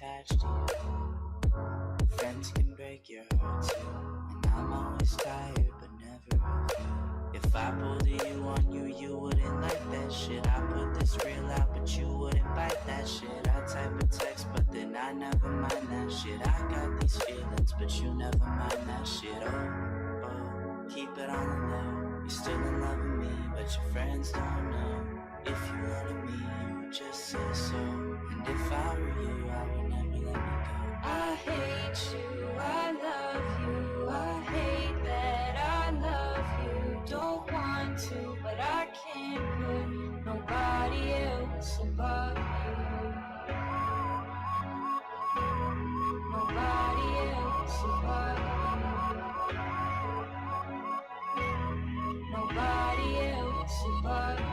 attached to you. Friends can break your heart too, and I'm always tired but never of you. If I pulled a you on you, you wouldn't like that shit. I put this real out, but you wouldn't bite that shit. I type a text, but then I never mind that shit. I got these feelings, but you never mind that shit. Oh, oh, keep it on the low. You're still in love with me, but your friends don't know. If you wanted me, you would just say so. And if I were you, I would never let me go. I hate you, I love you, I hate that I love you. Don't want to, but I can't put nobody else above you. Nobody else above you. Nobody else above you.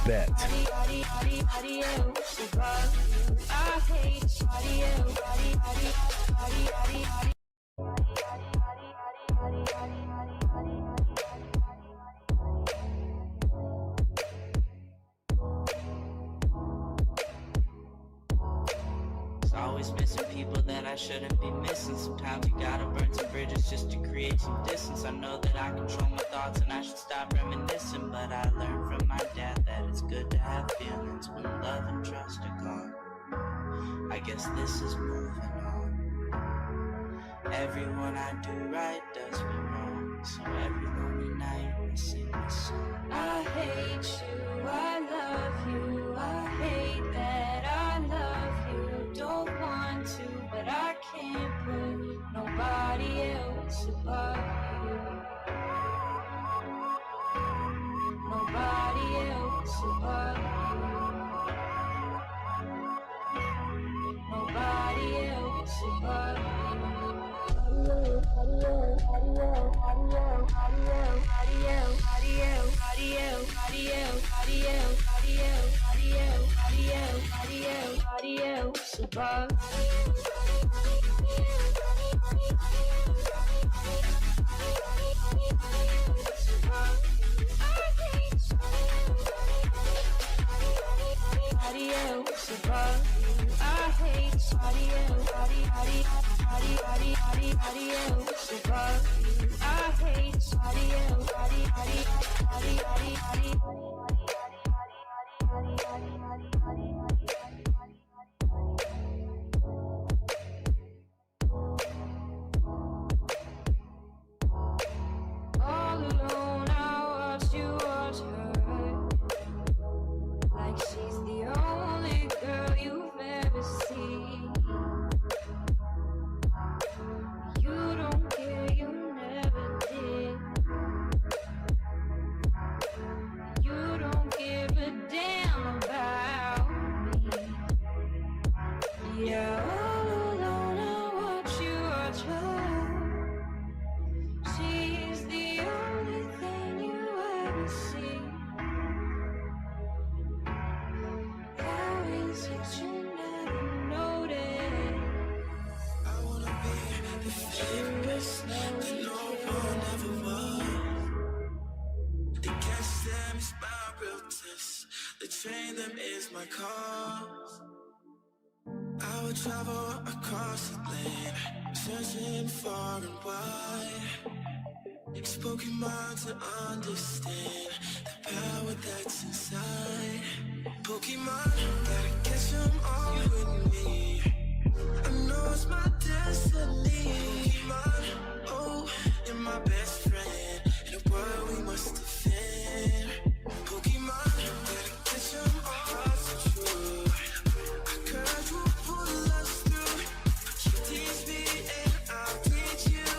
Bet. Always missing people that I shouldn't be missing. Sometimes you gotta burn some bridges just to create some distance. I know that I control my thoughts and I should stop reminiscing, but I learned from my dad that it's good to have feelings when love and trust are gone. I guess this is moving on. Everyone I do right does me wrong, so every lonely night I sing this song. I hate you, I love you, I hate that I love you. Don't want to, but I can't put nobody else above you. Nobody else above you. Nobody else above you. Above. Train them is my cause. I would travel across the land, searching far and wide, spoken mind to understand the power that's inside. Pokemon, gotta catch them all with me. I know it's my destiny. Pokemon, oh, you're my best friend in a world we must defend. Pokemon, gotta catch them all, so true. Our courage will pull us through. You teach me and I'll teach you.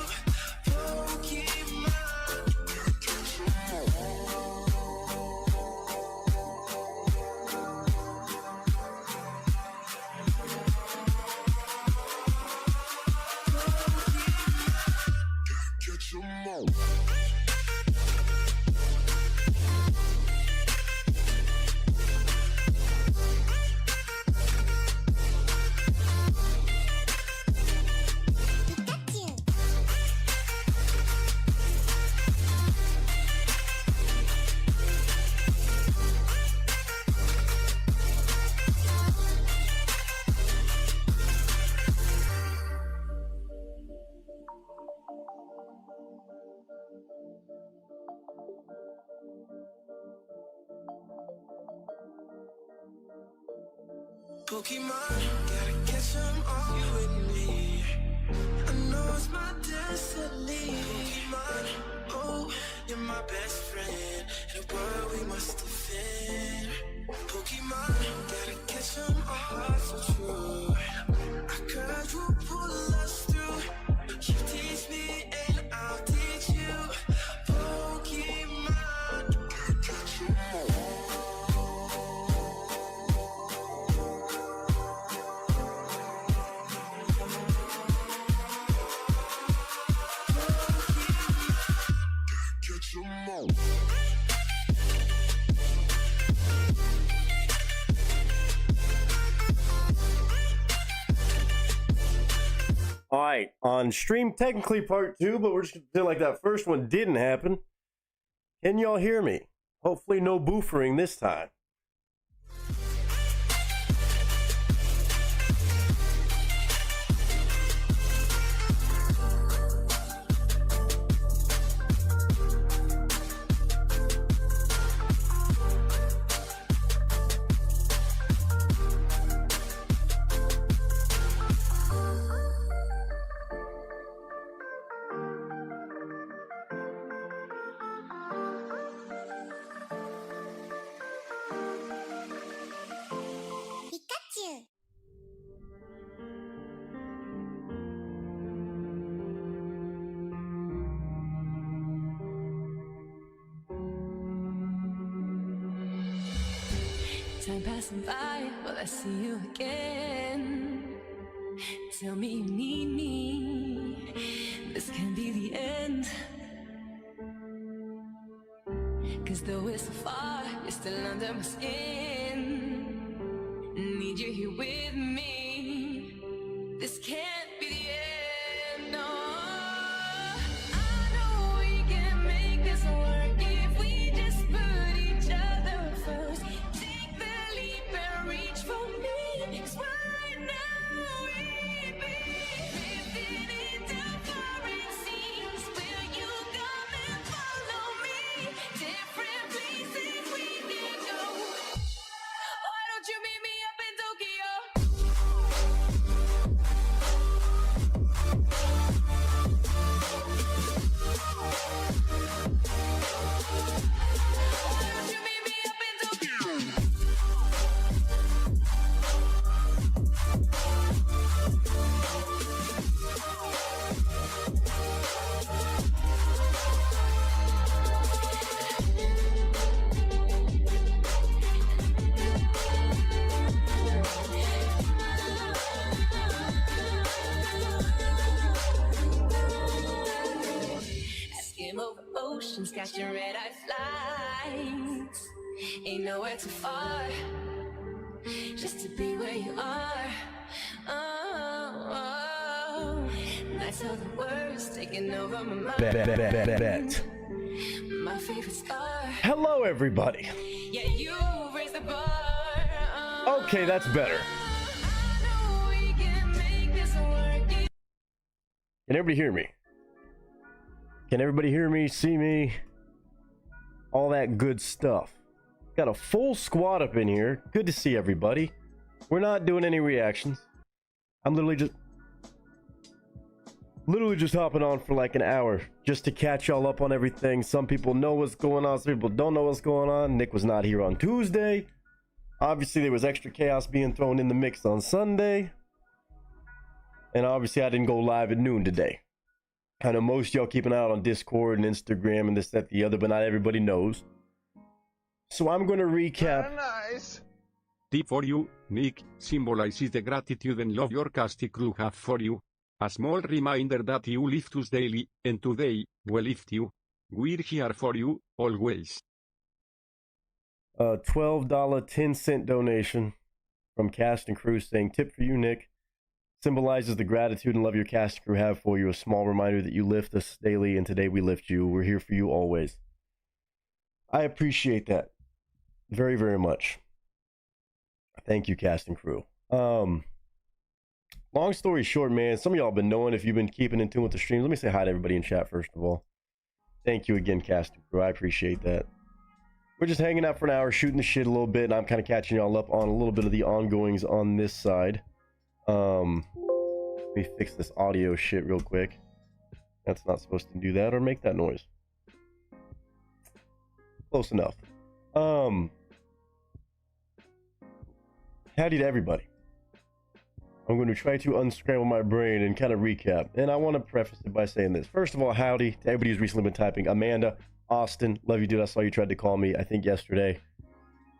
Pokemon, gotta catch them all. Pokemon, gotta catch 'em all, you and me. I know it's my destiny. Pokemon, oh, you're my best friend. In a world we must defend. Pokemon, gotta catch 'em all, so true. Our courage will pull us through. You teach me and I'll teach you. Pokemon, gotta catch 'em all. All right, on stream technically part 2, but we're just gonna feel like that first one didn't happen. Can y'all hear me? Hopefully no boofering this time. Time passing by, will I see you again? Tell me you need me. This can be the end. 'Cause though we're so far, you're still under my skin. Need you here with me. This can't be the end, no. I know we can make this work if we just put each other first. Take the leap and reach for me. 'Cause right now we be drifting into foreign seas. Will you come and follow me? Different places we can go. Why don't you meet me up in Tokyo? Why don't you meet me up in Tokyo? Skim over oceans, catching red-eye flights. Ain't nowhere too far, just to be where you are. Oh. Nights are the worst, taking over my mind. Bet. My favorite star. Hello, everybody. Yeah, you raise the bar. Okay, that's better. I know we can make this work. Can everybody hear me? Can everybody hear me, see me? All that good stuff. Got a full squad up in here. Good to see everybody. We're not doing any reactions. I'm literally just hopping on for like an hour just to catch y'all up on everything. Some people know what's going on, some people don't know what's going on. Nick was not here on Tuesday. Obviously there was extra chaos being thrown in the mix on Sunday. And obviously I didn't go live at noon today. I know most of y'all keep an eye out on Discord and Instagram and this, that, the other, but not everybody knows. So I'm going to recap. Nice. Tip for you, Nick, symbolizes the gratitude and love your casting crew have for you. A small reminder that you lift us daily, and today, we lift you. We're here for you, always. $12.10 donation from Cast and Crew saying, tip for you, Nick. Symbolizes the gratitude and love your cast and crew have for you. A small reminder that you lift us daily, and today we lift you. We're here for you always. I appreciate that very, very much. Thank you, Cast and Crew. Long story short, man, some of y'all been knowing if you've been keeping in tune with the streams. Let me say hi to everybody in chat, first of all. Thank you again, Cast and Crew. I appreciate that. We're just hanging out for an hour, shooting the shit a little bit, and I'm kind of catching y'all up on a little bit of the ongoings on this side. Let me fix this audio shit real quick. That's not supposed to do that or make that noise. Close enough. Howdy to everybody. I'm going to try to unscramble my brain and kind of recap. And I want to preface it by saying this. First of all, howdy to everybody who's recently been typing. Amanda, Austin, love you, dude. I saw you tried to call me, I think yesterday.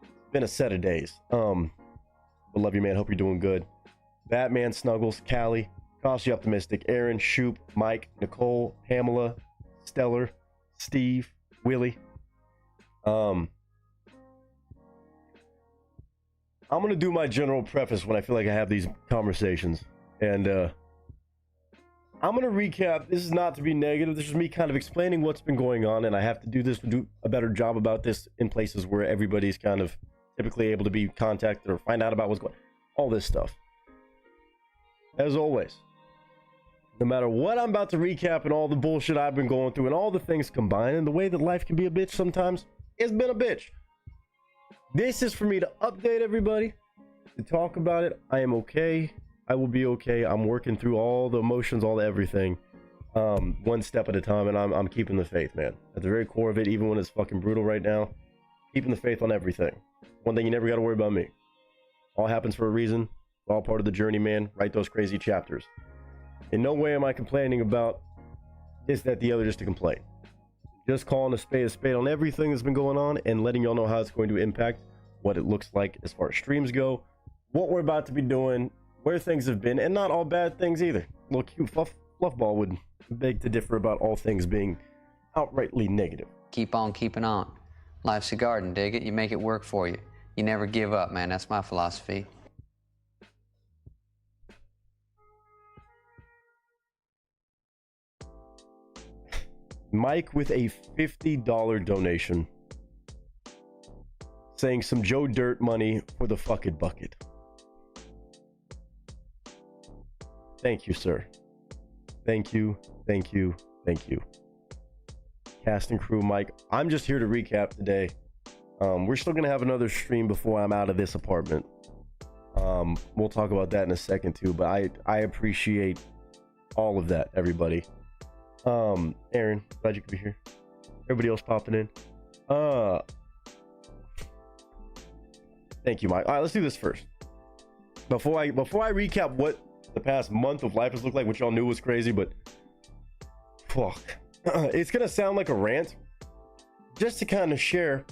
It's been a set of days. But love you, man. Hope you're doing good. Batman, Snuggles, Callie, Cautiously Optimistic, Aaron, Shoop, Mike, Nicole, Pamela, Stellar, Steve, Willie. I'm going to do my general preface when I feel like I have these conversations. And I'm going to recap. This is not to be negative. This is me kind of explaining what's been going on. And I have to do this to do a better job about this in places where everybody's kind of typically able to be contacted or find out about what's going on. All this stuff. As always, no matter what I'm about to recap and all the bullshit I've been going through and all the things combined and the way that life can be a bitch sometimes, it's been a bitch. This is for me to update everybody, to talk about it. I am okay. I will be okay. I'm working through all the emotions, all the everything, one step at a time, and I'm keeping the faith, man. At the very core of it, even when it's fucking brutal right now, keeping the faith on everything. One thing you never got to worry about me. All happens for a reason. All part of the journey, man. Write those crazy chapters. In no way am I complaining about this, that, the other, just to complain. Just calling a spade on everything that's been going on and letting y'all know how it's going to impact what it looks like as far as streams go, what we're about to be doing, where things have been, and not all bad things either. Little cute fluffball would beg to differ about all things being outrightly negative. Keep on keeping on. Life's a garden, dig it? You make it work for you. You never give up, man. That's my philosophy. Mike with a $50 donation saying some Joe Dirt money for the fucking bucket. Thank you, sir. Thank you, thank you, thank you. Cast and Crew, Mike. I'm just here to recap today. We're still going to have another stream before I'm out of this apartment. We'll talk about that in a second too, but I appreciate all of that, everybody. Aaron, glad you could be here. Everybody else popping in. Thank you, Mike. All right, let's do this first. Before I recap what the past month of life has looked like, which y'all knew was crazy, but fuck, it's gonna sound like a rant, just to kind of share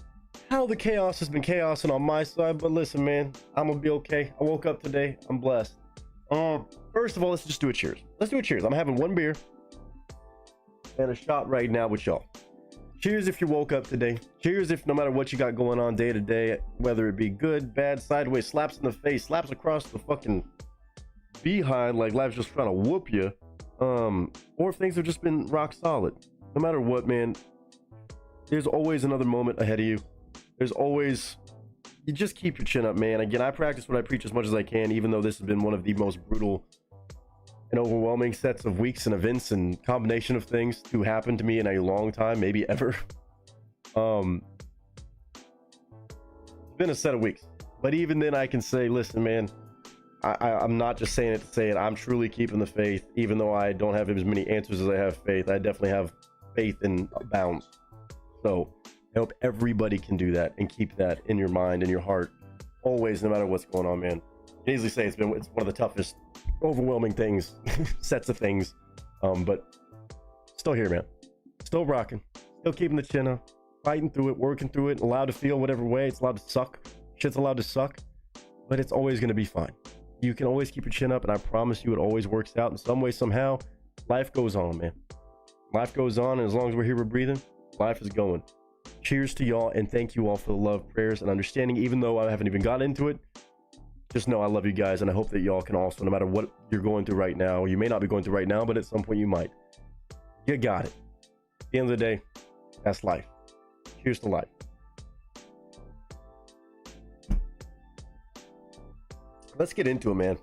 how the chaos has been chaosing on my side. But listen, man, I'm gonna be okay. I woke up today. I'm blessed. First of all, let's just do a cheers. Let's do a cheers. I'm having one beer and a shot right now with y'all. Cheers if you woke up today. Cheers if no matter what you got going on day to day, whether it be good, bad, sideways, slaps in the face, slaps across the fucking behind like life's just trying to whoop you, or if things have just been rock solid. No matter what, man, there's always another moment ahead of you. There's always, you just keep your chin up, man. Again, I practice what I preach as much as I can, even though this has been one of the most brutal and overwhelming sets of weeks and events and combination of things to happen to me in a long time, maybe ever. It's been a set of weeks, but even then I can say, listen, man, I'm not just saying it to say it. I'm truly keeping the faith, even though I don't have as many answers as I have faith. I definitely have faith in bounds. So I hope everybody can do that and keep that in your mind and your heart always, no matter what's going on, man. I can easily say it's one of the toughest, overwhelming things, sets of things, but still here, man. Still rocking, still keeping the chin up, fighting through it, working through it, allowed to feel whatever way. It's allowed to suck. Shit's allowed to suck, but it's always going to be fine. you can always keep your chin up, and I promise you it always works out in some way, somehow. Life goes on, man. Life goes on, and as long as we're here, we're breathing, life is going. Cheers to y'all, and thank you all for the love, prayers, and understanding. Even though I haven't even got into it, just know I love you guys, and I hope that y'all can also, no matter what you're going through right now, you may not be going through right now, but at some point you might. You got it. At the end of the day, that's life. Cheers to life. Let's get into it, man.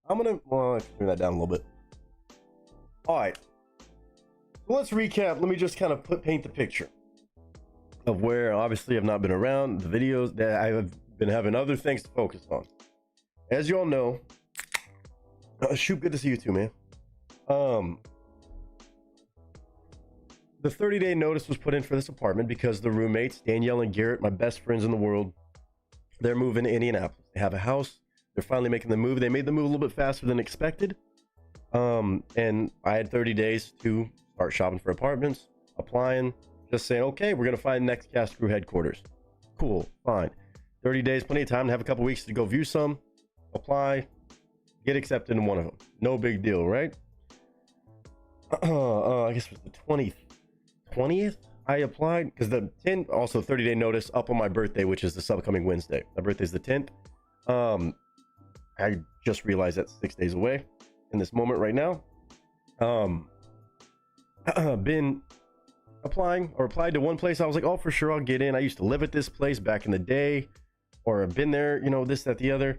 Let's bring that down a little bit. All right. So let's recap. Let me just kind of paint the picture of where, obviously, I've not been around, the videos that I have been having other things to focus on. As you all know, Shoot, good to see you too, man. The 30-day notice was put in for this apartment because the roommates, Danielle and Garrett, my best friends in the world, they're moving to Indianapolis. They have a house. They're finally making the move. They made the move a little bit faster than expected. And I had 30 days to start shopping for apartments, applying, just saying, okay, we're going to find next cast crew headquarters. Cool, fine. 30 days, plenty of time to have a couple weeks to go view some, apply, get accepted in one of them. No big deal, right? I guess it was the 20th I applied, because the 10th, also 30-day notice up on my birthday, which is this upcoming Wednesday. My birthday's the 10th. I just realized that's 6 days away in this moment right now. Been applying, or applied to one place. I was like, oh, for sure I'll get in. I used to live at this place back in the day, or I've been there, you know, this, that, the other.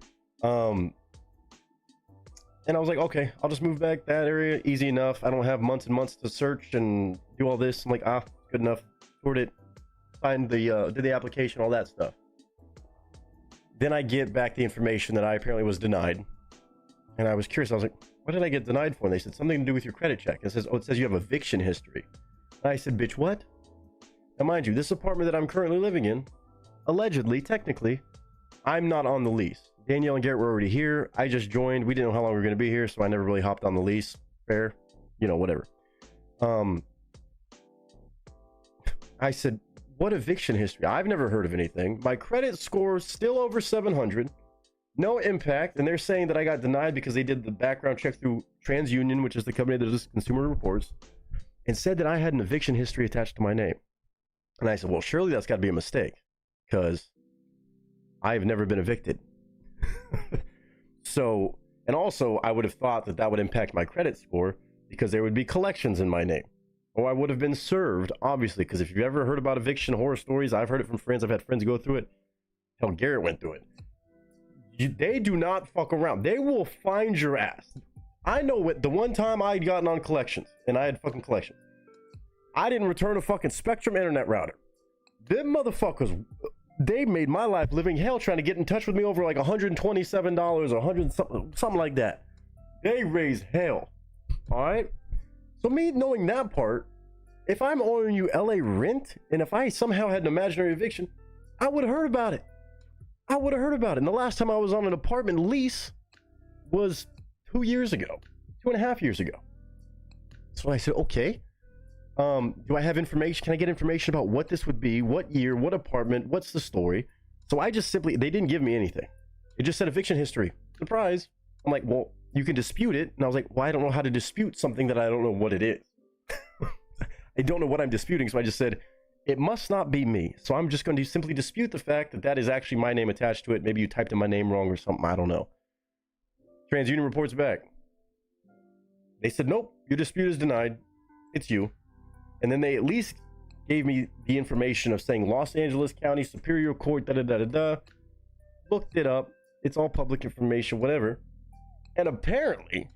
And I was like, okay, I'll just move back that area, easy enough. I don't have months and months to search and do all this. I'm like, good enough. Sort it, signed the did the application, all that stuff. Then I get back the information that I apparently was denied, and I was curious. I was like, what did I get denied for? And they said something to do with your credit check. And it says, oh, it says you have eviction history. And I said, bitch, what? Now, mind you, this apartment that I'm currently living in, allegedly, technically, I'm not on the lease. Danielle and Garrett were already here. I just joined. We didn't know how long we were going to be here, so I never really hopped on the lease. Fair, you know, whatever. I said, what eviction history? I've never heard of anything. My credit score is still over 700. No impact. And they're saying that I got denied because they did the background check through TransUnion, which is the company that does consumer reports, and said that I had an eviction history attached to my name. And I said, well, surely that's got to be a mistake, because I've never been evicted. So, and also I would have thought that that would impact my credit score because there would be collections in my name, or I would have been served, obviously, because if you've ever heard about eviction horror stories, I've heard it from friends. I've had friends go through it. Hell, Garrett went through it. They do not fuck around. They will find your ass. I know what, the one time I had gotten on collections, and I had fucking collections, I didn't return a fucking Spectrum internet router. Them motherfuckers, they made my life living hell trying to get in touch with me over like $127 or 100 something like that. They raise hell. All right. So me knowing that part, if I'm owing you LA rent, and if I somehow had an imaginary eviction, I would have heard about it. I would have heard about it. And the last time I was on an apartment lease was 2 years ago, 2.5 years ago. So I said, okay. Do I have information? Can I get information about what this would be, what year, what apartment, what's the story? So I just simply, they didn't give me anything. It just said eviction history. Surprise. I'm like, well, you can dispute it. And I was like, well, I don't know how to dispute something that I don't know what it is. I don't know what I'm disputing. So I just said, it must not be me. So I'm just going to simply dispute the fact that that is actually my name attached to it. Maybe you typed in my name wrong or something. I don't know. TransUnion reports back. They said, nope, your dispute is denied. It's you. And then they at least gave me the information of saying Los Angeles County Superior Court, da-da-da-da-da. Looked it up. It's all public information, whatever. And apparently,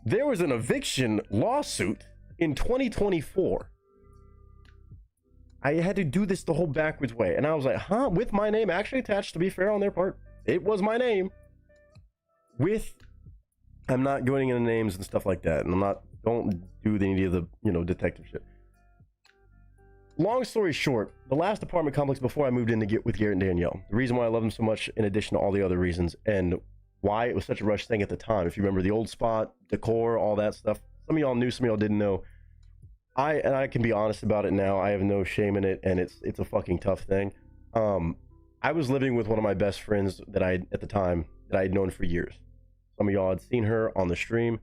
there was an eviction lawsuit in 2024. I had to do this the whole backwards way. And I was like, huh? With my name actually attached, to be fair on their part. It was my name. I'm not going into names and stuff like that. And don't do any of the, detective shit. Long story short, the last apartment complex before I moved in to get with Garrett and Danielle, the reason why I love them so much, in addition to all the other reasons, and why it was such a rush thing at the time, if you remember the old spot, decor, all that stuff, some of y'all knew, some of y'all didn't know. I can be honest about it now. I have no shame in it, and it's a fucking tough thing. I was living with one of my best friends that at the time that I had known for years. Some of y'all had seen her on the stream.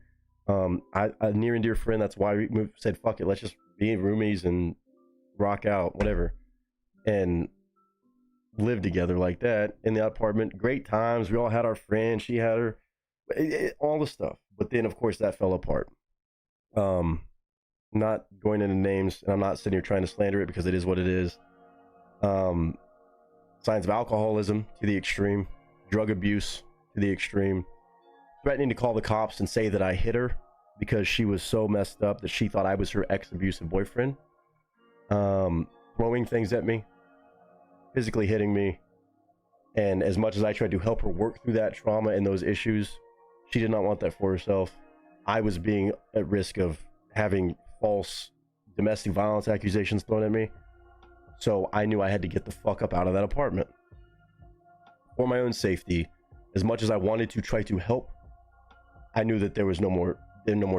A near and dear friend. That's why we said, fuck it, let's just be roomies and rock out, whatever, and live together like that in the apartment. Great times. We all had our friends. She had her, all the stuff. But then, of course, that fell apart. Not going into names, and I'm not sitting here trying to slander it because it is what it is. Signs of alcoholism to the extreme, drug abuse to the extreme, threatening to call the cops and say that I hit her because she was so messed up that she thought I was her ex-abusive boyfriend. Throwing things at me, physically hitting me. And as much as I tried to help her work through that trauma and those issues, she did not want that for herself. I was being at risk of having false domestic violence accusations thrown at me. So I knew I had to get the fuck up out of that apartment. For my own safety, as much as I wanted to try to help, I knew that there was no more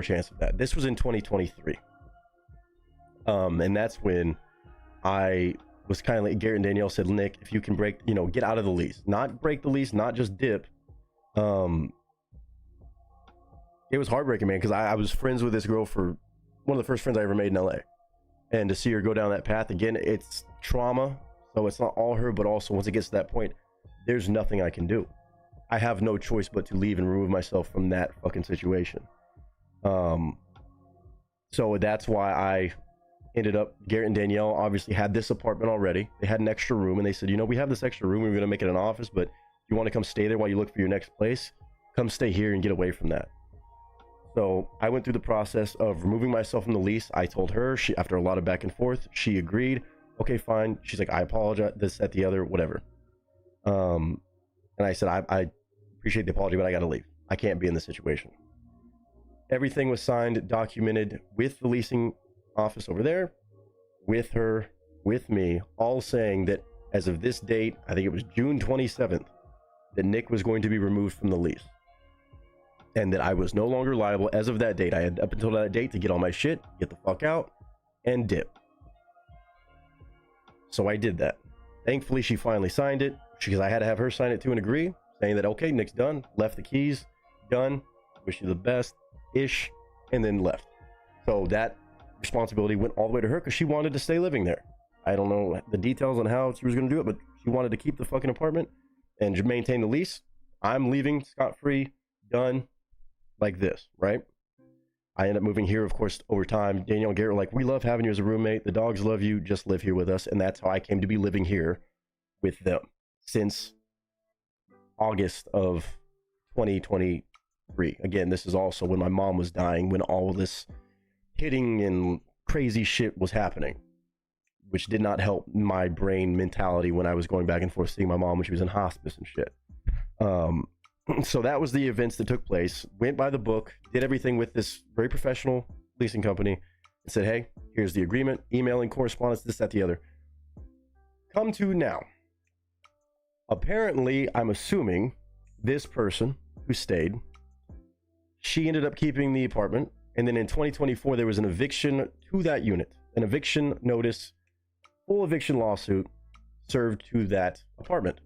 chance of that. This was in 2023. And that's when I was kind of like, Garrett and Danielle said, Nick, if you can get out of the lease, not break the lease, not just dip. It was heartbreaking, man, because I was friends with this girl for one of the first friends I ever made in LA. And to see her go down that path again, it's trauma. So it's not all her, but also once it gets to that point, there's nothing I can do. I have no choice but to leave and remove myself from that fucking situation. So that's why I ended up, Garrett and Danielle obviously had this apartment already. They had an extra room, and they said, we have this extra room. We were going to make it an office, but if you want to come stay there while you look for your next place, come stay here and get away from that. So I went through the process of removing myself from the lease. I told her, after a lot of back and forth, she agreed. Okay, fine. She's like, I apologize, this, that, the other, whatever. And I said, I appreciate the apology, but I got to leave. I can't be in this situation. Everything was signed, documented with the leasing office over there, with her, with me, all saying that as of this date, I think it was June 27th, that Nick was going to be removed from the lease. And that I was no longer liable as of that date. I had up until that date to get all my shit, get the fuck out, and dip. So I did that. Thankfully, she finally signed it, because I had to have her sign it too and agree, saying that, okay, Nick's done, left the keys, done, wish you the best, ish, and then left. So that responsibility went all the way to her because she wanted to stay living there. I don't know the details on how she was going to do it, but she wanted to keep the fucking apartment and maintain the lease. I'm leaving scot-free, done, like this, right? I ended up moving here, of course, over time. Danielle and Garrett were like, we love having you as a roommate. The dogs love you. Just live here with us. And that's how I came to be living here with them since August of 2023. Again, this is also when my mom was dying, when all of this hitting and crazy shit was happening, which did not help my brain mentality when I was going back and forth seeing my mom when she was in hospice and shit. So that was the events that took place. Went by the book, did everything with this very professional leasing company, and said, hey, here's the agreement, emailing, correspondence, this, that, the other. Come to now. Apparently, I'm assuming this person who stayed, she ended up keeping the apartment, and then in 2024, there was an eviction to that unit, an eviction notice, full eviction lawsuit served to that apartment.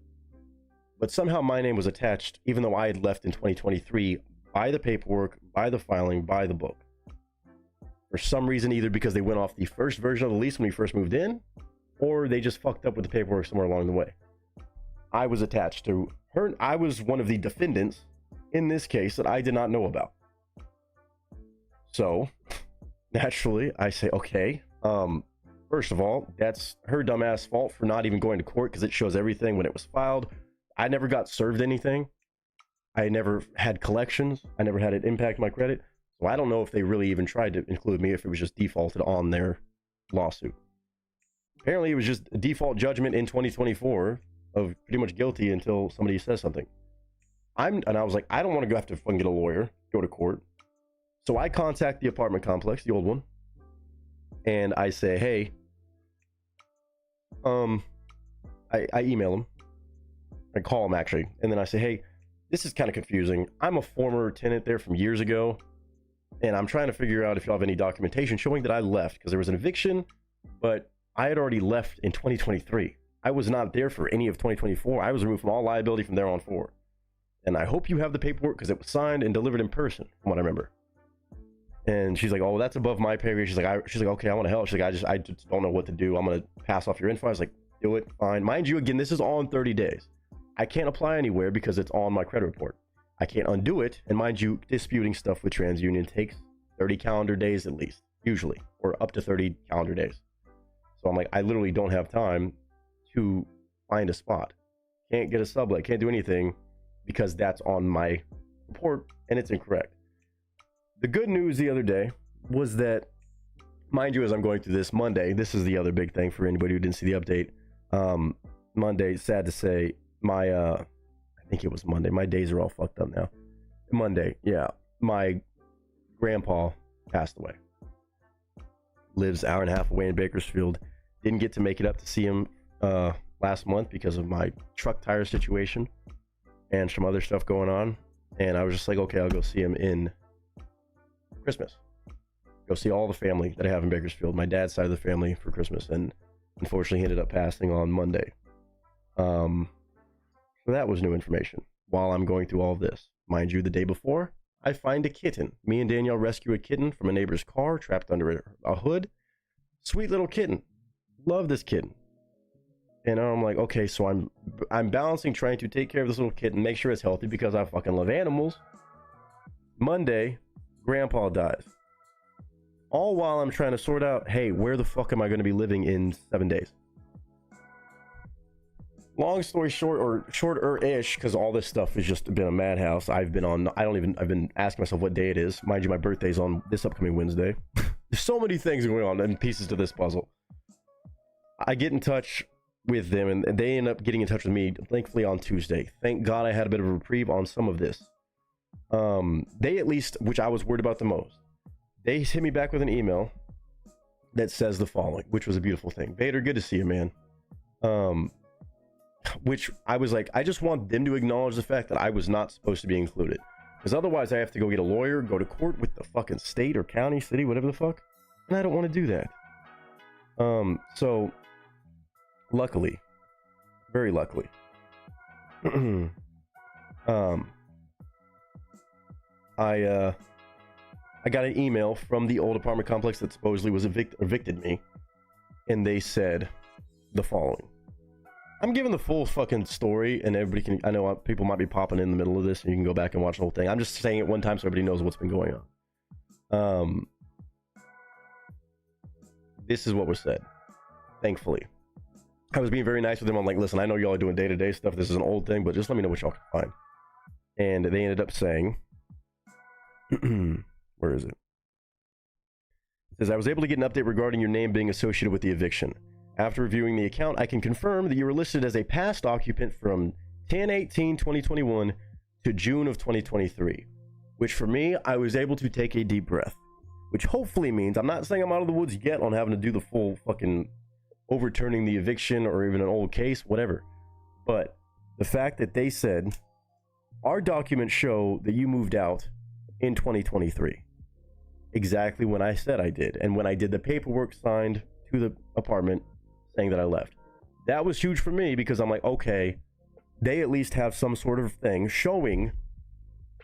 But somehow my name was attached, even though I had left in 2023, by the paperwork, by the filing, by the book. For some reason, either because they went off the first version of the lease when we first moved in, or they just fucked up with the paperwork somewhere along the way. I was attached to her. I was one of the defendants in this case that I did not know about. So, naturally, I say, okay, first of all, that's her dumbass fault for not even going to court because it shows everything when it was filed. I never got served anything. I never had collections. I never had it impact my credit. So I don't know if they really even tried to include me, if it was just defaulted on their lawsuit. Apparently it was just a default judgment in 2024 of pretty much guilty until somebody says something. And I was like, I don't want to have to fucking get a lawyer, go to court. So I contact the apartment complex, the old one, and I say, hey, I email them. I call them actually, and then I say, hey, this is kind of confusing. I'm a former tenant there from years ago, and I'm trying to figure out if y'all have any documentation showing that I left, because there was an eviction, but I had already left in 2023. I was not there for any of 2024. I was removed from all liability from there on forward. And I hope you have the paperwork because it was signed and delivered in person, from what I remember. And she's like, oh, that's above my pay grade. She's like, okay, I want to help. She's like, I just don't know what to do. I'm going to pass off your info. I was like, do it, fine. Mind you, again, this is all in 30 days. I can't apply anywhere because it's on my credit report. I can't undo it. And mind you, disputing stuff with TransUnion takes 30 calendar days at least, usually, or up to 30 calendar days. So I'm like, I literally don't have time to find a spot. Can't get a sublet, can't do anything because that's on my report and it's incorrect. The good news the other day was that, mind you, as I'm going through this Monday, this is the other big thing for anybody who didn't see the update. Monday, sad to say, I think it was Monday. My days are all fucked up now. Monday, yeah. My grandpa passed away. Lives an hour and a half away in Bakersfield. Didn't get to make it up to see him last month because of my truck tire situation and some other stuff going on. And I was just like, okay, I'll go see him in Christmas. Go see all the family that I have in Bakersfield, my dad's side of the family, for Christmas. And unfortunately, he ended up passing on Monday. So that was new information while I'm going through all of this. Mind you, the day before, I find a kitten. Me and Danielle rescue a kitten from a neighbor's car trapped under a hood. Sweet little kitten. Love this kitten. And I'm like, okay, so I'm balancing trying to take care of this little kitten, make sure it's healthy because I fucking love animals. Monday, grandpa dies. All while I'm trying to sort out, hey, where the fuck am I going to be living in 7 days? Long story short, or shorter-ish, because all this stuff has just been a madhouse. I've been asking myself what day it is. Mind you, my birthday's on this upcoming Wednesday. There's so many things going on and pieces to this puzzle. I get in touch with them, and they end up getting in touch with me, thankfully, on Tuesday. Thank God I had a bit of a reprieve on some of this. They at least, which I was worried about the most, they hit me back with an email that says the following, which was a beautiful thing. Vader, good to see you, man. Which I was like, I just want them to acknowledge the fact that I was not supposed to be included. Because otherwise I have to go get a lawyer, go to court with the fucking state or county, city, whatever the fuck. And I don't want to do that. So luckily, very luckily, I got an email from the old apartment complex that supposedly was evicted me, and they said the following. I'm giving the full fucking story, and everybody can, I know people might be popping in the middle of this, and you can go back and watch the whole thing. I'm just saying it one time so everybody knows what's been going on. This is what was said. Thankfully, I was being very nice with them. I'm like, listen, I know y'all are doing day-to-day stuff. This is an old thing, but just let me know what y'all can find. And they ended up saying, where is it? It says, I was able to get an update regarding your name being associated with the eviction. After reviewing the account, I can confirm that you were listed as a past occupant from 10/18/2021 to June of 2023, which for me, I was able to take a deep breath, which hopefully means, I'm not saying I'm out of the woods yet on having to do the full fucking overturning the eviction or even an old case, whatever. But the fact that they said, our documents show that you moved out in 2023, exactly when I said I did, and when I did the paperwork signed to the apartment saying that I left. That was huge for me because I'm like, okay, they at least have some sort of thing showing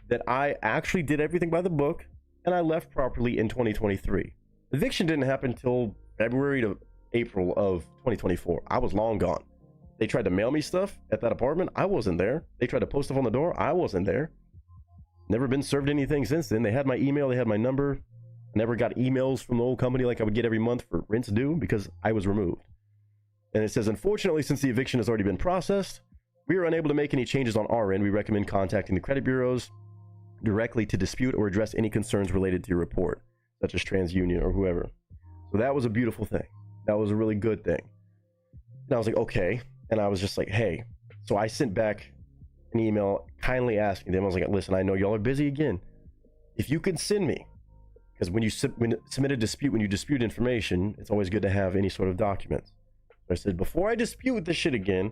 that I actually did everything by the book and I left properly in 2023. Eviction didn't happen until February to April of 2024. I was long gone. They tried to mail me stuff at that apartment. I wasn't there. They tried to post stuff on the door. I wasn't there. Never been served anything since then. They had my email. They had my number. I never got emails from the old company like I would get every month for rents due because I was removed. And it says, unfortunately, since the eviction has already been processed, we are unable to make any changes on our end. We recommend contacting the credit bureaus directly to dispute or address any concerns related to your report, such as TransUnion or whoever. So that was a beautiful thing. That was a really good thing. And I was like, okay. And I was just like, hey. So I sent back an email kindly asking them, I was like, listen, I know y'all are busy again. If you could send me, because when you submit a dispute, when you dispute information, it's always good to have any sort of documents. I said, before I dispute this shit again,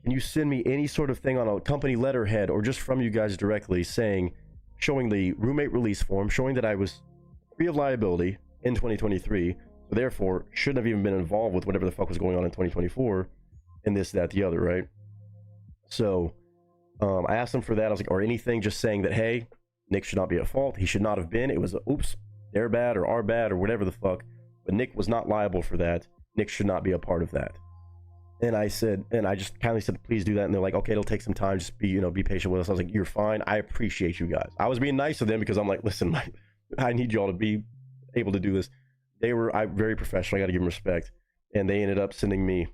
can you send me any sort of thing on a company letterhead or just from you guys directly saying, showing the roommate release form, showing that I was free of liability in 2023, so therefore shouldn't have even been involved with whatever the fuck was going on in 2024, and this, that, the other, right? So I asked him for that. I was like, or anything just saying that, hey, Nick should not be at fault. He should not have been. It was a, oops, they're bad or our bad or whatever the fuck. But Nick was not liable for that. Nick should not be a part of that. And I said, and I just kindly said, please do that. And they're like, okay, it'll take some time. Just be, be patient with us. I was like, you're fine. I appreciate you guys. I was being nice to them because I'm like, listen, I need y'all to be able to do this. They were very professional. I got to give them respect. And they ended up sending me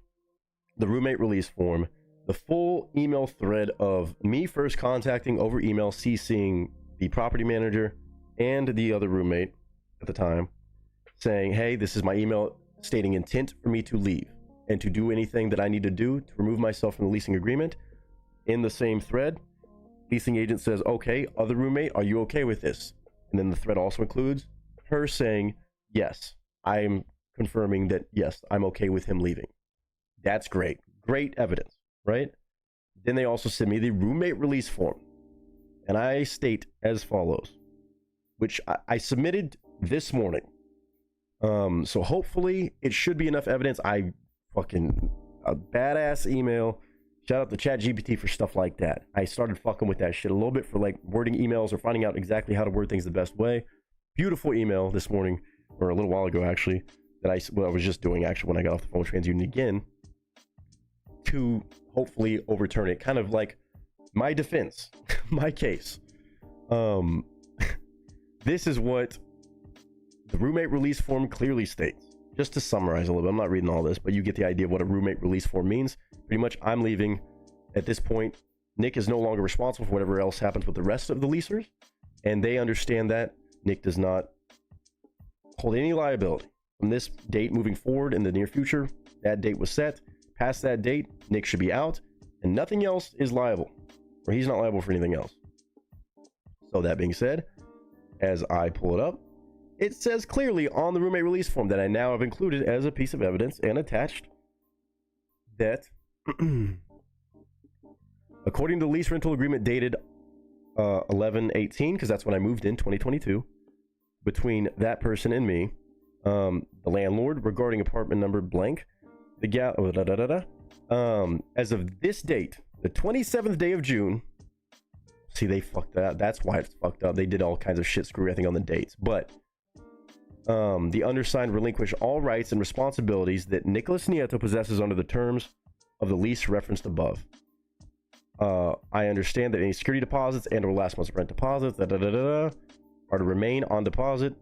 the roommate release form, the full email thread of me first contacting over email, CCing the property manager and the other roommate at the time, saying, hey, this is my email stating intent for me to leave and to do anything that I need to do to remove myself from the leasing agreement. In the same thread, leasing agent says, okay, other roommate, are you okay with this? And then the thread also includes her saying, yes, I'm confirming that, yes, I'm okay with him leaving. That's great. Great evidence, right? Then they also sent me the roommate release form. And I state as follows, which I submitted this morning. So hopefully it should be enough evidence. A badass email. Shout out to ChatGPT for stuff like that. I started fucking with that shit a little bit for like wording emails or finding out exactly how to word things the best way. Beautiful email this morning, or a little while ago actually, that I was just doing actually when I got off the phone with TransUnion again to hopefully overturn it. Kind of like my defense, my case. This is what the roommate release form clearly states. Just to summarize a little bit, I'm not reading all this, but you get the idea of what a roommate release form means. Pretty much, I'm leaving. At this point, Nick is no longer responsible for whatever else happens with the rest of the leasers, and they understand that. Nick does not hold any liability. From this date moving forward in the near future, that date was set. Past that date, Nick should be out, and nothing else is liable, or he's not liable for anything else. So that being said, as I pull it up, it says clearly on the roommate release form that I now have included as a piece of evidence and attached that according to the lease rental agreement dated 11/18, because that's when I moved in 2022, between that person and me, the landlord, regarding apartment number blank, as of this date, the 27th day of June. See, they fucked that. That's why it's fucked up. They did all kinds of shit screwy, I think, on the dates. But the undersigned relinquish all rights and responsibilities that Nicholas Nieto possesses under the terms of the lease referenced above. I understand that any security deposits and or last month's rent deposits are to remain on deposit.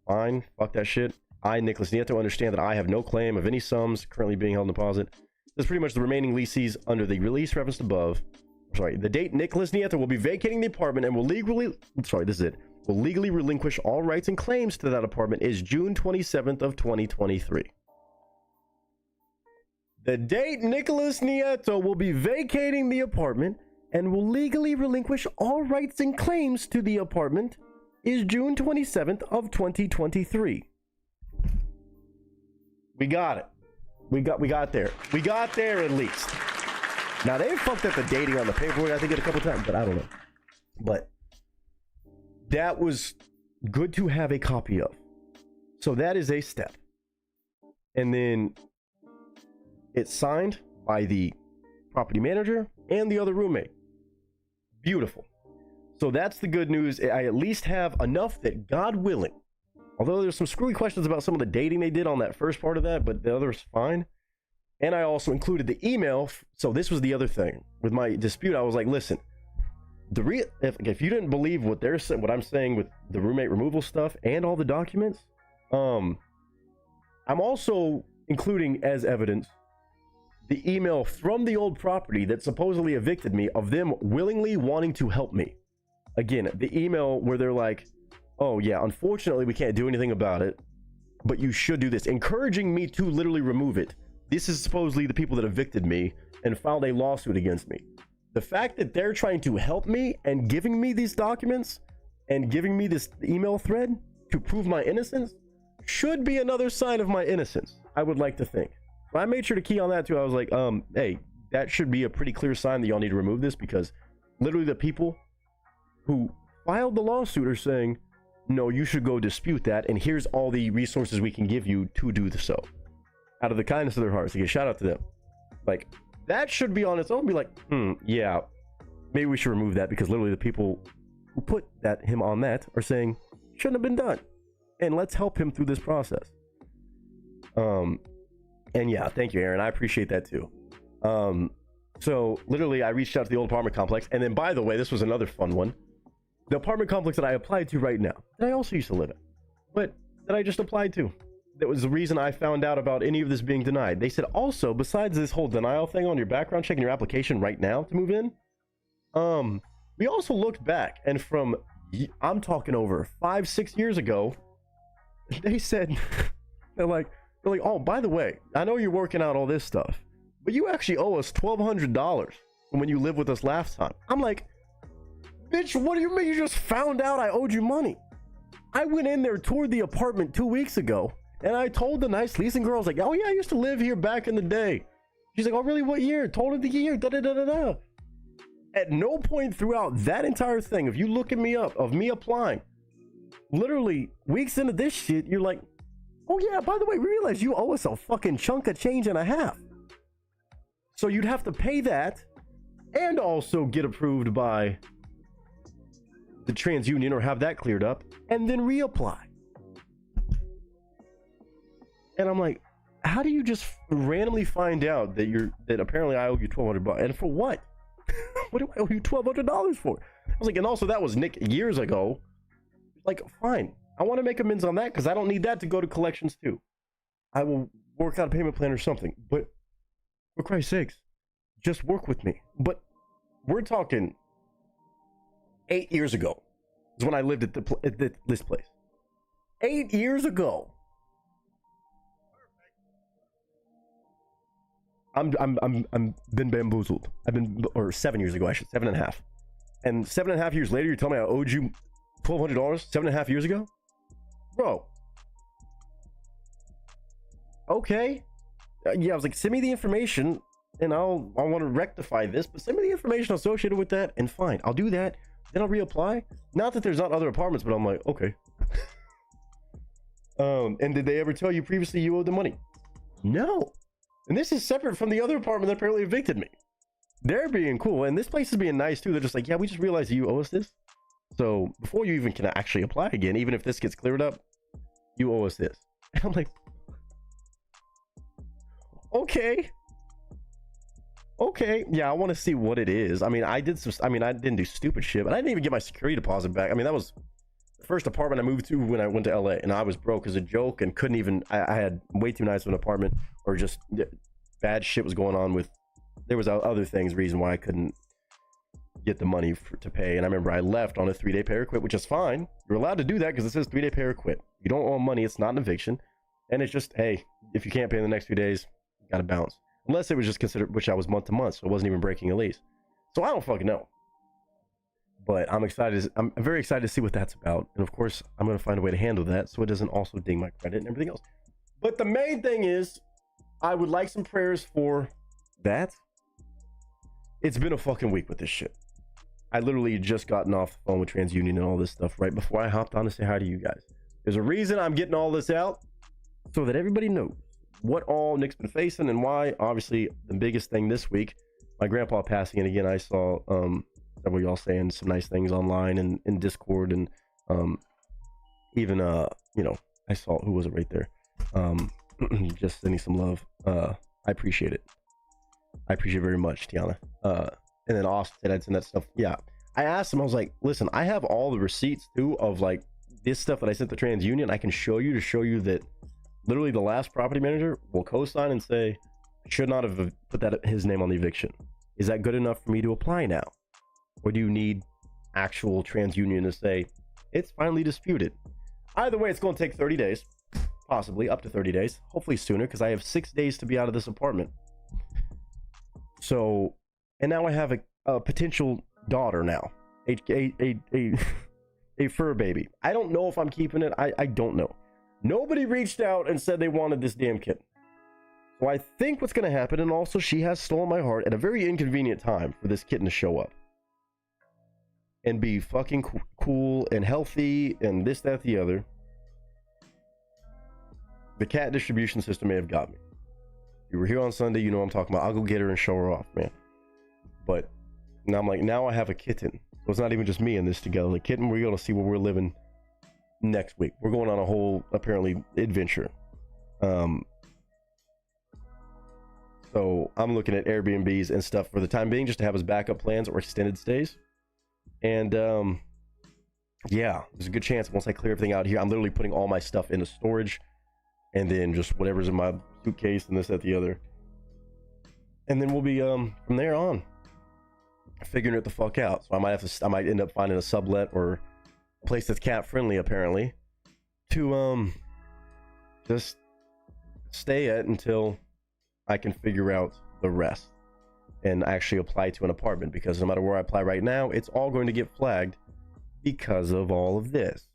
Fine, fuck that shit. I, Nicholas Nieto, understand that I have no claim of any sums currently being held in deposit. This is pretty much the remaining leases under the release referenced above. Sorry, the date Nicholas Nieto will be vacating the apartment and will legally, will legally relinquish all rights and claims to that apartment is June 27th of 2023. The date Nicholas Nieto will be vacating the apartment and will legally relinquish all rights and claims to the apartment is June 27th of 2023. We got it. We got there. We got there at least. Now they fucked up the dating on the paperwork, I think, a couple times, but I don't know. But that was good to have a copy of. So that is a step. And then it's signed by the property manager and the other roommate. Beautiful. So that's the good news. I at least have enough that, God willing, although there's some screwy questions about some of the dating they did on that first part of that, but the other is fine. And I also included the email. So this was the other thing with my dispute. I was like, listen, if you didn't believe what they're saying, what I'm saying with the roommate removal stuff and all the documents, I'm also including as evidence the email from the old property that supposedly evicted me of them willingly wanting to help me. Again, the email where they're like, oh yeah, unfortunately we can't do anything about it, but you should do this, encouraging me to literally remove it. This is supposedly the people that evicted me and filed a lawsuit against me. The fact that they're trying to help me and giving me these documents and giving me this email thread to prove my innocence should be another sign of my innocence, I would like to think. So I made sure to key on that too. I was like, hey, that should be a pretty clear sign that y'all need to remove this, because literally the people who filed the lawsuit are saying, no, you should go dispute that, and here's all the resources we can give you to do so. Out of the kindness of their hearts. Again, shout out to them. Like, that should be on its own. Be like, yeah, maybe we should remove that, because literally the people who put him on that are saying shouldn't have been done, and let's help him through this process. And yeah, thank you, Aaron. I appreciate that too. So literally I reached out to the old apartment complex, and then, by the way, this was another fun one. The apartment complex that I applied to right now, that I also used to live in, but that I just applied to, that was the reason I found out about any of this being denied. They said also, besides this whole denial thing on your background check and your application right now to move in, we also looked back, and from, I'm talking over 5-6 years ago, they said, they're like, oh, by the way, I know you're working out all this stuff, but you actually owe us $1,200 from when you lived with us last time. I'm like, bitch, what do you mean you just found out I owed you money? I went in there, toured the apartment 2 weeks ago, and I told the nice leasing girl, I was like, oh yeah, I used to live here back in the day. She's like, oh really, what year? Told her the year, da-da-da-da-da. At no point throughout that entire thing, if you look at me up, of me applying, literally weeks into this shit, you're like, oh yeah, by the way, we realize you owe us a fucking chunk of change and a half. So you'd have to pay that and also get approved by the TransUnion or have that cleared up and then reapply. And I'm like, how do you just randomly find out that apparently I owe you $1,200? And for what? What do I owe you $1,200 for? I was like, and also that was Nick years ago. Like, fine, I want to make amends on that because I don't need that to go to collections too. I will work out a payment plan or something, but for Christ's sakes, just work with me. But we're talking 8 years ago is when I lived at this place. 8 years ago. I'm been bamboozled. Or 7 years ago, 7.5. And 7.5 years later, you're telling me I owed you $1,200 7.5 years ago? Bro. Okay. Yeah, I was like, send me the information and I want to rectify this, but send me the information associated with that and fine, I'll do that. Then I'll reapply. Not that there's not other apartments, but I'm like, okay. And did they ever tell you previously you owed the money? No. And this is separate from the other apartment that apparently evicted me. They're being cool, and this place is being nice too. They're just like, yeah, we just realized you owe us this. So before you even can actually apply again, even if this gets cleared up, you owe us this. And I'm like, okay. Okay, yeah, I want to see what it is. I mean, I didn't do stupid shit, but I didn't even get my security deposit back. I mean, that was the first apartment I moved to when I went to LA, and I was broke as a joke and couldn't even, I had way too nice of an apartment, or just bad shit was going on with, there was other things, reason why I couldn't get the money to pay. And I remember I left on a 3-day pay or quit, which is fine. You're allowed to do that because it says 3-day pay or quit. You don't owe money, it's not an eviction. And it's just, hey, if you can't pay in the next few days, you gotta bounce. Unless it was just considered, which I was month to month, so it wasn't even breaking a lease. So I don't fucking know. But I'm excited. I'm very excited to see what that's about. And of course, I'm going to find a way to handle that so it doesn't also ding my credit and everything else. But the main thing is, I would like some prayers for that. It's been a fucking week with this shit. I literally just gotten off the phone with TransUnion and all this stuff right before I hopped on to say hi to you guys. There's a reason I'm getting all this out, so that everybody knows what all Nick's been facing and why. Obviously, the biggest thing this week, my grandpa passing. And again, I saw several of y'all saying some nice things online and in Discord, and even you know, I saw, who was it right there, just sending some love. I appreciate it. I appreciate it very much, Tiana. And then Austin said I'd send that stuff. Yeah, I asked him, I was like, listen, I have all the receipts too of like this stuff that I sent to TransUnion. I can show you, to show you that literally the last property manager will co-sign and say, I should not have put his name on the eviction. Is that good enough for me to apply now? Or do you need actual TransUnion to say, it's finally disputed? Either way, it's going to take 30 days. Possibly up to 30 days. Hopefully sooner, because I have 6 days to be out of this apartment. So, and now I have a potential daughter now. A fur baby. I don't know if I'm keeping it. I don't know. Nobody reached out and said they wanted this damn kitten. So I think what's going to happen, and also she has stolen my heart at a very inconvenient time for this kitten to show up and be fucking cool and healthy and this, that, the other. The cat distribution system may have got me. We were here on Sunday, you know what I'm talking about. I'll go get her and show her off, man. But now I'm like, now I have a kitten. So it's not even just me in this together. The kitten, we're going to see where we're living next week. We're going on a whole, apparently, adventure. So I'm looking at Airbnbs and stuff for the time being, just to have as backup plans or extended stays. And yeah, there's a good chance once I clear everything out here, I'm literally putting all my stuff into storage, and then just whatever's in my suitcase and this, that, the other. And then we'll be from there on figuring it the fuck out. So I might end up finding a sublet or a place that's cat friendly, apparently, to just stay at until I can figure out the rest and actually apply to an apartment, because no matter where I apply right now, it's all going to get flagged because of all of this.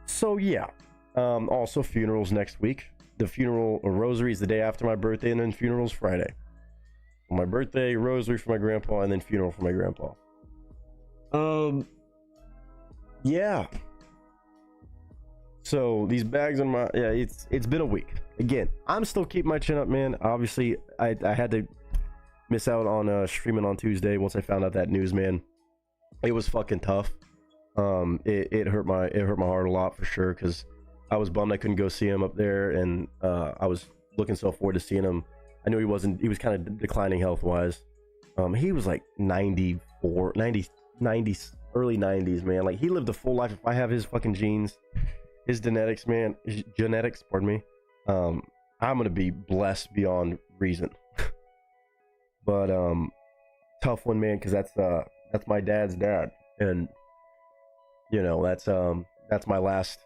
So yeah, also funerals next week. The funeral or rosary is the day after my birthday, and then funeral's Friday. My birthday, rosary for my grandpa, and then funeral for my grandpa. Yeah. So these bags in my, yeah, it's been a week. Again, I'm still keeping my chin up, man. Obviously, I had to miss out on streaming on Tuesday once I found out that news, man. It was fucking tough. It hurt my heart a lot for sure, because I was bummed I couldn't go see him up there, and I was looking so forward to seeing him. I knew he was kind of declining health wise. He was like 94, 90, early 90s, man. Like, he lived a full life. If I have his fucking genes, his genetics, man, pardon me, I'm gonna be blessed beyond reason. But tough one, man, because that's my dad's dad, and you know, that's my last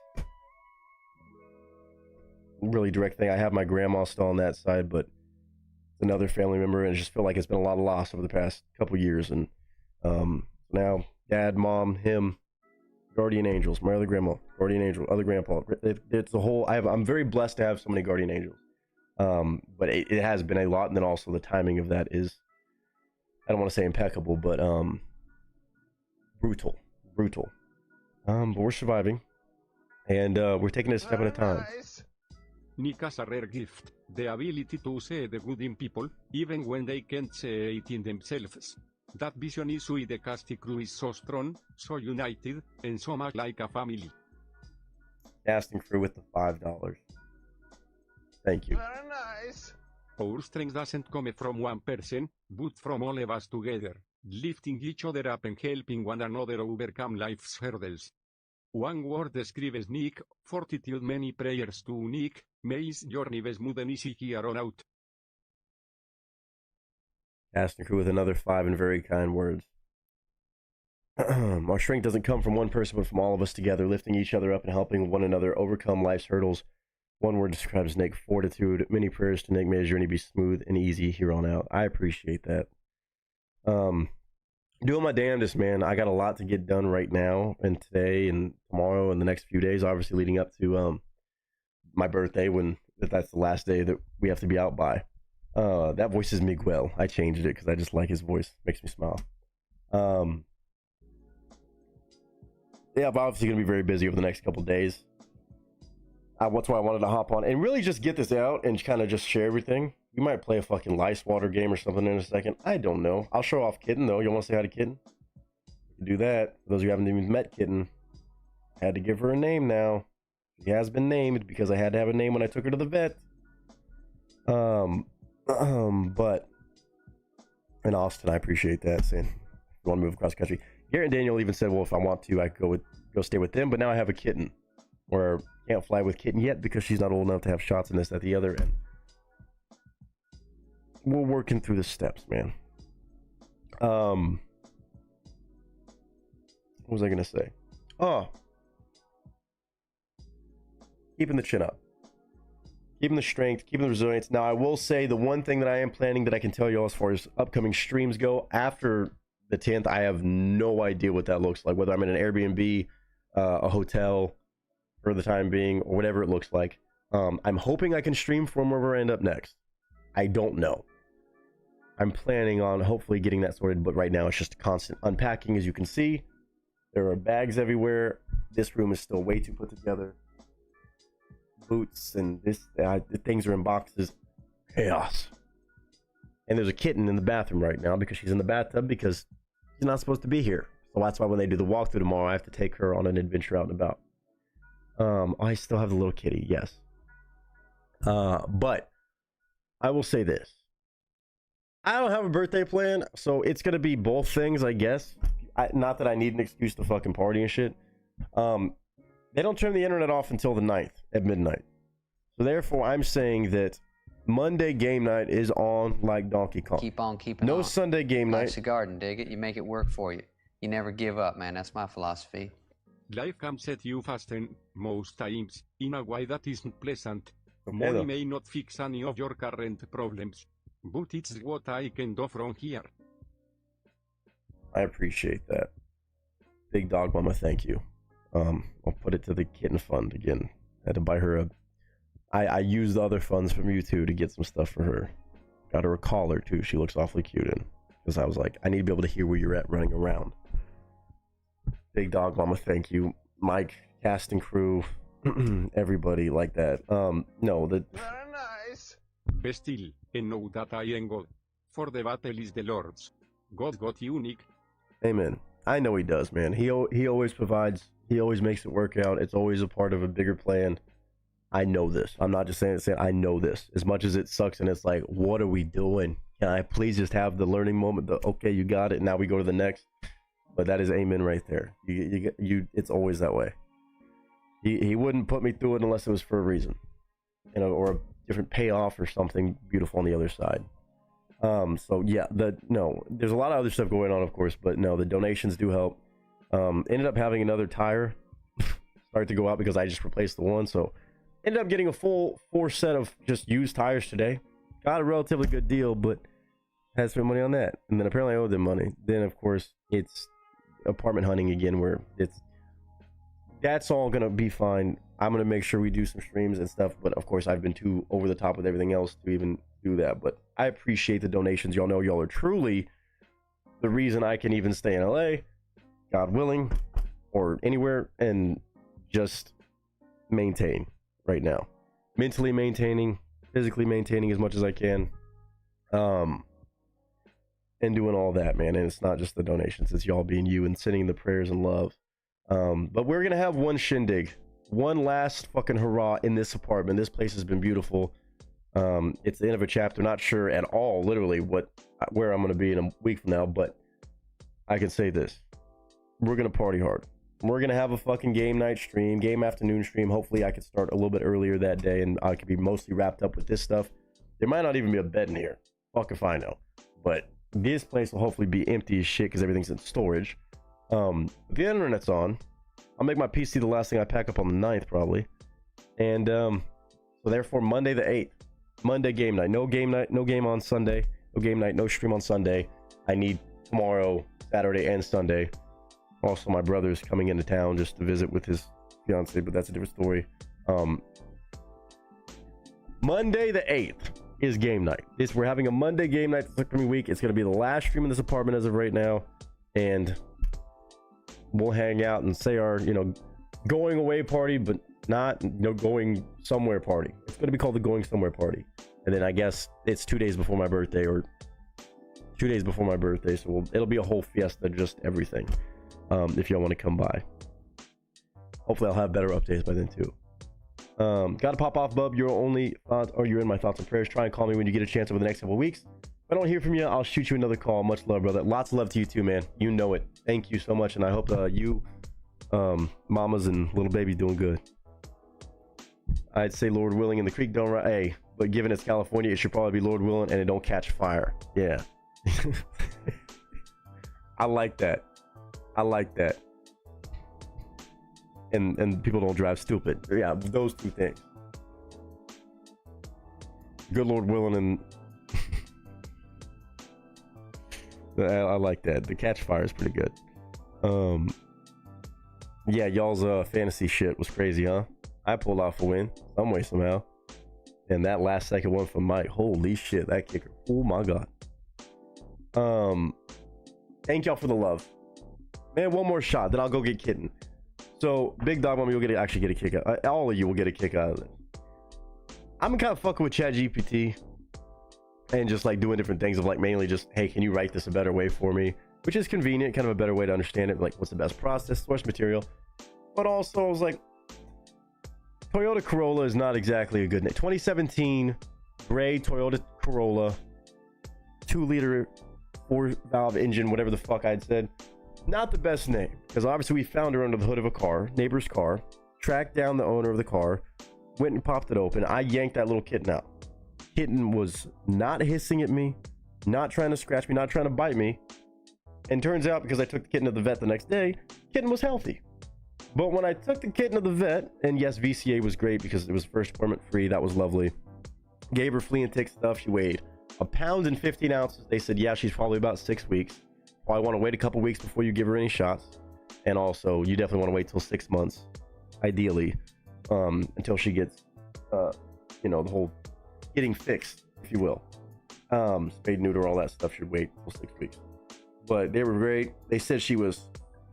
really direct thing. I have my grandma still on that side, but another family member, and I just feel like it's been a lot of loss over the past couple years. And now dad, mom, him, guardian angels, my other grandma, guardian angel, other grandpa. It's a whole, I'm very blessed to have so many guardian angels. But it has been a lot, and then also the timing of that is, I don't want to say impeccable, but brutal. But we're surviving, and we're taking it a step at a time. Nika's a rare gift, the ability to see the good in people, even when they can't see it in themselves. That vision is why the cast crew is so strong, so united, and so much like a family. Casting crew with the $5. Thank you. Very nice. Our strength doesn't come from one person, but from all of us together, lifting each other up and helping one another overcome life's hurdles. One word describes Nick, fortitude. Many prayers to Nick, may his journey be smooth and easy here on out. Casting crew with another 5 in very kind words. Our strength doesn't come from one person, but from all of us together, lifting each other up and helping one another overcome life's hurdles. One word describes Nick, fortitude. Many prayers to Nick, may his journey be smooth and easy here on out. I appreciate that. Doing my damnedest, man. I got a lot to get done right now, and today and tomorrow and the next few days, obviously leading up to my birthday, when that's the last day that we have to be out by. That voice is Miguel. I changed it because I just like his voice. Makes me smile. Yeah, I'm obviously going to be very busy over the next couple days. That's why I wanted to hop on and really just get this out and kind of just share everything. We might play a fucking Lice Water game or something in a second. I don't know. I'll show off Kitten, though. You want to say hi to Kitten? We can do that. For those of you who haven't even met Kitten, I had to give her a name now. She has been named because I had to have a name when I took her to the vet. But in Austin, I appreciate that. Saying you want to move across the country. Garrett and Daniel even said, well, if I want to, I could go stay with them. But now I have a kitten, where I can't fly with Kitten yet because she's not old enough to have shots in this, at the other end. We're working through the steps, man. What was I gonna say? Oh, keeping the chin up, keeping the strength, keeping the resilience. Now, I will say the one thing that I am planning that I can tell you all as far as upcoming streams go after the 10th, I have no idea what that looks like. Whether I'm in an Airbnb, a hotel for the time being, or whatever it looks like. I'm hoping I can stream from wherever I end up next. I don't know. I'm planning on hopefully getting that sorted, but right now it's just a constant unpacking. As you can see, there are bags everywhere. This room is still way too put together. Boots and this, things are in boxes. chaos. And there's a kitten in the bathroom right now because she's in the bathtub because she's not supposed to be here. So that's why when they do the walkthrough tomorrow, I have to take her on an adventure out and about. I still have the little kitty, yes. But I will say this. I don't have a birthday plan, so it's going to be both things, I guess. Not that I need an excuse to fucking party and shit. They don't turn the internet off until the 9th at midnight. So therefore, I'm saying that Monday game night is on like Donkey Kong. Keep on keeping no on. Sunday game night. Life's a garden, dig it. You make it work for you. You never give up, man. That's my philosophy. Life comes at you fast and, most times, in a way that isn't pleasant. Okay, Money though. may not fix any of your current problems, but it's what I can do from here. I appreciate that. Big Dog Mama, thank you. I'll put it to the kitten fund again. Had to buy her a... I used the other funds from you too to get some stuff for her. Got her a collar too. She looks awfully cute in. Because I was like, I need to be able to hear where you're at running around. Big Dog Mama, thank you. Mike, cast and crew, everybody like that. No, the... Very nice. Be still, and know that I am God. For the battle is the Lord's. God got unique. Amen. I know he does, man. He always provides. He always makes it work out. It's always a part of a bigger plan. I know this. I'm not just saying it. I know this. As much as it sucks and it's like, what are we doing? Can I please just have the learning moment? The okay, you got it. Now we go to the next. But that is amen right there. You. It's always that way. He wouldn't put me through it unless it was for a reason, or a different payoff or something beautiful on the other side. So yeah, there's a lot of other stuff going on, of course, but no, the donations do help. Ended up having another tire start to go out because I just replaced the one, so ended up getting a full 4 set of just used tires today. Got a relatively good deal, but had to spend money on that, and then apparently I owed them money. Then of course it's apartment hunting again, where that's all gonna be fine. I'm gonna make sure we do some streams and stuff, but of course I've been too over the top with everything else to even do that. But I appreciate the donations. Y'all know y'all are truly the reason I can even stay in LA, God willing, or anywhere, and just maintain right now. Mentally maintaining, physically maintaining as much as I can, and doing all that, man. And it's not just the donations, it's y'all being you and sending the prayers and love. But we're gonna have one shindig, one last fucking hurrah in this apartment. This place has been beautiful. It's the end of a chapter. Not sure at all, literally, where I'm gonna be in a week from now, but I can say this: we're gonna party hard. We're gonna have a fucking game night stream, game afternoon stream. Hopefully, I can start a little bit earlier that day, and I could be mostly wrapped up with this stuff. There might not even be a bed in here. Fuck if I know. But this place will hopefully be empty as shit because everything's in storage. The internet's on. I'll make my PC the last thing I pack up on the 9th probably, and so therefore Monday the 8th, Monday game night. No game night, no game on Sunday. No game night, no stream on Sunday. I need tomorrow, Saturday, and Sunday. Also, my brother's coming into town just to visit with his fiance, but that's a different story. Monday the 8th is game night. We're having a Monday game night this coming week. It's going to be the last stream in this apartment as of right now, and we'll hang out and say our, going away party, but not, going somewhere party. It's going to be called the going somewhere party. And then I guess it's 2 days before my birthday, or 2 days before my birthday. So it'll be a whole fiesta, just everything. If y'all want to come by. Hopefully I'll have better updates by then too. Gotta pop off, bub. You're in my thoughts and prayers. Try and call me when you get a chance over the next couple of weeks. If I don't hear from you, I'll shoot you another call. Much love, brother. Lots of love to you too, man. You know it. Thank you so much, and I hope you, mamas and little baby doing good. I'd say Lord willing, and the creek don't rise. Hey, but given it's California, it should probably be Lord willing, and it don't catch fire. Yeah. I like that. And people don't drive stupid. Yeah, those two things. Good Lord willing, and I like that. The catch fire is pretty good. Yeah, y'all's fantasy shit was crazy, huh? I pulled off a win some way, somehow. And that last second one from Mike, holy shit, that kicker. Oh my god. Thank y'all for the love. Man, one more shot, then I'll go get Kitten. So, Big Dog Mommy will actually get a kick out. All of you will get a kick out of this. I'm kind of fucking with ChatGPT. and just like doing different things of like mainly just, hey, can you write this a better way for me? Which is convenient, kind of a better way to understand it. Like, what's the best process, source material. But also, I was like, Toyota Corolla is not exactly a good name. 2017 gray Toyota Corolla, 2-liter 4-valve engine, whatever the fuck I'd said. Not the best name, because obviously we found her under the hood of a car, neighbor's car, tracked down the owner of the car, went and popped it open. I yanked that little kitten out. Kitten was not hissing at me, not trying to scratch me, not trying to bite me. And turns out, because I took the kitten to the vet the next day, kitten was healthy. But when I took the kitten to the vet, and yes, VCA was great because it was first appointment free, that was lovely. Gave her flea and tick stuff. She weighed 1 pound and 15 ounces. They said, yeah, she's probably about 6 weeks. Probably want to wait a couple weeks before you give her any shots. And also, you definitely want to wait till 6 months, ideally, until she gets, you know, the whole getting fixed, if you will. Spayed, neuter, all that stuff should wait till 6 weeks. But they were great. They said she was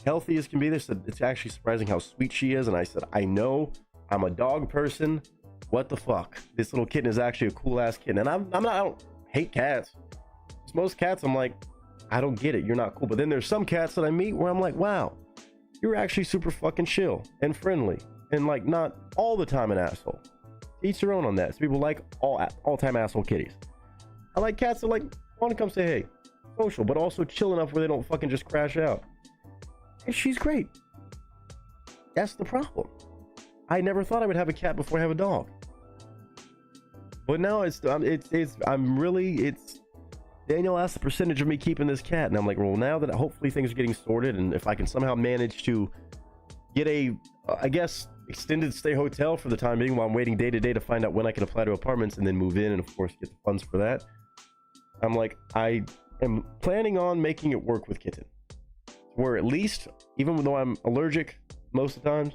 healthy as can be. They said it's actually surprising how sweet she is. And I said, I know, I'm a dog person. What the fuck? This little kitten is actually a cool ass kitten. And I don't hate cats. Most cats, I'm like, I don't get it. You're not cool. But then there's some cats that I meet where I'm like, wow, you're actually super fucking chill and friendly and like not all the time an asshole. Each their own on that. So people like all-time asshole kitties. I like cats that like want to come say hey, social, but also chill enough where they don't fucking just crash out. And she's great. That's the problem. I never thought I would have a cat before I have a dog. But now Daniel asked the percentage of me keeping this cat, and I'm like, well, now that hopefully things are getting sorted, and if I can somehow manage to get a, I guess, extended stay hotel for the time being while I'm waiting day to day to find out when I can apply to apartments and then move in and of course get the funds for that. I'm like, I am planning on making it work with Kitten. Where at least, even though I'm allergic most of the times,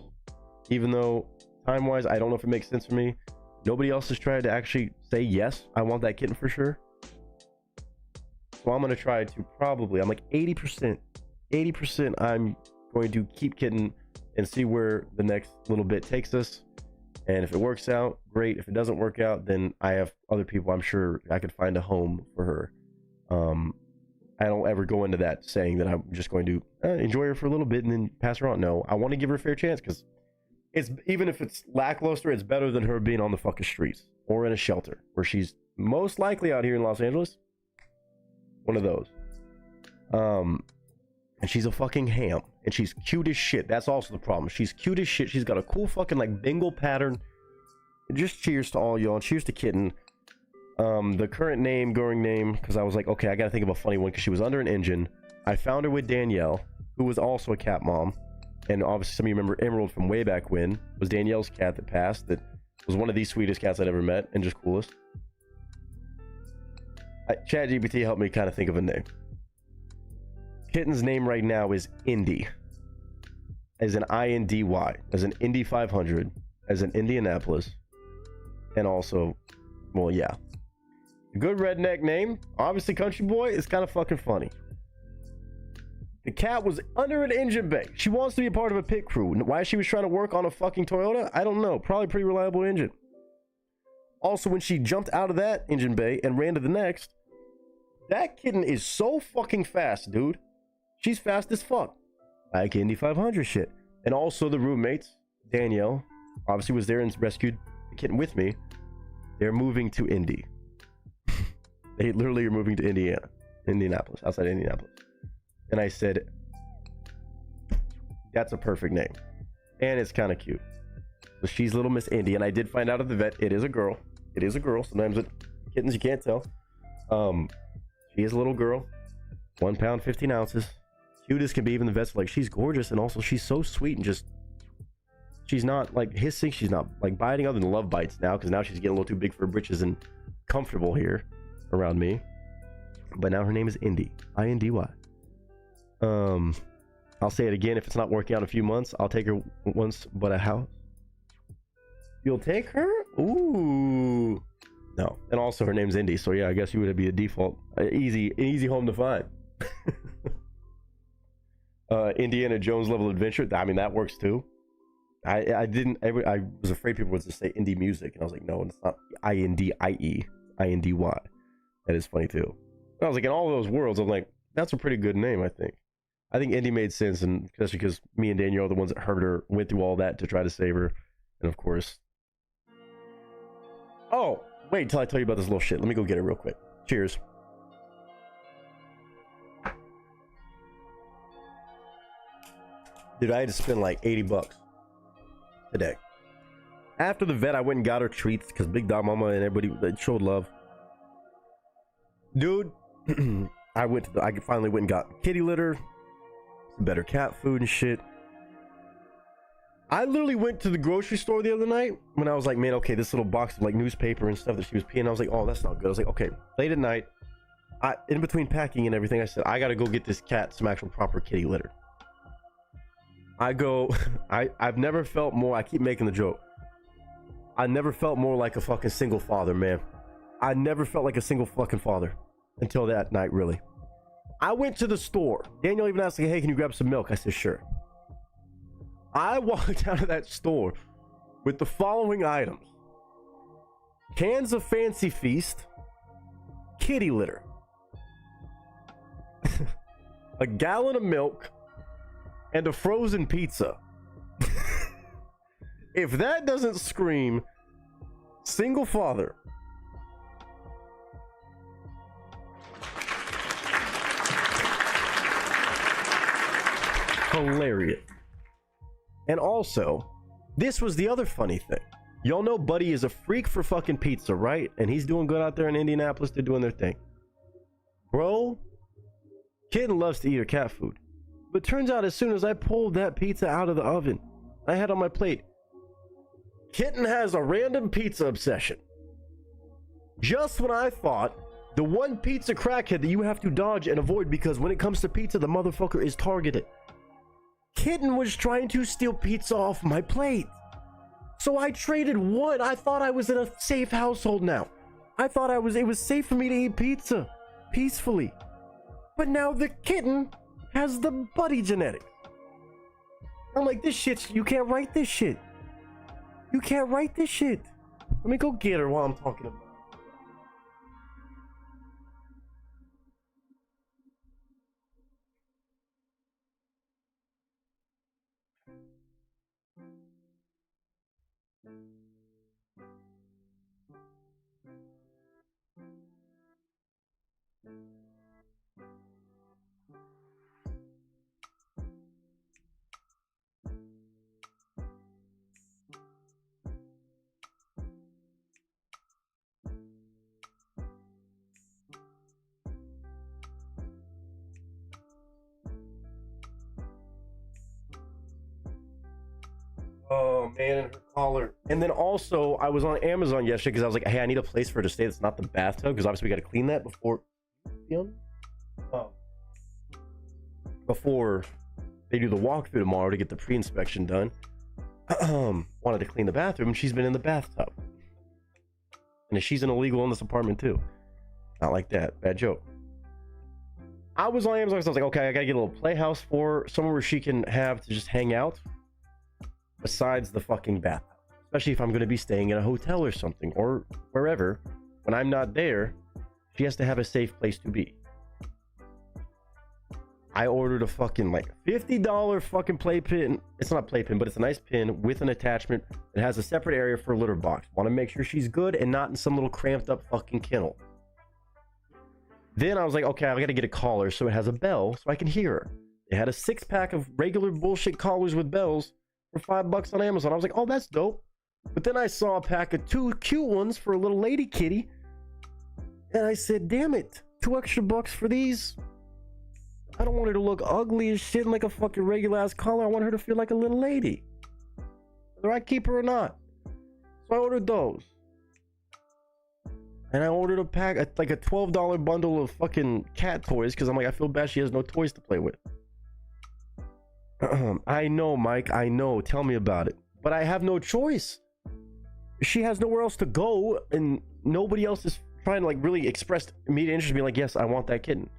even though time-wise I don't know if it makes sense for me, nobody else has tried to actually say yes, I want that kitten for sure. So I'm going to try to probably, I'm like 80% I'm going to keep Kitten and see where the next little bit takes us. And if it works out, great. If it doesn't work out, then I have other people I'm sure I could find a home for her. I don't ever go into that saying that I'm just going to enjoy her for a little bit and then pass her on. No, I want to give her a fair chance because it's, even if it's lackluster, it's better than her being on the fucking streets or in a shelter where she's most likely out here in Los Angeles. One of those. And she's a fucking ham. And she's cute as shit. That's also the problem. She's cute as shit. She's got a cool fucking like Bengal pattern. Just cheers to all y'all. Cheers to Kitten. The current name, going name, because I was like, okay, I gotta think of a funny one because she was under an engine. I found her with Danielle, who was also a cat mom. And obviously some of you remember Emerald from way back when. Was Danielle's cat that passed. That was one of the sweetest cats I'd ever met. And just coolest. ChatGPT helped me kind of think of a name. Kitten's name right now is Indy, as an INDY, as an Indy 500, as an Indianapolis, and also, well, yeah, a good redneck name. Obviously, country boy. It's kind of fucking funny. The cat was under an engine bay. She wants to be a part of a pit crew. Why she was trying to work on a fucking Toyota, I don't know. Probably a pretty reliable engine. Also, when she jumped out of that engine bay and ran to the next, that kitten is so fucking fast, dude. She's fast as fuck. Like Indy 500 shit. And also the roommates, Danielle, obviously was there and rescued the kitten with me. They're moving to Indy. They literally are moving to Indianapolis, outside Indianapolis. And I said, that's a perfect name. And it's kind of cute. So she's little Miss Indy. And I did find out at the vet, it is a girl. It is a girl. Sometimes with kittens, you can't tell. She is a little girl. 1 pound, 15 ounces. Cute as can be. Even the vet's like, she's gorgeous. And also, she's so sweet and just, she's not like hissing. She's not like biting, other than love bites now. Because now she's getting a little too big for her britches and comfortable here around me. But now her name is Indy. INDY. I'll say it again. If it's not working out in a few months, I'll take her once, but a house. You'll take her? Ooh. No. And also her name's Indy, so yeah, I guess you would be a default. Easy home to find. Indiana Jones level adventure. I mean, that works too. I was afraid people would just say indie music, and I was like, no, it's not. INDIE. INDY. That is funny too. I was like, in all those worlds, I'm like, that's a pretty good name, I think. I think Indy made sense, and especially because me and Danielle are the ones that hurt her, went through all that to try to save her. And of course... Oh, wait till I tell you about this little shit. Let me go get it real quick. Cheers. Dude, I had to spend like $80 today. After the vet, I went and got her treats because Big Dog Mama and everybody showed love. Dude, I finally went and got kitty litter, some better cat food and shit. I literally went to the grocery store the other night when I was like, man, okay, this little box of like newspaper and stuff that she was peeing. I was like, oh, that's not good. I was like, okay, late at night, in between packing and everything, I said, I gotta go get this cat some actual proper kitty litter. I've never felt more, I keep making the joke, I never felt more like a fucking single father, man. I never felt like a single fucking father until that night, really. I went to the store. Daniel even asked me, hey, can you grab some milk? I said, sure. I walked out of that store with the following items: cans of Fancy Feast, kitty litter, a gallon of milk, and a frozen pizza. If that doesn't scream single father. Hilarious. And also, this was the other funny thing. Y'all know Buddy is a freak for fucking pizza, right? And he's doing good out there in Indianapolis. They're doing their thing. Bro, kitten loves to eat her cat food. But turns out as soon as I pulled that pizza out of the oven, I had on my plate, Kitten has a random pizza obsession. Just when I thought the one pizza crackhead that you have to dodge and avoid because when it comes to pizza, the motherfucker is targeted. Kitten was trying to steal pizza off my plate. So I traded one. I thought I was in a safe household now. I thought it was safe for me to eat pizza peacefully. But now the kitten has the Buddy genetics. I'm like, this shit, you can't write this shit. You can't write this shit. Let me go get her while I'm talking about it. Oh man, and her collar. And then also, I was on Amazon yesterday because I was like, hey, I need a place for her to stay that's not the bathtub because obviously we got to clean that before they do the walkthrough tomorrow to get the pre-inspection done. Wanted to clean the bathroom, and she's been in the bathtub. And she's an illegal in this apartment too. Not like that. Bad joke. I was on Amazon because I was like, okay, I gotta get a little playhouse for somewhere where she can have to just hang out. Besides the fucking bathhouse, especially if I'm going to be staying in a hotel or something or wherever, when I'm not there, she has to have a safe place to be. I ordered a fucking like $50 fucking playpen. It's not a playpen, but it's a nice pin with an attachment. It has a separate area for a litter box. Want to make sure she's good and not in some little cramped up fucking kennel. Then I was like, okay, I got to get a collar so it has a bell so I can hear her. It had a 6-pack of regular bullshit collars with bells for $5 on Amazon. I was like, oh, that's dope. But then I saw a pack of 2 cute ones for a little lady kitty. And I said, damn it, $2 extra for these. I don't want her to look ugly as shit like a fucking regular ass collar. I want her to feel like a little lady. Whether I keep her or not. So I ordered those. And I ordered a pack, like a $12 bundle of fucking cat toys because I'm like, I feel bad she has no toys to play with. I know, Mike, I know. Tell me about it. But I have no choice. She has nowhere else to go, and nobody else is trying to like really express immediate interest in being like, yes, I want that kitten.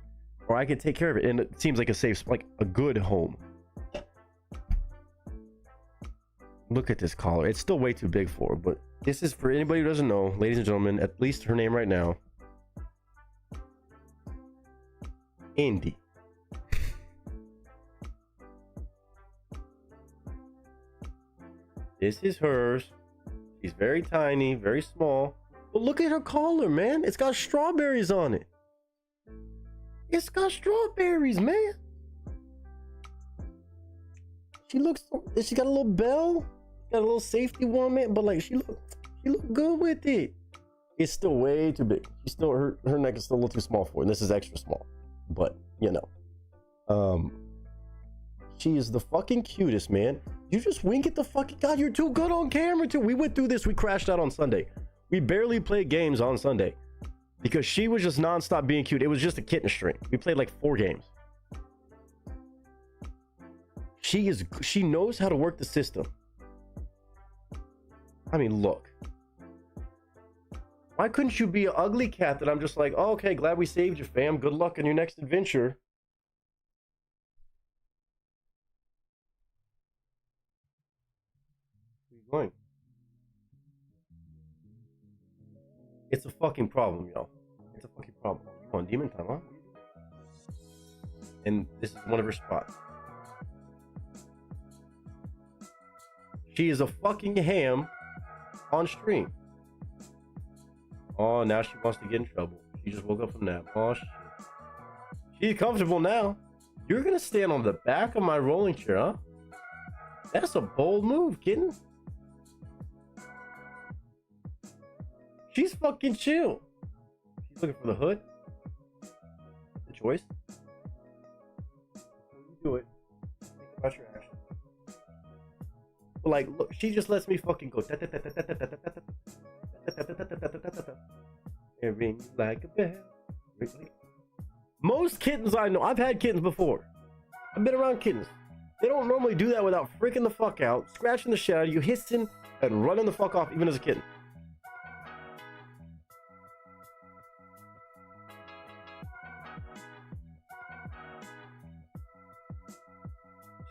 Or I can take care of it. And it seems like a safe, like a good home. Look at this collar. It's still way too big for her, but this is for anybody who doesn't know, ladies and gentlemen, at least her name right now Indy. This is hers. She's very tiny, very small. But look at her collar, man. It's got strawberries on it. It's got strawberries, man. She got a little bell, got a little safety one, man. But like, she look good with it. It's still way too big. She's still her neck is still a little too small for it. And this is extra small. But you know, she is the fucking cutest, man. You just wink at the fucking God. You're too good on camera too. We went through this. We crashed out on Sunday. We barely played games on Sunday because she was just nonstop being cute. It was just a kitten string. We played like 4 games. She knows how to work the system. I mean, look. Why couldn't you be an ugly cat that I'm just like, oh, okay, glad we saved you, fam. Good luck on your next adventure. Where you going? It's a fucking problem, yo. It's a fucking problem. You on demon time, huh? And this is one of her spots. She is a fucking ham on stream. Oh, now she wants to get in trouble. She just woke up from nap. Oh, shit. She's comfortable now. You're gonna stand on the back of my rolling chair, huh? That's a bold move, kitten. She's fucking chill. She's looking for the hood. The choice. You do it. Think about your actions. But like, look, she just lets me fucking go. And ring like a bell. Most kittens I know, I've had kittens before. I've been around kittens. They don't normally do that without freaking the fuck out, scratching the shit out of you, hissing, and running the fuck off, even as a kitten.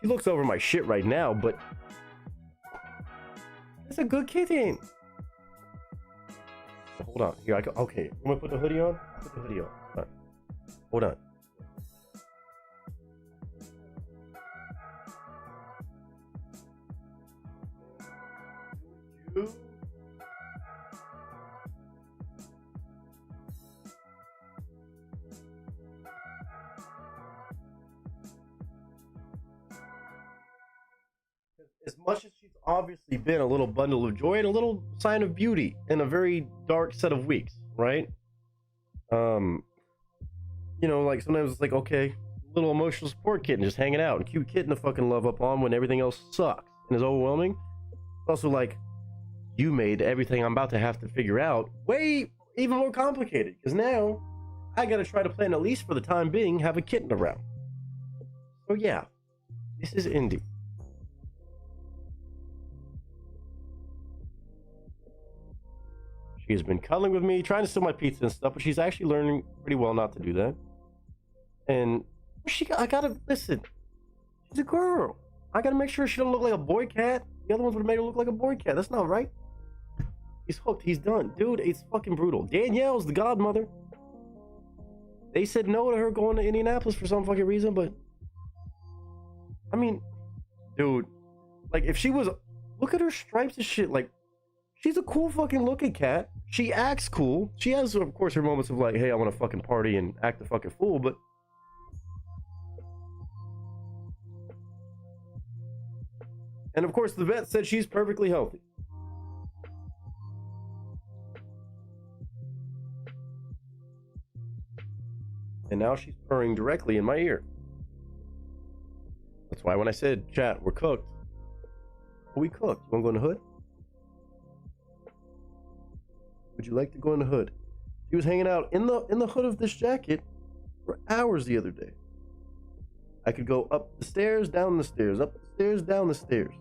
She looks over my shit right now, but it's a good kitten. Hold on. Here I go. Okay. I'm gonna put the hoodie on. Put the hoodie on. Hold on. As much as she's obviously been a little bundle of joy and a little sign of beauty in a very dark set of weeks, right? You know, like sometimes it's like, okay, little emotional support kitten just hanging out, and cute kitten to fucking love up on when everything else sucks and is overwhelming. It's also like, you made everything I'm about to have to figure out way even more complicated, because now I gotta try to plan, at least for the time being, have a kitten around. So yeah, this is Indy. She's been cuddling with me, trying to steal my pizza and stuff, but she's actually learning pretty well not to do that. And I gotta listen. She's a girl. I gotta make sure she don't look like a boy cat. The other ones would have made her look like a boy cat. That's not right. He's hooked. He's done, dude. It's fucking brutal. Danielle's the godmother. They said no to her going to Indianapolis for some fucking reason, but I mean, dude, like if she was, look at her stripes and shit. Like, she's a cool fucking looking cat. She acts cool. She has, of course, her moments of like, hey, I want to fucking party and act a fucking fool, but and of course, the vet said she's perfectly healthy. And now she's purring directly in my ear. That's why when I said, chat, we're cooked. We cooked. You want to go in the hood? Would you like to go in the hood? She was hanging out in the hood of this jacket for hours the other day. I could go up the stairs, down the stairs, up the stairs, down the stairs.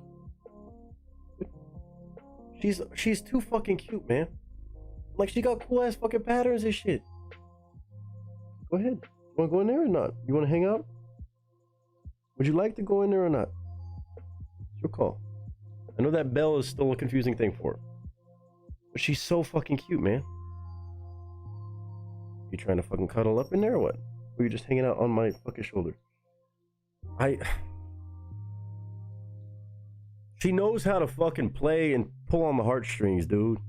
She's too fucking cute, man. Like, she got cool ass fucking patterns and shit. Go ahead. You want to go in there or not? You want to hang out? Would you like to go in there or not? It's your call. I know that bell is still a confusing thing for her. But she's so fucking cute, man. You trying to fucking cuddle up in there or what? Or you just hanging out on my fucking shoulder? She knows how to fucking play and pull on the heartstrings, dude.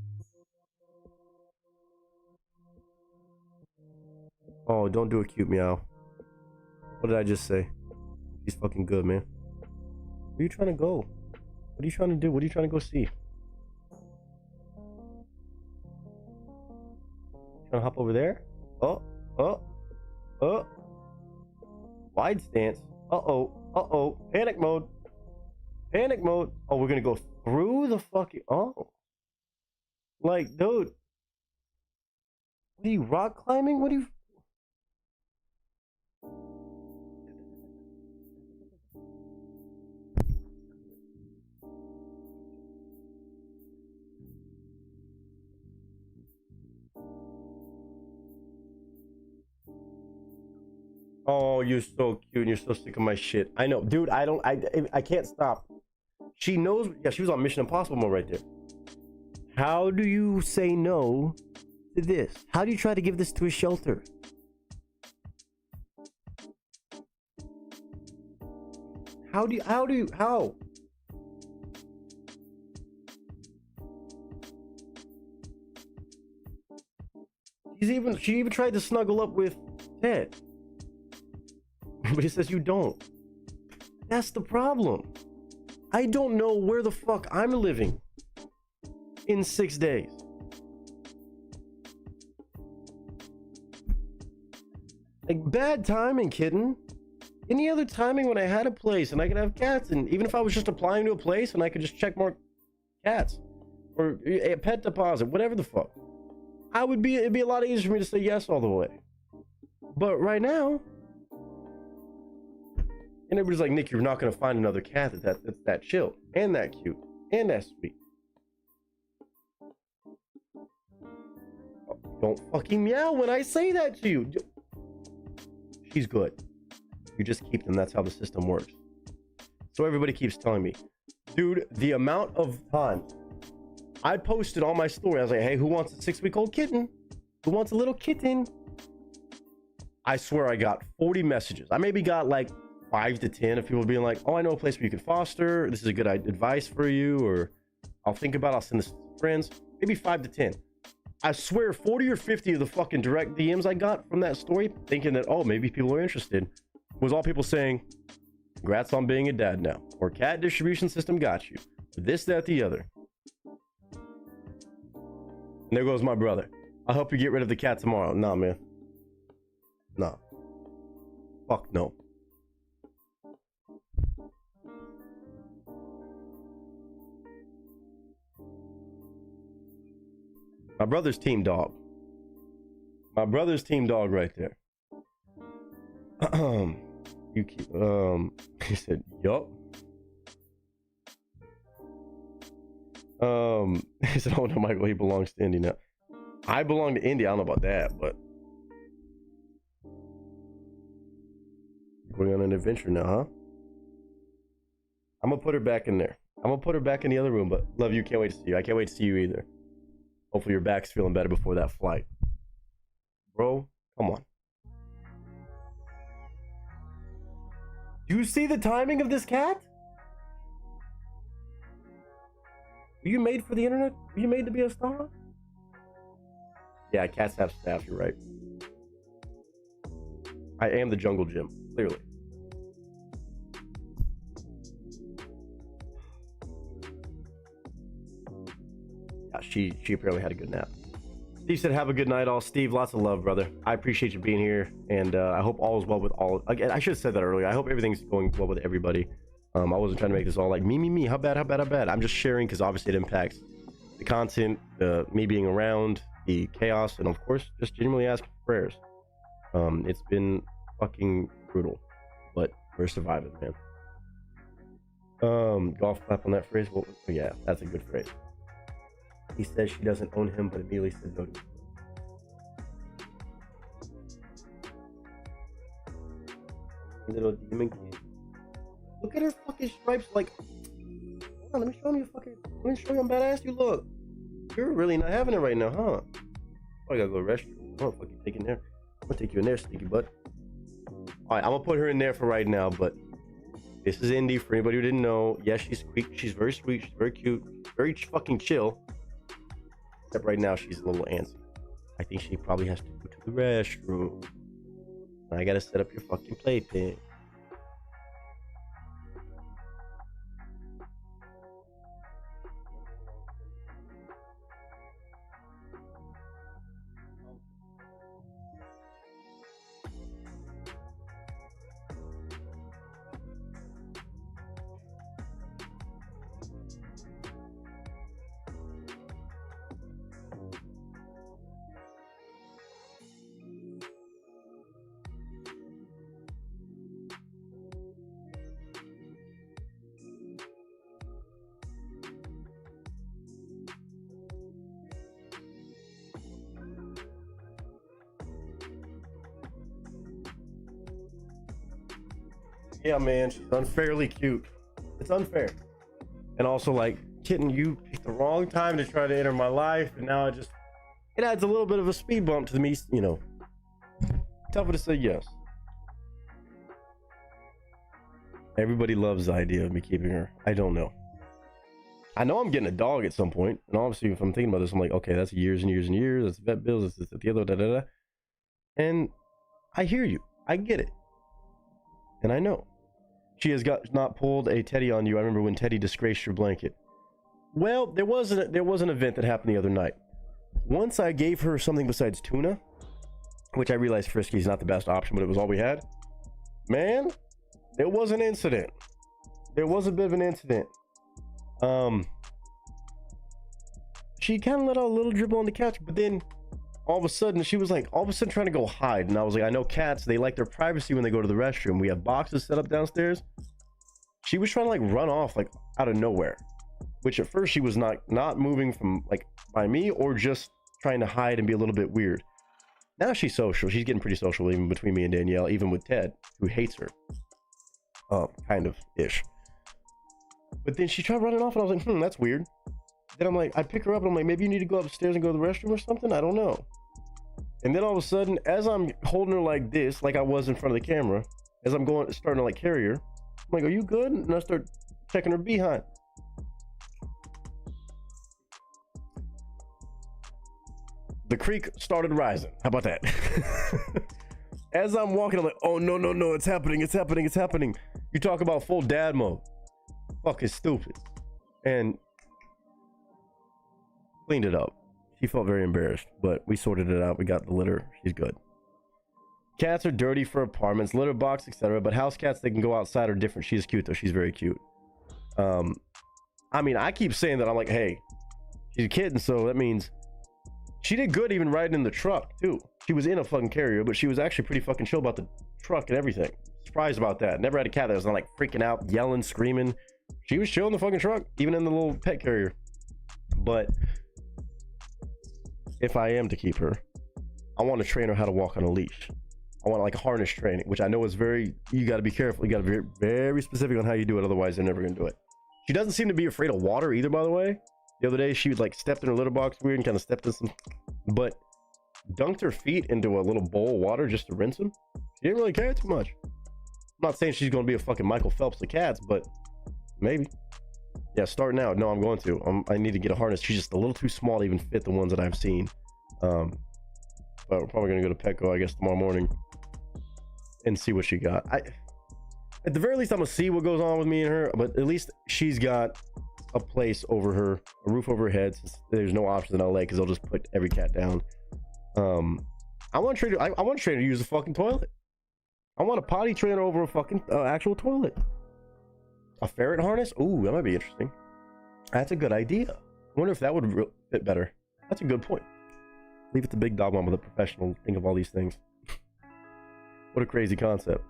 Oh, don't do a cute meow. What did I just say? He's fucking good, man. Where are you trying to go? What are you trying to do? What are you trying to go see? Trying to hop over there? Oh. Wide stance. Uh-oh. Panic mode. Oh, we're gonna go through the fucking... Oh. Like, dude. What are you, rock climbing? What are you... Oh, you're so cute and you're so sick of my shit. I know, dude. I can't stop. She knows. Yeah, she was on Mission Impossible mode right there. How do you say no to this? How do you try to give this to a shelter? How? She even tried to snuggle up with Ted. But he says you don't. That's the problem. I don't know where the fuck I'm living in 6 days. Like, bad timing, kitten. Any other timing when I had a place and I could have cats, and even if I was just applying to a place and I could just check more cats or a pet deposit, whatever the fuck, it'd be a lot easier for me to say yes all the way. But right now, and everybody's like, Nick, you're not gonna find another cat that's that chill and that cute and that sweet. Oh, don't fucking meow when I say that to you. She's good. You just keep them. That's how the system works. So everybody keeps telling me, dude, the amount of time I posted on my story, I was like, hey, who wants a 6-week-old kitten? Who wants a little kitten? I swear I got 40 messages. I maybe got like 5 to 10 of people being like, oh, I know a place where you can foster. This is a good advice for you. Or I'll think about it. I'll send this to friends. Maybe 5 to 10. I swear 40 or 50 of the fucking direct DMs I got from that story, thinking that, oh, maybe people are interested, was all people saying, congrats on being a dad now. Or cat distribution system got you. Or this, that, the other. And there goes my brother. I'll help you get rid of the cat tomorrow. Nah, man. Nah. Fuck no. My brother's team dog. My brother's team dog right there. You keep, he said, yup. He said, oh no, Michael, he belongs to Indy now. I belong to Indy. I don't know about that, but going on an adventure now, huh? I'm gonna put her back in there. I'm gonna put her back in the other room, but love you. Can't wait to see you. I can't wait to see you either. Hopefully your back's feeling better before that flight. Bro, come on. Do you see the timing of this cat? Are you made for the internet? Are you made to be a star? Yeah, cats have staff, you're right. I am the jungle gym, clearly. Yeah, she apparently had a good nap. Steve said, have a good night all. Steve, lots of love, brother. I appreciate you being here, and I hope all is well with all. Again, I should have said that earlier. I hope everything's going well with everybody. I wasn't trying to make this all like me. How bad? I'm just sharing because obviously it impacts the content, me being around, the chaos, and of course, just genuinely asking for prayers. It's been fucking brutal, but we're surviving, man. Golf clap on that phrase. Well, yeah, that's a good phrase. He says she doesn't own him, but immediately says no to him. Little demon king. Look at her fucking stripes. Like, hold on, let me show you how badass you look. You're really not having it right now, huh? Oh, I gotta go rest you. I'm gonna fucking take in there. I'm gonna take you in there, sneaky butt. All right, I'm gonna put her in there for right now, but this is Indy. For anybody who didn't know, yes, she's sweet. She's very sweet. She's very cute. Very fucking chill. Except right now, she's a little antsy. I think she probably has to go to the restroom. And I gotta set up your fucking playpen. Yeah, man, she's unfairly cute. It's unfair. And also, like, kitten, you picked the wrong time to try to enter my life, and now it adds a little bit of a speed bump to me, you know. Tougher to say yes. Everybody loves the idea of me keeping her. I don't know. I know I'm getting a dog at some point, and obviously, if I'm thinking about this, I'm like, okay, that's years and years and years. That's vet bills. That's the other, da da da. And I hear you. I get it. And I know. She has not pulled a Teddy on you. I remember when Teddy disgraced your blanket. Well, there was an event that happened the other night. Once I gave her something besides tuna, which I realized Frisky is not the best option, but it was all we had. Man, there was an incident. There was a bit of an incident. She kind of let out a little dribble on the couch, but then all of a sudden she was like, all of a sudden trying to go hide. And I was like, I know cats, they like their privacy when they go to the restroom. We have boxes set up downstairs. She was trying to like run off like out of nowhere, which at first she was not moving from like by me or just trying to hide and be a little bit weird. Now she's social. She's getting pretty social even between me and Danielle, even with Ted, who hates her. Kind of ish. But then she tried running off and I was like, that's weird. Then I'm like, I pick her up and I'm like, maybe you need to go upstairs and go to the restroom or something. I don't know. And then all of a sudden, as I'm holding her like this, like I was in front of the camera, as I'm starting to like carry her, I'm like, are you good? And I start checking her behind. The creek started rising. How about that? As I'm walking, I'm like, oh, no, it's happening. You talk about full dad mode. Fucking stupid. And cleaned it up. She felt very embarrassed, but we sorted it out. We got the litter. She's good. Cats are dirty for apartments, litter box, etc. But house cats, they can go outside, are different. She's cute though. She's very cute. I mean, I keep saying that. I'm like, hey, she's a kitten, so that means she did good even riding in the truck too. She was in a fucking carrier, but she was actually pretty fucking chill about the truck and everything. Surprised about that. Never had a cat that was like freaking out, yelling, screaming. She was chill in the fucking truck, even in the little pet carrier. But if I am to keep her, I want to train her how to walk on a leash. I want like a harness training, which I know is you got to be careful. You got to be very specific on how you do it. Otherwise, they're never going to do it. She doesn't seem to be afraid of water either, by the way. The other day, she like stepped in her litter box weird and kind of stepped in some, but dunked her feet into a little bowl of water just to rinse them. She didn't really care too much. I'm not saying she's going to be a fucking Michael Phelps of cats, but maybe. Yeah, starting out. No, I'm going to. I need to get a harness. She's just a little too small to even fit the ones that I've seen. But we're probably going to go to Petco, I guess, tomorrow morning and see what she got. At the very least, I'm going to see what goes on with me and her, but at least she's got a place over her, a roof over her head, since there's no options in LA because they'll just put every cat down. I want to train her to use the fucking toilet. I want a potty trainer over a fucking actual toilet. A ferret harness? Ooh, that might be interesting. That's a good idea. I wonder if that would fit better. That's a good point. Leave it to Big Dog Mama, the professional, think of all these things. What a crazy concept.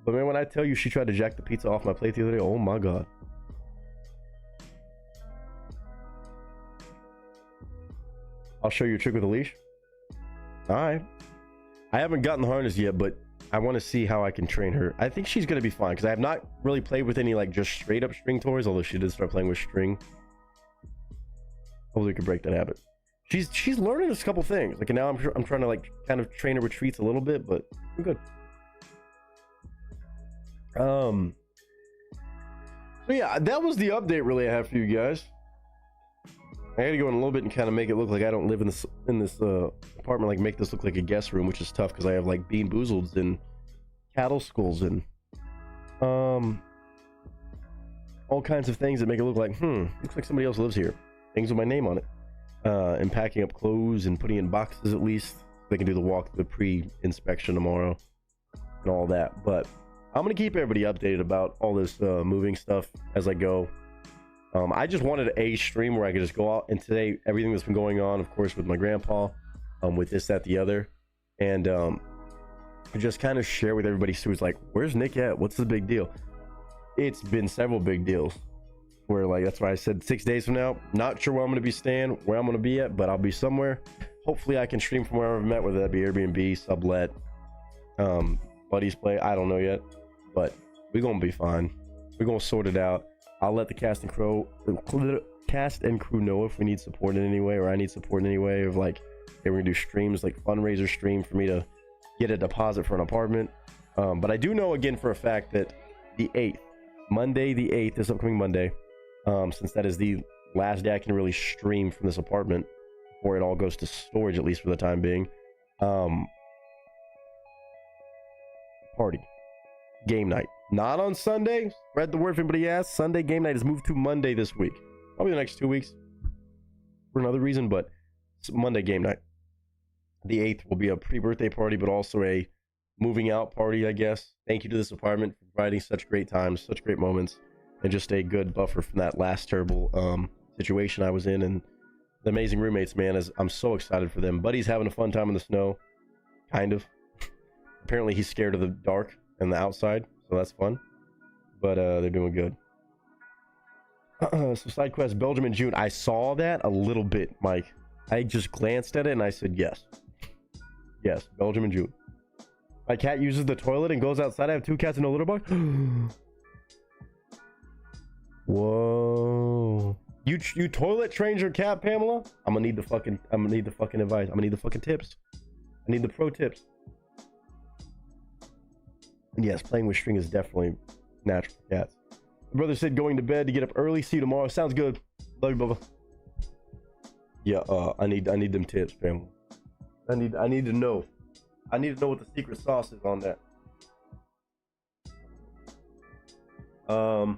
But man, when I tell you she tried to jack the pizza off my plate the other day, oh my god. I'll show you a trick with a leash. Alright. I haven't gotten the harness yet, but I want to see how I can train her. I think she's going to be fine because I have not really played with any like just straight up string toys, although she did start playing with string. Hopefully we can break that habit. She's learning a couple things. Like now I'm trying to like kind of train her with treats a little bit, but I'm good. So yeah, that was the update really I have for you guys. I gotta go in a little bit and kind of make it look like I don't live in this apartment, like make this look like a guest room, which is tough because I have like bean boozleds and cattle skulls and all kinds of things that make it look like looks like somebody else lives here. Things with my name on it. And packing up clothes and putting in boxes at least. They can do the pre-inspection tomorrow and all that. But I'm gonna keep everybody updated about all this moving stuff as I go. I just wanted a stream where I could just go out and today everything that's been going on, of course, with my grandpa, with this, that, the other, and just kind of share with everybody who's like, where's Nick at? What's the big deal? It's been several big deals where, like, that's why I said 6 days from now, not sure where I'm going to be staying, where I'm going to be at, but I'll be somewhere. Hopefully I can stream from wherever I'm at, whether that be Airbnb, sublet, buddies play, I don't know yet, but we're going to be fine. We're going to sort it out. I'll let the cast and crew know if we need support in any way, or I need support in any way, of like, hey, we're gonna do streams, like fundraiser stream for me to get a deposit for an apartment. But I do know again for a fact that the 8th, Monday the 8th, this upcoming Monday, since that is the last day I can really stream from this apartment before it all goes to storage, at least for the time being. Party. Game night. Not on Sunday. Spread the word if anybody asks. Sunday game night is moved to Monday this week. Probably the next 2 weeks for another reason, but it's Monday game night. The 8th will be a pre-birthday party, but also a moving out party, I guess. Thank you to this apartment for providing such great times, such great moments, and just a good buffer from that last terrible situation I was in. And the amazing roommates, man, I'm so excited for them. Buddy's having a fun time in the snow, kind of. Apparently he's scared of the dark and the outside, so that's fun. But they're doing good. So side quest Belgium in June. I saw that a little bit, Mike. I just glanced at it and I said yes. Yes, Belgium in June. My cat uses the toilet and goes outside. I have 2 cats in a litter box. Whoa. You toilet trained your cat, Pamela? I'm gonna need the fucking advice. I'm gonna need the fucking tips. I need the pro tips. And yes, playing with string is definitely natural for cats. My brother said going to bed to get up early. See you tomorrow. Sounds good. Love you, Bubba. Yeah, I need them tips, Pamela. I need to know. I need to know what the secret sauce is on that. What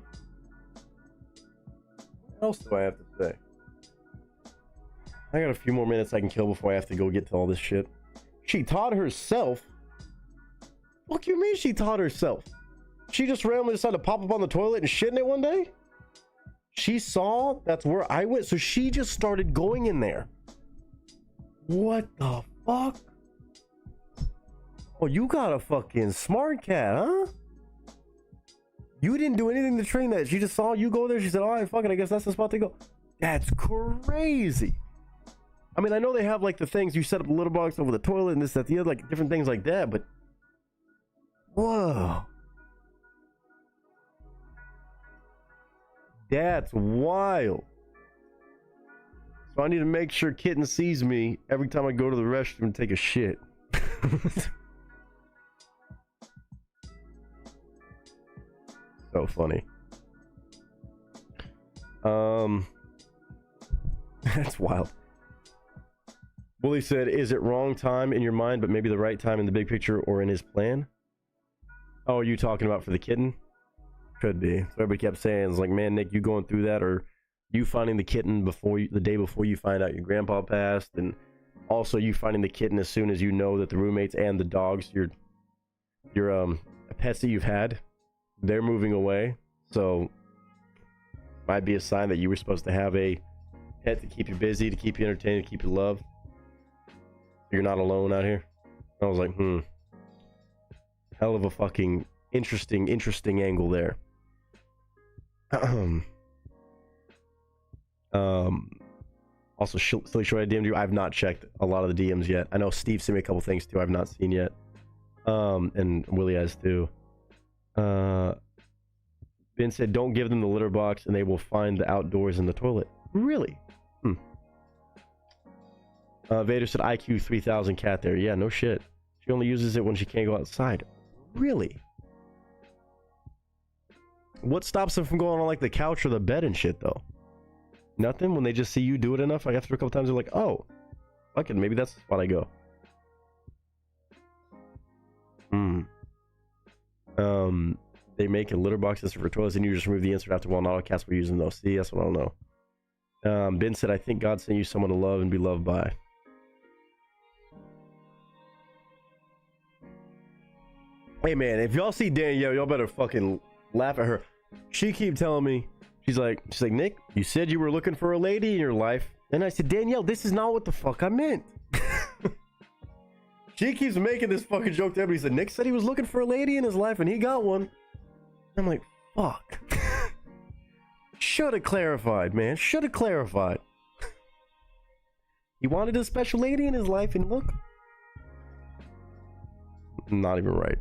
else do I have to say? I got a few more minutes I can kill before I have to go get to all this shit. She taught herself? What do you mean she taught herself? She just randomly decided to pop up on the toilet and shit in it one day? She saw that's where I went, so she just started going in there. What the fuck? Oh, you got a fucking smart cat, huh? You didn't do anything to train that. She just saw you go there. She said, all right, fuck it, I guess that's the spot to go. That's crazy. I mean, I know they have like the things you set up a litter box over the toilet and this, that, the other, like different things like that, but whoa. That's wild. So I need to make sure Kitten sees me every time I go to the restroom and take a shit. So funny. That's wild. Wooly said, is it wrong time in your mind, but maybe the right time in the big picture or in his plan? Oh, are you talking about for the kitten? Could be. So everybody kept saying, it's like, man, Nick, you going through that, or you finding the kitten the day before you find out your grandpa passed, and also you finding the kitten as soon as you know that the roommates and the dogs, your pets that you've had, they're moving away. So might be a sign that you were supposed to have a pet to keep you busy, to keep you entertained, to keep you loved. You're not alone out here. I was like, hell of a fucking interesting angle there. Also, Silly Short, I DM'd you. I've not checked a lot of the DMs yet. I know Steve sent me a couple things too I've not seen yet. And Willie has too. Ben said, don't give them the litter box and they will find the outdoors in the toilet. Really? Vader said, IQ 3000 cat there. Yeah, no shit. She only uses it when she can't go outside. Really? What stops them from going on like the couch or the bed and shit though? Nothing. When they just see you do it enough, like after a couple times, they're like, "Oh, fuck it, maybe that's the spot I go." They make a litter box for toilets, and you just remove the insert after while not all cats will use them though. See, that's what I don't know. Ben said, "I think God sent you someone to love and be loved by." Hey man, if y'all see Danielle, y'all better fucking laugh at her. She keep telling me, she's like, Nick, you said you were looking for a lady in your life, and I said, Danielle, this is not what the fuck I meant. She keeps making this fucking joke to everybody. Said Nick said he was looking for a lady in his life, and he got one. I'm like, fuck. Should have clarified, man. Should have clarified. He wanted a special lady in his life, and look, not even right.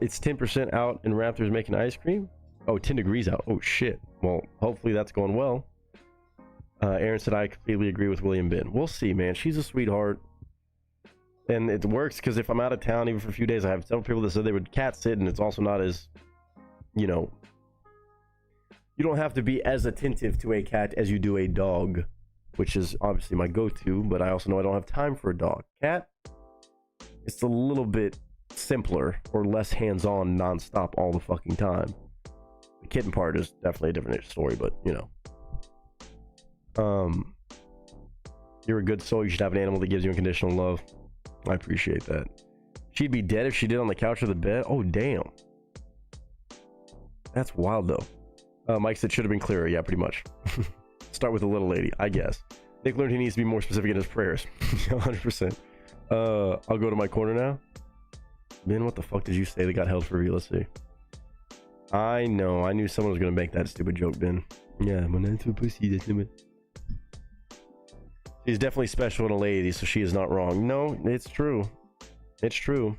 It's 10% out, and Raptors making ice cream. Oh, 10 degrees out. Oh shit. Well, hopefully that's going well. Aaron said, I completely agree with William Ben. We'll see, man. She's a sweetheart. And it works because if I'm out of town, even for a few days, I have several people that said they would cat sit, and it's also not as, you know, you don't have to be as attentive to a cat as you do a dog, which is obviously my go-to, but I also know I don't have time for a dog. Cat, it's a little bit simpler or less hands-on non-stop all the fucking time. The kitten part is definitely a different story, but you know. You're a good soul. You should have an animal that gives you unconditional love. I appreciate that. She'd be dead if she did on the couch or the bed. Oh damn, that's wild though. Mike said should have been clearer. Yeah, pretty much. Start with the little lady, I guess. Nick learned he needs to be more specific in his prayers. 100%. I'll go to my corner now. Ben, what the fuck did you say that got held for review? Let's see. I know. I knew someone was gonna make that stupid joke, Ben. Yeah, my name's a pussy. That's it. She's definitely special and a lady, so she is not wrong. No, it's true. It's true.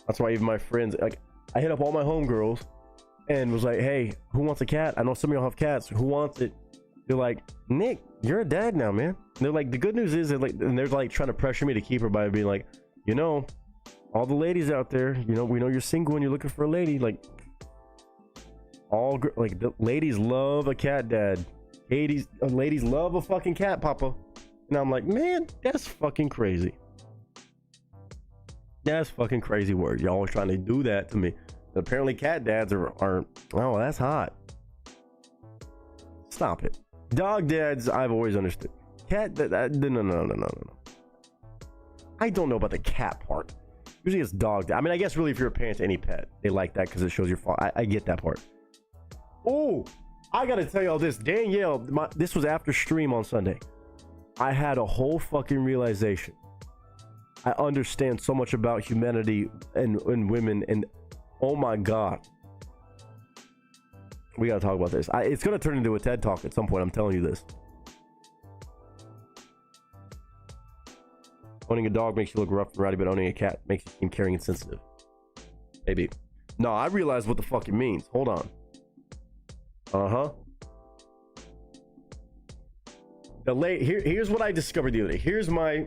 That's why even my friends, like, I hit up all my homegirls and was like, hey, who wants a cat? I know some of y'all have cats. Who wants it? They're like, Nick, you're a dad now, man. And they're like, the good news is that, like, and they're like trying to pressure me to keep her by being like, you know, all the ladies out there, you know, we know you're single and you're looking for a lady. Like, like the ladies love a cat dad. Ladies love a fucking cat papa. And I'm like, man, that's fucking crazy. That's fucking crazy word. Y'all are trying to do that to me. But apparently cat dads are oh, that's hot. Stop it. Dog dads, I've always understood. Cat, no. I don't know about the cat part. Usually it's dog dad. I mean, I guess really if you're a parent to any pet, they like that because it shows your fault. I get that part. Oh, I gotta tell y'all this. Danielle, this was after stream on Sunday. I had a whole fucking realization. I understand so much about humanity and women, and oh my god. We gotta talk about this. It's gonna turn into a TED Talk at some point, I'm telling you this. Owning a dog makes you look rough and rowdy, but owning a cat makes you seem caring and sensitive. Maybe. No, I realize what the fuck it means. Hold on. Here's what I discovered the other day. Here's my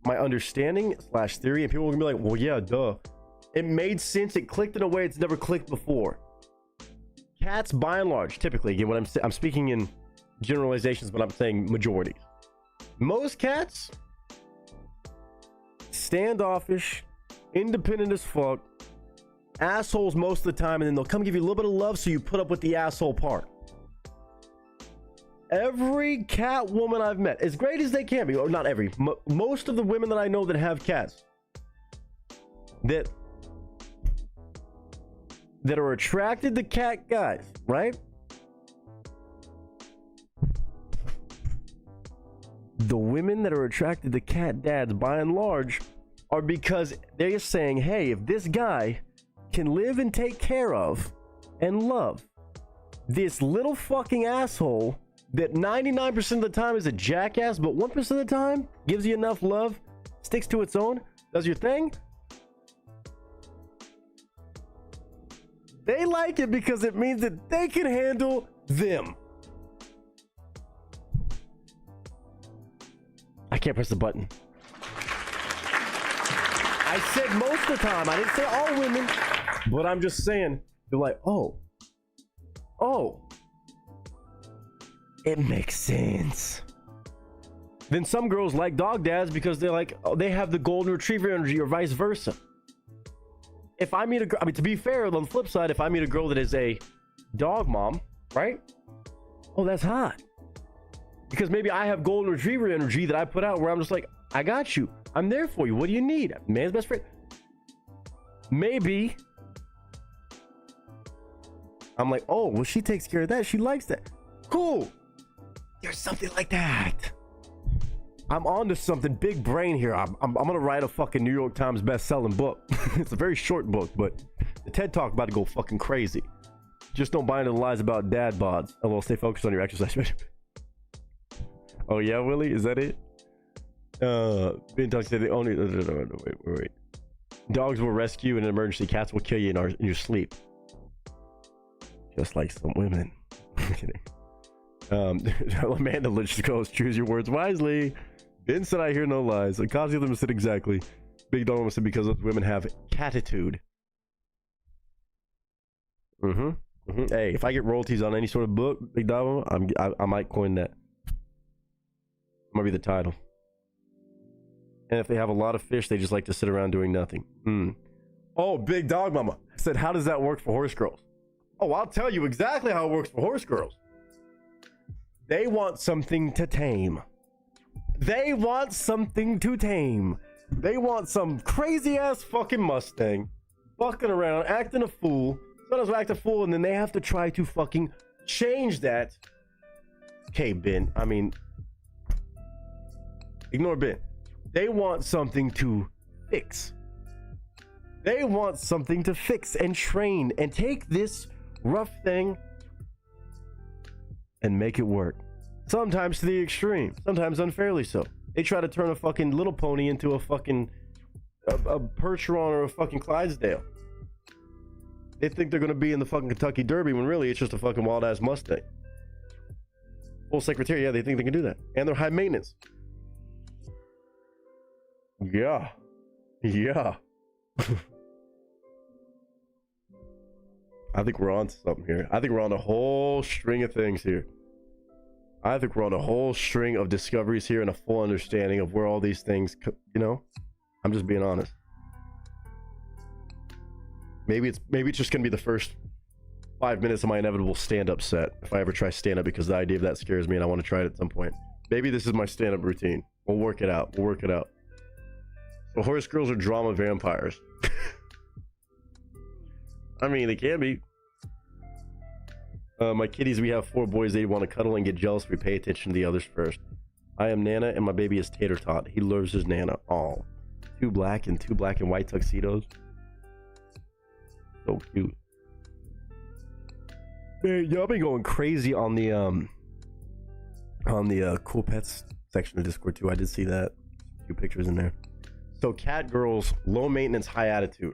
understanding / theory, and people are gonna be like, well, yeah, duh. It made sense. It clicked in a way it's never clicked before. Cats, by and large, typically, again, when I'm speaking in generalizations, but I'm saying majority. Most cats, standoffish, independent as fuck, assholes most of the time, and then they'll come give you a little bit of love, so you put up with the asshole part. Every cat woman I've met, as great as they can be, or not every, most of the women that I know that have cats that are attracted to cat guys, right? The women that are attracted to cat dads, by and large, are because they're saying, hey, if this guy can live and take care of and love this little fucking asshole that 99% of the time is a jackass, but 1% of the time gives you enough love, sticks to its own, does your thing, they like it because it means that they can handle them. I can't press the button. I said most of the time. I didn't say all women. But I'm just saying, they're like, oh, it makes sense. Then some girls like dog dads because they're like, oh, they have the golden retriever energy or vice versa. If I meet a girl, I mean, to be fair, on the flip side, if I meet a girl that is a dog mom, right? Oh, that's hot. Because maybe I have golden retriever energy that I put out where I'm just like, I got you. I'm there for you. What do you need? Man's best friend. Maybe I'm like, oh, well, she takes care of that. She likes that. Cool. There's something like that. I'm on to something. Big brain here. I'm gonna write a fucking New York Times best-selling book. It's a very short book, but the TED Talk about to go fucking crazy. Just don't buy into the lies about dad bods. Oh, well, stay focused on your exercise. Oh yeah, Willie, is that it? Being talked said the only. No, wait. Dogs will rescue in an emergency. Cats will kill you in your sleep. Just like some women. I'm kidding. Amanda Lynch goes, choose your words wisely. Ben said, I hear no lies. Akazi them said exactly. Big Dog said because those women have catitude. Hey, if I get royalties on any sort of book, Big Dog, I might coin that. Might be the title. And if they have a lot of fish, they just like to sit around doing nothing. Oh, Big Dog Mama said, how does that work for horse girls? Oh, I'll tell you exactly how it works for horse girls. They want something to tame. They want something to tame. They want some crazy ass fucking Mustang fucking around, acting a fool. Sometimes act a fool, and then they have to try to fucking change that. Okay, Ben. I mean, ignore Ben. They want something to fix. They want something to fix and train and take this rough thing and make it work. Sometimes to the extreme, sometimes unfairly so. They try to turn a fucking little pony into a fucking a Percheron or a fucking Clydesdale. They think they're gonna be in the fucking Kentucky Derby when really it's just a fucking wild ass Mustang. Full secretary, yeah, they think they can do that. And they're high maintenance. Yeah. I think we're on to something here. I think we're on a whole string of things here. I think we're on a whole string of discoveries here and a full understanding of where all these things, you know, I'm just being honest. Maybe it's just gonna be the first 5 minutes of my inevitable stand-up set if I ever try stand-up, because the idea of that scares me and I want to try it at some point. Maybe this is my stand-up routine. We'll work it out. So horse girls are drama vampires. I mean, they can be. My kitties, we have 4 boys. They want to cuddle and get jealous. We pay attention to the others first. I am Nana, and my baby is Tater Tot. He loves his Nana. All 2 black and white tuxedos. So cute. Man, y'all been going crazy on the cool pets section of Discord too. I did see that. A few pictures in there. So cat girls, low maintenance, high attitude.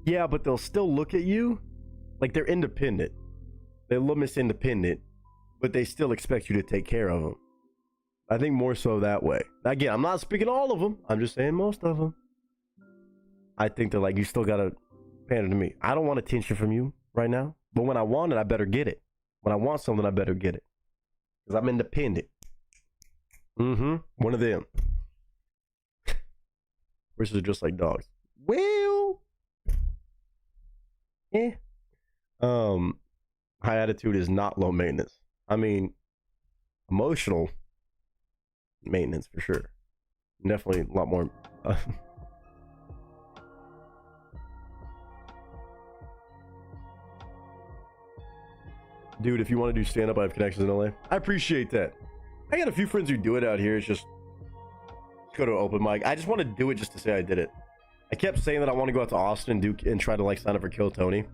Yeah, but they'll still look at you like they're independent. They're a little independent, but they still expect you to take care of them. I think more so that way. Again, I'm not speaking all of them. I'm just saying most of them. I think they're like, you still gotta pander to me. I don't want attention from you right now, but when I want it, I better get it. When I want something, I better get it. Because I'm independent. One of them. Horses are just like dogs. Well, yeah. High attitude is not low maintenance. I mean, emotional maintenance for sure. Definitely a lot more. Dude, if you want to do stand-up, I have connections in LA. I appreciate that. I got a few friends who do it out here. It's just go to an open mic. I just want to do it just to say I did it. I kept saying that I want to go out to Austin and try to like sign up for Kill Tony,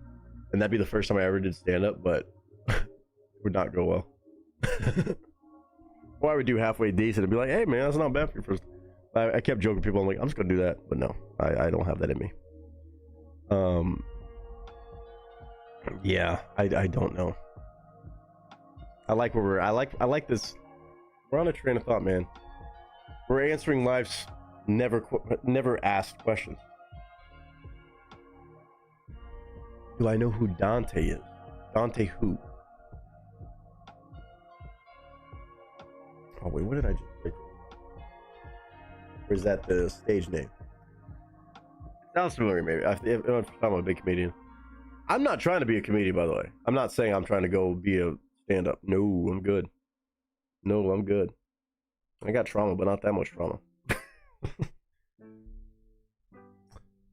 and that'd be the first time I ever did stand-up, but it would not go well. Or I would do halfway decent and be like, hey man, that's not bad for your first. I kept joking people. I'm like, I'm just gonna do that, but no, I don't have that in me. Yeah, I don't know. I like where I like this. We're on a train of thought, man. We're answering life's never asked questions. Do I know who Dante is? Dante who? Oh wait, what did I just play? Or is that the stage name? Sounds familiar, maybe. I'm a big comedian. I'm not trying to be a comedian, by the way. I'm not saying I'm trying to go be a stand-up. No, I'm good. No, I'm good. I got trauma, but not that much trauma.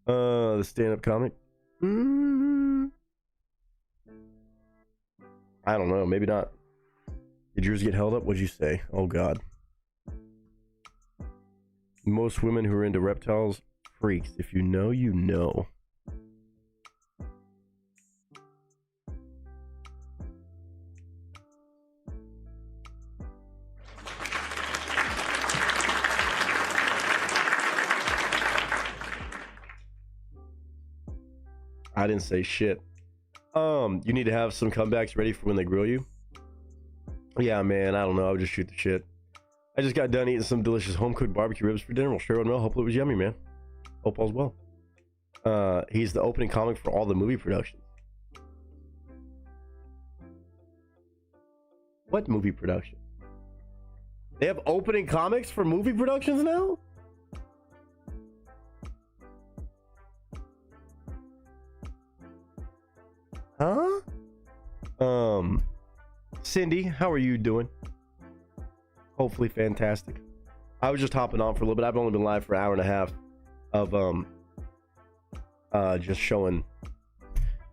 The stand-up comic. I don't know. Maybe not. Did yours get held up? What'd you say? Oh God. Most women who are into reptiles, freaks. If you know, you know. I didn't say shit. You need to have some comebacks ready for when they grill you. Yeah, man, I don't know. I would just shoot the shit. I just got done eating some delicious home-cooked barbecue ribs for dinner. We'll share one meal. Hopefully it was yummy, man. Hope all's well. He's the opening comic for all the movie productions. What movie production? They have opening comics for movie productions now? Huh? Cindy, how are you doing? Hopefully fantastic. I was just hopping on for a little bit. I've only been live for an hour and a half of just showing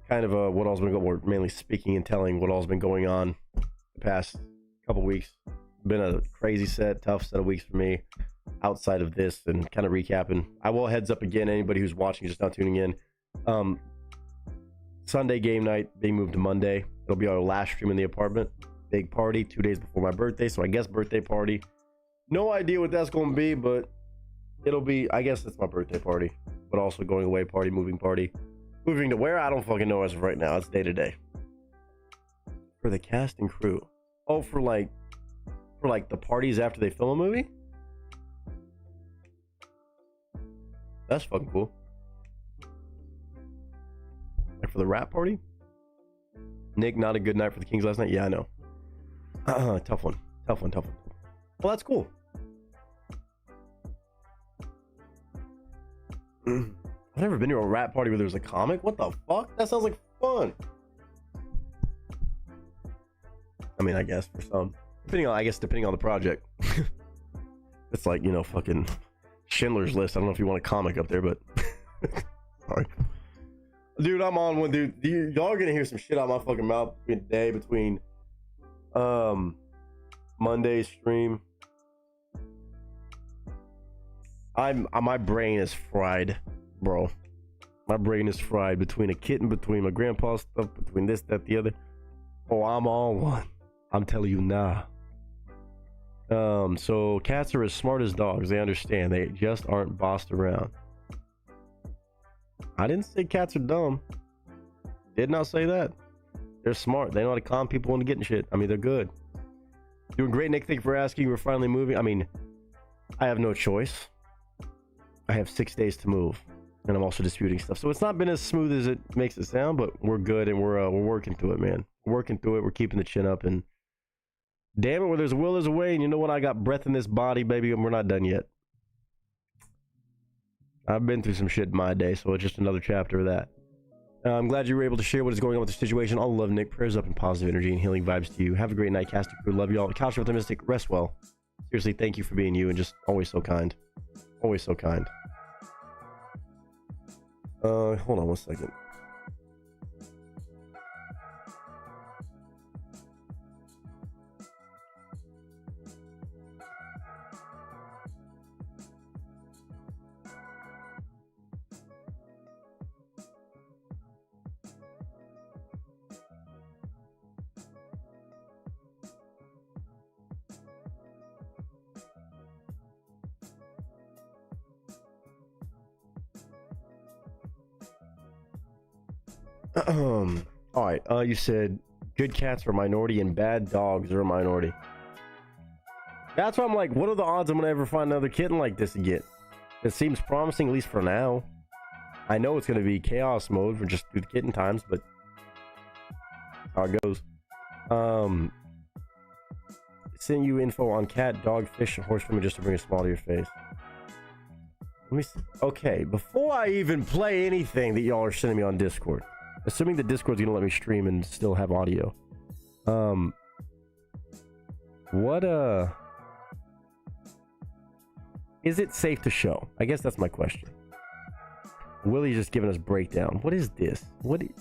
kind of what all's been going, or mainly speaking and telling what all's been going on the past couple weeks. Been a crazy tough set of weeks for me outside of this, and kind of recapping. I will heads up again, anybody who's watching just not tuning in. Sunday game night being moved to Monday. It'll be our last stream in the apartment. Big party 2 days before my birthday, so I guess birthday party. No idea what that's going to be, but it'll be, I guess it's my birthday party, but also going away party, moving party. Moving to where? I don't fucking know as of right now. It's day to day. For the cast and crew. Oh, for like the parties after they film a movie? That's fucking cool. Like for the rap party? Nick, not a good night for the Kings last night? Yeah, I know. Tough one. Well, that's cool. I've never been to a rap party where there's a comic. What the fuck? That sounds like fun. I mean, I guess for some. Depending on the project. It's like, you know, fucking Schindler's List. I don't know if you want a comic up there, but... Sorry. Dude, I'm on one, dude. Y'all are gonna hear some shit out my fucking mouth between Monday's stream. My brain is fried, bro. My brain is fried between a kitten, between my grandpa's stuff, between this, that, the other. Oh, I'm on one. I'm telling you now. So cats are as smart as dogs. They understand. They just aren't bossed around. I didn't say cats are dumb. Did not say that. They're smart. They know how to calm people into getting shit. I mean, they're good. Doing great, Nick. Thank you for asking. We're finally moving. I mean, I have no choice. I have 6 days to move, and I'm also disputing stuff. So it's not been as smooth as it makes it sound, but we're good, and we're working through it, man. We're working through it. We're keeping the chin up, and damn it, where there's a will, there's a way. And you know what? I got breath in this body, baby, and we're not done yet. I've been through some shit in my day, so it's just another chapter of that. I'm glad you were able to share what is going on with the situation. All love, Nick. Prayers up and positive energy and healing vibes to you. Have a great night, Cast Crew. Love you all. Couch Optimistic, rest well. Seriously, thank you for being you and just always so kind. Always so kind. Hold on one second. All right. You said good cats are a minority and bad dogs are a minority. That's why I'm like, what are the odds I'm gonna ever find another kitten like this again? It seems promising, at least for now. I know it's gonna be chaos mode for just through the kitten times, but how it goes. Send you info on cat, dog, fish, and horse women just to bring a smile to your face. Let me see. Okay, before I even play anything that y'all are sending me on Discord, assuming the Discord's gonna let me stream and still have audio. What is it safe to show? I guess that's my question. Willie's just giving us breakdown. What is this? Willie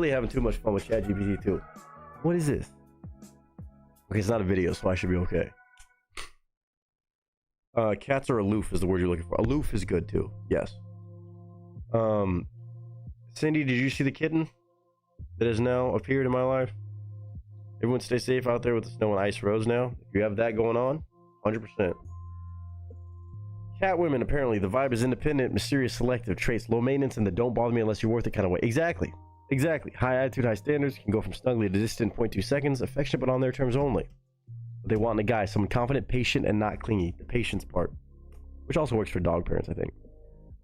having too much fun with ChatGPT too. What is this? Okay, it's not a video, so I should be okay. Cats are aloof is the word you're looking for. Aloof is good too. Yes. Cindy, did you see the kitten that has now appeared in my life? Everyone stay safe out there with the snow and ice roads now. If you have that going on, 100%. Cat women, apparently, the vibe is independent, mysterious, selective, traits, low maintenance, and the don't bother me unless you're worth it kind of way. Exactly. Exactly. High attitude, high standards, can go from snuggly to distant 0.2 seconds, affectionate but on their terms only. What they want in a guy, someone confident, patient, and not clingy. The patience part. Which also works for dog parents, I think.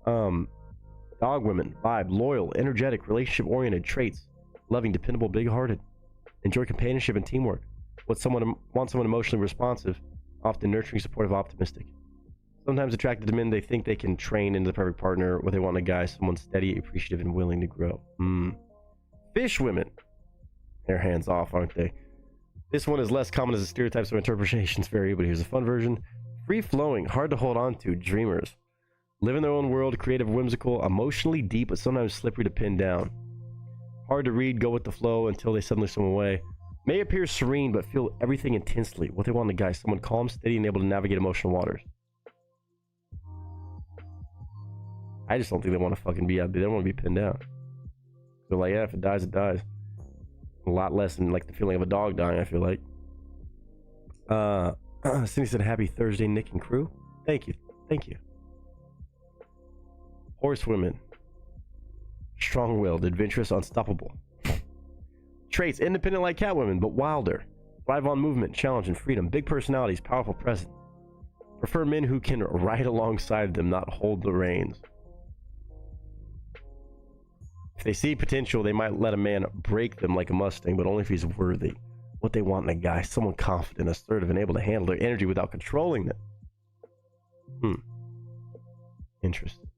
Dog women, vibe, loyal, energetic, relationship-oriented, traits, loving, dependable, big-hearted. Enjoy companionship and teamwork. Want someone emotionally responsive, often nurturing, supportive, optimistic. Sometimes attracted to men they think they can train into the perfect partner. What they want in a guy, someone steady, appreciative, and willing to grow. Fish women. They're hands off, aren't they? This one is less common as the stereotypes of interpretations vary, but here's a fun version. Free-flowing, hard to hold on to, dreamers. Live in their own world, creative, whimsical, emotionally deep, but sometimes slippery to pin down. Hard to read, go with the flow until they suddenly swim away. May appear serene, but feel everything intensely. What they want in a guy, someone calm, steady, and able to navigate emotional waters. I just don't think they want to fucking be out. They don't want to be pinned down. They're like, yeah, if it dies, it dies. A lot less than like the feeling of a dog dying, I feel like. Cindy said, happy Thursday, Nick and crew. Thank you. Thank you. Horsewomen. Strong-willed, adventurous, unstoppable. Traits, independent like catwomen, but wilder. Thrive on movement, challenge, and freedom. Big personalities, powerful presence. Prefer men who can ride alongside them, not hold the reins. If they see potential, they might let a man break them like a Mustang, but only if he's worthy. What they want in a guy, someone confident, assertive, and able to handle their energy without controlling them. Interesting.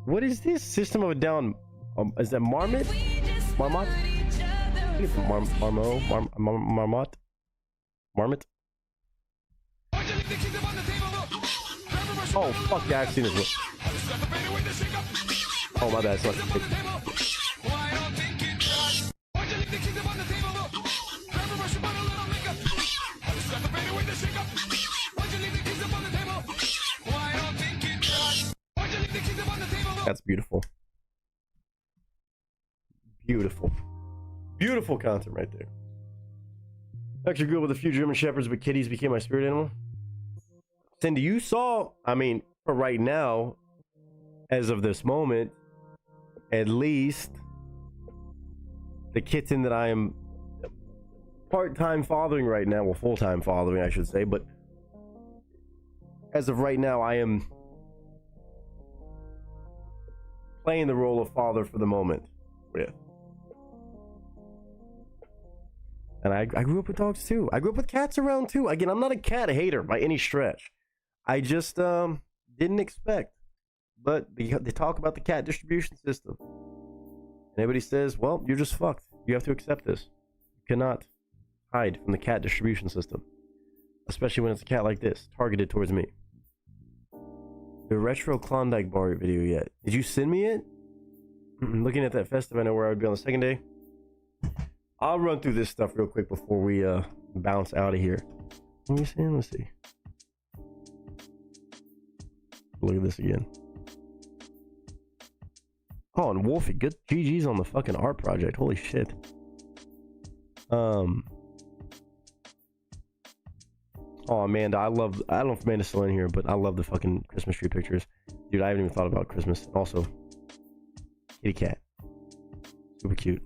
What is this? System of a Down. Is that Marmot? Marmot? I think it's Marmot? Marmot? Oh, fuck yeah, I've seen this one. Oh, my bad. It's not That's beautiful. Beautiful. Beautiful content right there. Actually grew up with a few German Shepherds, but kitties became my spirit animal. Cindy, you saw, I mean, for right now, as of this moment, at least the kitten that I am part-time fathering right now, well, full-time fathering, I should say, but as of right now, I am playing the role of father for the moment with. And I grew up with dogs too. I grew up with cats around too. Again, I'm not a cat hater by any stretch. I just didn't expect. But they talk about the cat distribution system. And everybody says, well, you're just fucked. You have to accept this. You cannot hide from the cat distribution system. Especially when it's a cat like this, targeted towards me. The retro Klondike bar video yet? Did you send me it? Looking at that festive, I know where I would be on the second day. I'll run through this stuff real quick before we bounce out of here. Let me see. Let's see. Look at this again. Oh, and Wolfie, good GG's on the fucking art project. Holy shit. Oh, Amanda, I don't know if Amanda's still in here, but I love the fucking Christmas tree pictures. Dude, I haven't even thought about Christmas. Also, kitty cat. Super cute.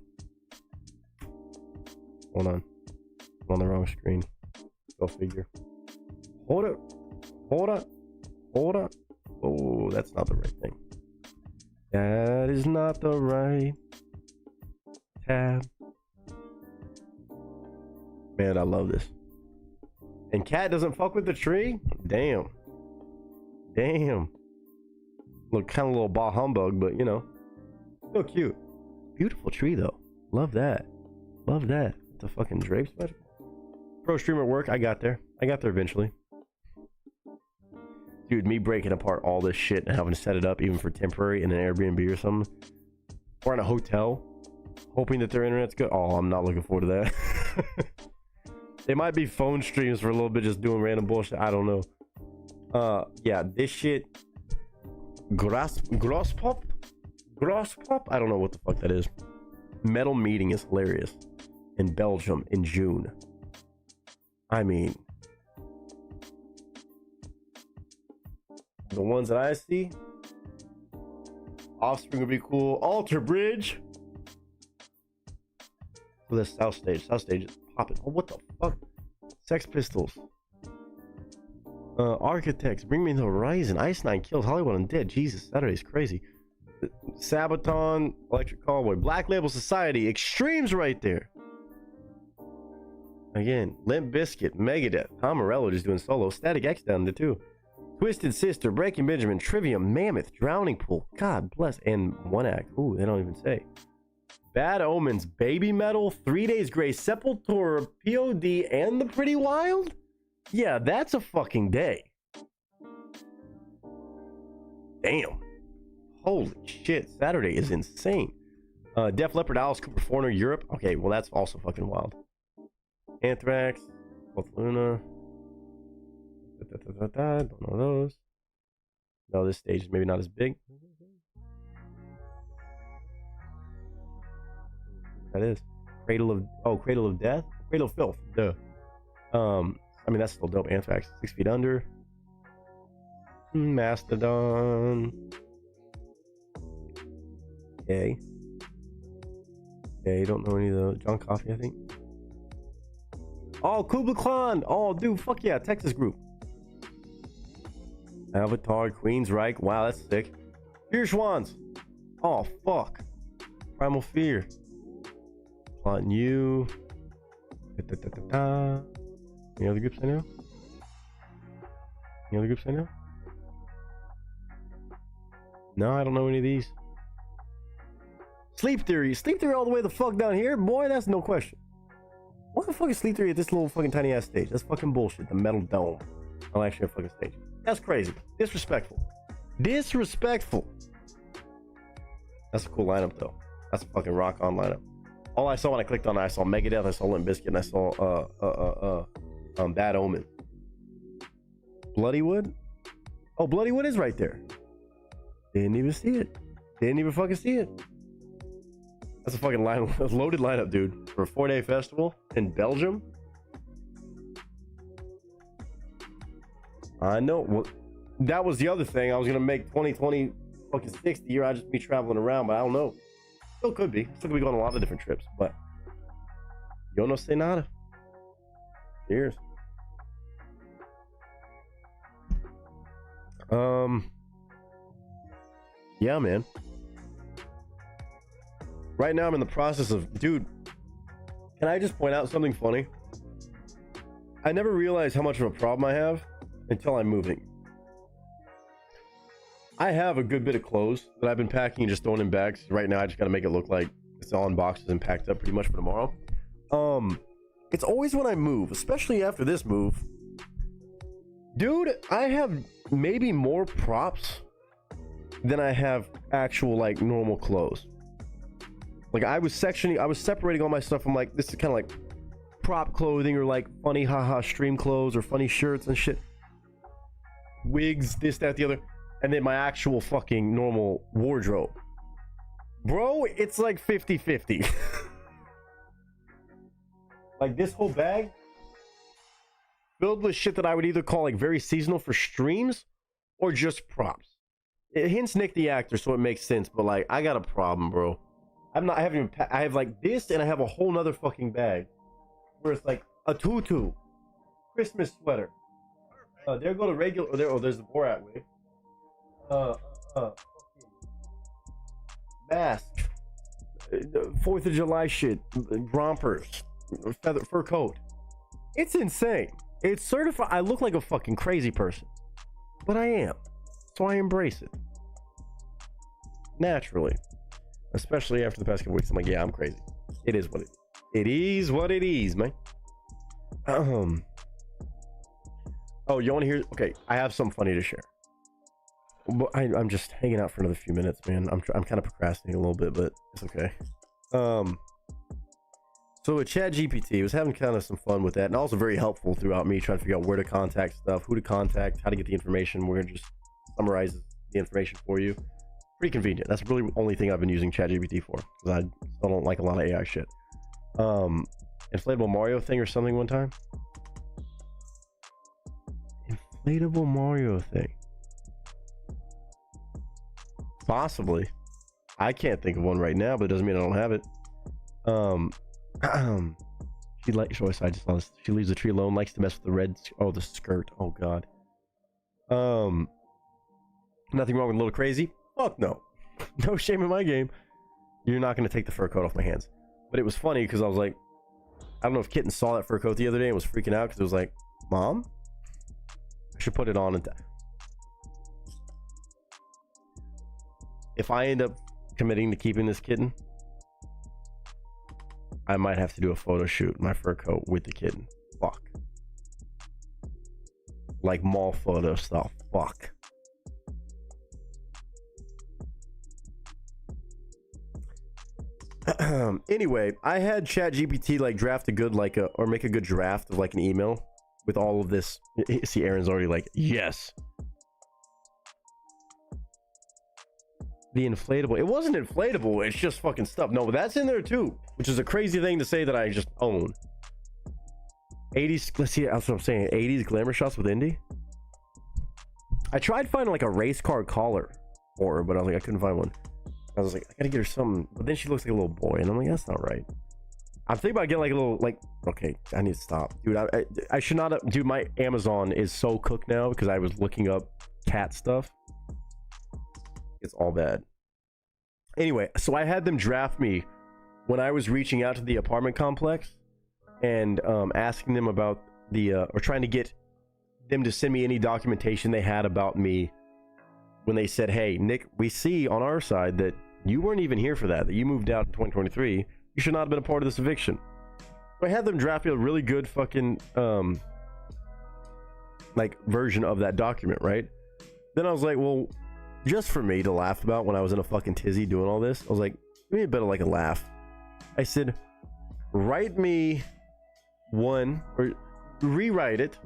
Hold on. I'm on the wrong screen. Go figure. Hold it. Hold up. Hold up. Oh, that's not the right thing. That is not the right tab. Man, I love this. And cat doesn't fuck with the tree? Damn. Damn. Look, kind of a little bah humbug, but you know, still cute. Beautiful tree though. Love that. Love that. It's a fucking drape special. Pro streamer work. I got there. I got there eventually. Dude, me breaking apart all this shit and having to set it up even for temporary in an Airbnb or something, or in a hotel, hoping that their internet's good. Oh, I'm not looking forward to that. It might be phone streams for a little bit, just doing random bullshit. I don't know. Yeah, this shit. Grosspop? I don't know what the fuck that is. Metal Meeting is hilarious. In Belgium in June. I mean, the ones that I see, Offspring would be cool. Alter Bridge. Oh, that's South Stage. South Stage is popping. Oh, what the fuck? Sex Pistols. Architects. Bring Me the Horizon. Ice Nine Kills. Hollywood Undead. Jesus, Saturday's crazy. Sabaton. Electric Callboy. Black Label Society. Extremes right there. Again, Limp Bizkit. Megadeth. Tom Morello just doing solo. Static X down there too. Twisted Sister, Breaking Benjamin, Trivium, Mammoth, Drowning Pool, God bless, and One Act. Ooh, they don't even say. Bad Omens, Baby Metal, 3 Days Grace, Sepultura, POD, and The Pretty Wild? Yeah, that's a fucking day. Damn. Holy shit, Saturday is insane. Def Leppard, Alice Cooper, Foreigner, Europe. Okay, well, that's also fucking wild. Anthrax, Luna. Don't know those. No, this stage is maybe not as big. That is Cradle of Death, Cradle of Filth. Duh. I mean that's still dope. Anthrax, 6 Feet Under, Mastodon. Okay. Don't know any of the John Coffey, I think. Oh, Kubla Khan. Oh, dude, fuck yeah, Texas group. Avatar, Queensryche. Wow, that's sick. Fear Schwans. Oh, fuck. Primal Fear. Plotting You. Any other groups I know? Any other groups I know? No, I don't know any of these. Sleep Theory. Sleep Theory all the way the fuck down here? Boy, that's no question. What the fuck is Sleep Theory at this little fucking tiny ass stage? That's fucking bullshit. The metal dome. Oh, actually a fucking stage. That's crazy. Disrespectful. Disrespectful. That's a cool lineup though. That's a fucking rock on lineup. All I saw when I clicked on it, I saw Megadeth, I saw Limp Bizkit, and I saw Bad Omen. Bloodywood? Oh, Bloodywood is right there. Didn't even see it. Didn't even fucking see it. That's a fucking loaded lineup, dude. For a 4-day festival in Belgium. I know. Well, that was the other thing. I was gonna make 2020 fucking 60 year. I'd just be traveling around, but I don't know. Still could be. Still could be going on a lot of different trips, but yo no say nada. Cheers. Yeah, man. Right now I'm in the process of, dude, can I just point out something funny? I never realized how much of a problem I have until I'm moving. I have a good bit of clothes that I've been packing and just throwing in bags. Right now I just gotta make it look like it's all in boxes and packed up pretty much for tomorrow. It's always when I move, especially after this move. Dude, I have maybe more props than I have actual like normal clothes. Like I was separating all my stuff from like, this is kind of like prop clothing or like funny haha stream clothes or funny shirts and shit. Wigs, this, that, the other. And then my actual fucking normal wardrobe. Bro, it's like 50-50. Like this whole bag filled with shit that I would either call like very seasonal for streams or just props. It hints Nick the actor, so it makes sense, but like I got a problem, bro. I have like this and I have a whole nother fucking bag where it's like a tutu, Christmas sweater. There go the regular. There's the Borat wig. Mask. 4th of July shit. Rompers. Fur coat. It's insane. It's certified. I look like a fucking crazy person, but I am. So I embrace it. Naturally. Especially after the past couple weeks. I'm like, yeah, I'm crazy. It is what it is. It is what it is, man. Oh, you want to hear? Okay, I have something funny to share. But I'm just hanging out for another few minutes, man. I'm kind of procrastinating a little bit, but it's okay. So with ChatGPT, I was having kind of some fun with that, and also very helpful throughout me trying to figure out where to contact stuff, who to contact, how to get the information. We're gonna just summarize the information for you. Pretty convenient. That's really the only thing I've been using ChatGPT for, because I still don't like a lot of AI shit. Inflatable Mario thing or something one time. Inflatable Mario thing. Possibly. I can't think of one right now, but it doesn't mean I don't have it. She likes. Oh, I just saw this. She leaves the tree alone. Likes to mess with the red. Oh, the skirt. Oh God. Nothing wrong with a little crazy. Fuck no. No shame in my game. You're not gonna take the fur coat off my hands. But it was funny because I was like, I don't know if Kitten saw that fur coat the other day and was freaking out because it was like, Mom, I should put it on. And if I end up committing to keeping this kitten, I might have to do a photo shoot in my fur coat with the kitten. Fuck. Like mall photo stuff. Fuck. Anyway, I had ChatGPT like draft a good or make a good draft of like an email with all of this. See, Aaron's already like, yes. The inflatable. It wasn't inflatable. It's just fucking stuff. No, but that's in there too, which is a crazy thing to say that I just own. 80s. Let's see. That's what I'm saying. 80s glamour shots with Indy. I tried finding like a race car collar for her, but I was like, I couldn't find one. I was like, I gotta get her something. But then she looks like a little boy, and I'm like, that's not right. I'm thinking about getting like a little okay, I need to stop, dude. I should not have, dude. My Amazon is so cooked now because I was looking up cat stuff. It's all bad. Anyway, so I had them draft me when I was reaching out to the apartment complex and asking them about or trying to get them to send me any documentation they had about me when they said, hey, Nick, we see on our side that you weren't even here for that you moved out in 2023. You should not have been a part of this eviction. So I had them draft me a really good fucking version of that document, right? Then I was like, well, just for me to laugh about when I was in a fucking tizzy doing all this, I was like, give me a bit of like a laugh. I said, write me one, or rewrite it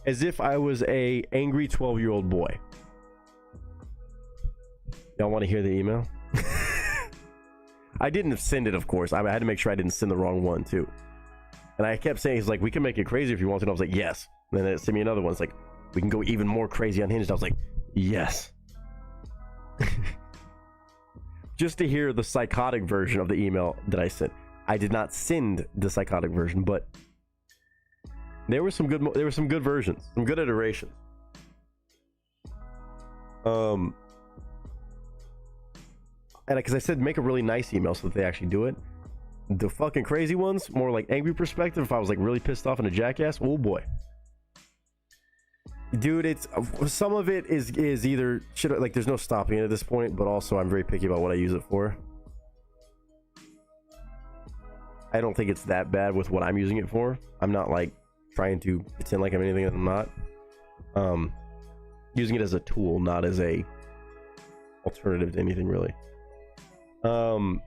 as if I was a angry 12-year-old boy. Y'all want to hear the email? I didn't send it, of course. I had to make sure I didn't send the wrong one too. And I kept saying, he's like, we can make it crazy if you want to. And I was like, yes. And then it sent me another one. It's like, we can go even more crazy unhinged. I was like, yes. Just to hear the psychotic version of the email that I sent. I did not send the psychotic version, but there were some good versions, some good iterations. And because I said make a really nice email so that they actually do it. The fucking crazy ones, more like angry perspective. If I was like really pissed off and a jackass, oh boy, dude, it's some of it is either like there's no stopping it at this point, but also I'm very picky about what I use it for. I don't think it's that bad with what I'm using it for. I'm not like trying to pretend like I'm anything that I'm not. Using it as a tool, not as a alternative to anything really. Remembered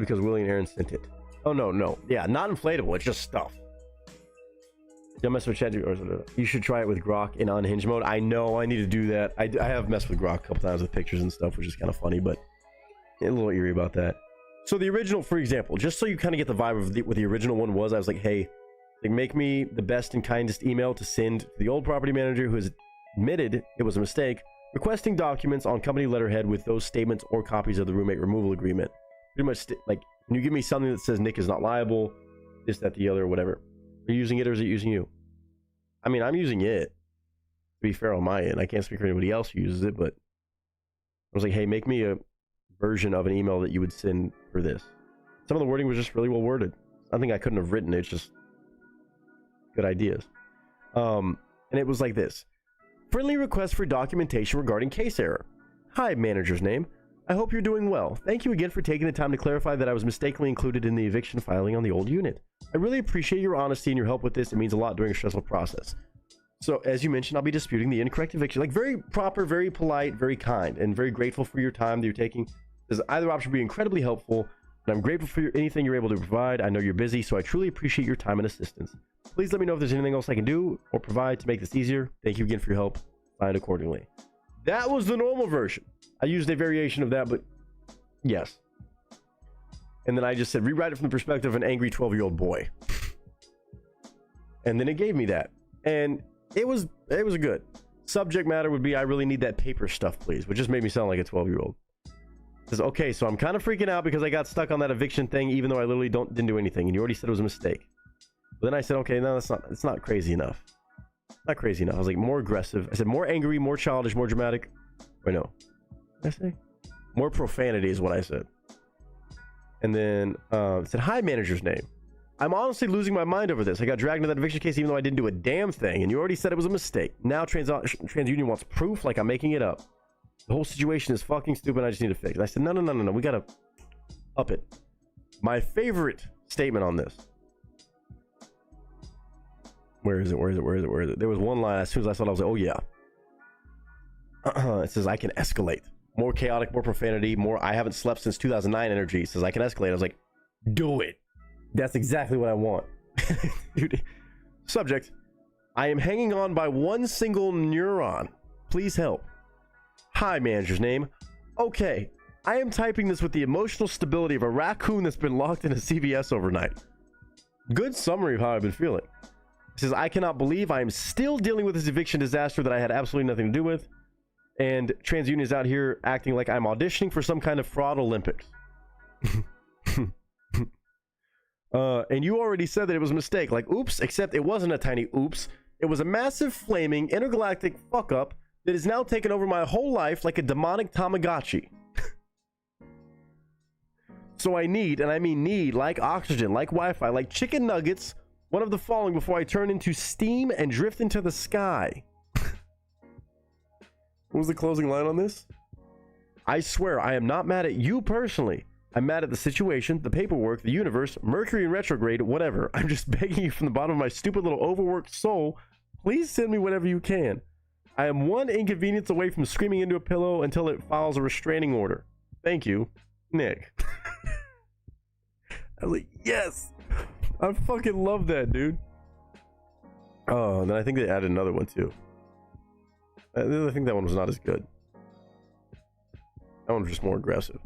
because Willie and Aaron sent it. Oh no, yeah, not inflatable. It's just stuff. Don't mess with Chad. You should try it with Grok in unhinged mode. I know I need to do that. I have messed with Grok a couple times with pictures and stuff, which is kind of funny, but a little eerie about that. So the original, for example, just so you kind of get the vibe of what the original one was, I was like, hey, make me the best and kindest email to send to the old property manager who has admitted it was a mistake, requesting documents on company letterhead with those statements or copies of the roommate removal agreement. Pretty much When you give me something that says Nick is not liable, this, that, the other, whatever, are you using it or is it using you? I mean, I'm using it. To be fair on my end, I can't speak for anybody else who uses it, but I was like, hey, make me a version of an email that you would send for this. Some of the wording was just really well worded. Nothing I couldn't have written. It's just good ideas. And it was like this. Friendly request for documentation regarding case error. Hi, manager's name. I hope you're doing well. Thank you again for taking the time to clarify that I was mistakenly included in the eviction filing on the old unit. I really appreciate your honesty and your help with this. It means a lot during a stressful process. So, as you mentioned, I'll be disputing the incorrect eviction. Like, very proper, very polite, very kind, and very grateful for your time that you're taking. Because either option would be incredibly helpful, and I'm grateful for anything you're able to provide. I know you're busy, so I truly appreciate your time and assistance. Please let me know if there's anything else I can do or provide to make this easier. Thank you again for your help. Signed accordingly. That was the normal version. I used a variation of that, but yes. And then I just said, rewrite it from the perspective of an angry 12-year-old boy. And then it gave me that. And it was good. Subject matter would be, I really need that paper stuff, please, which just made me sound like a 12-year-old. Says, okay, so I'm kind of freaking out because I got stuck on that eviction thing, even though I literally didn't do anything, and you already said it was a mistake. But then I said, okay, no, it's not crazy enough. Not crazy enough. I was like, more aggressive. I said, more angry, more childish, more dramatic. Wait, no. What did I say? More profanity is what I said. And then it said, hi, manager's name. I'm honestly losing my mind over this. I got dragged into that eviction case even though I didn't do a damn thing, and you already said it was a mistake. Now TransUnion wants proof like I'm making it up. The whole situation is fucking stupid. I just need to fix it. I said, no. We gotta up it. My favorite statement on this. Where is it? There was one line. As soon as I saw it, I was like, oh yeah. It says, I can escalate. More chaotic, more profanity, more I haven't slept since 2009 energy. It says, I can escalate. I was like, do it. That's exactly what I want. Dude. Subject. I am hanging on by one single neuron. Please help. Hi, manager's name. Okay, I am typing this with the emotional stability of a raccoon that's been locked in a CVS overnight. Good summary of how I've been feeling. It says, I cannot believe I am still dealing with this eviction disaster that I had absolutely nothing to do with. And TransUnion is out here acting like I'm auditioning for some kind of fraud Olympics. And you already said that it was a mistake. Like, oops, except it wasn't a tiny oops. It was a massive, flaming, intergalactic fuck-up that has now taken over my whole life like a demonic Tamagotchi. So I need, and I mean need, like oxygen, like Wi-Fi, like chicken nuggets, one of the following before I turn into steam and drift into the sky. What was the closing line on this? I swear, I am not mad at you personally. I'm mad at the situation, the paperwork, the universe, Mercury in retrograde, whatever. I'm just begging you from the bottom of my stupid little overworked soul, please send me whatever you can. I am one inconvenience away from screaming into a pillow until it files a restraining order. Thank you, Nick. I was like, yes! I fucking love that, dude. Oh, and then I think they added another one too. I think that one was not as good. That one was just more aggressive.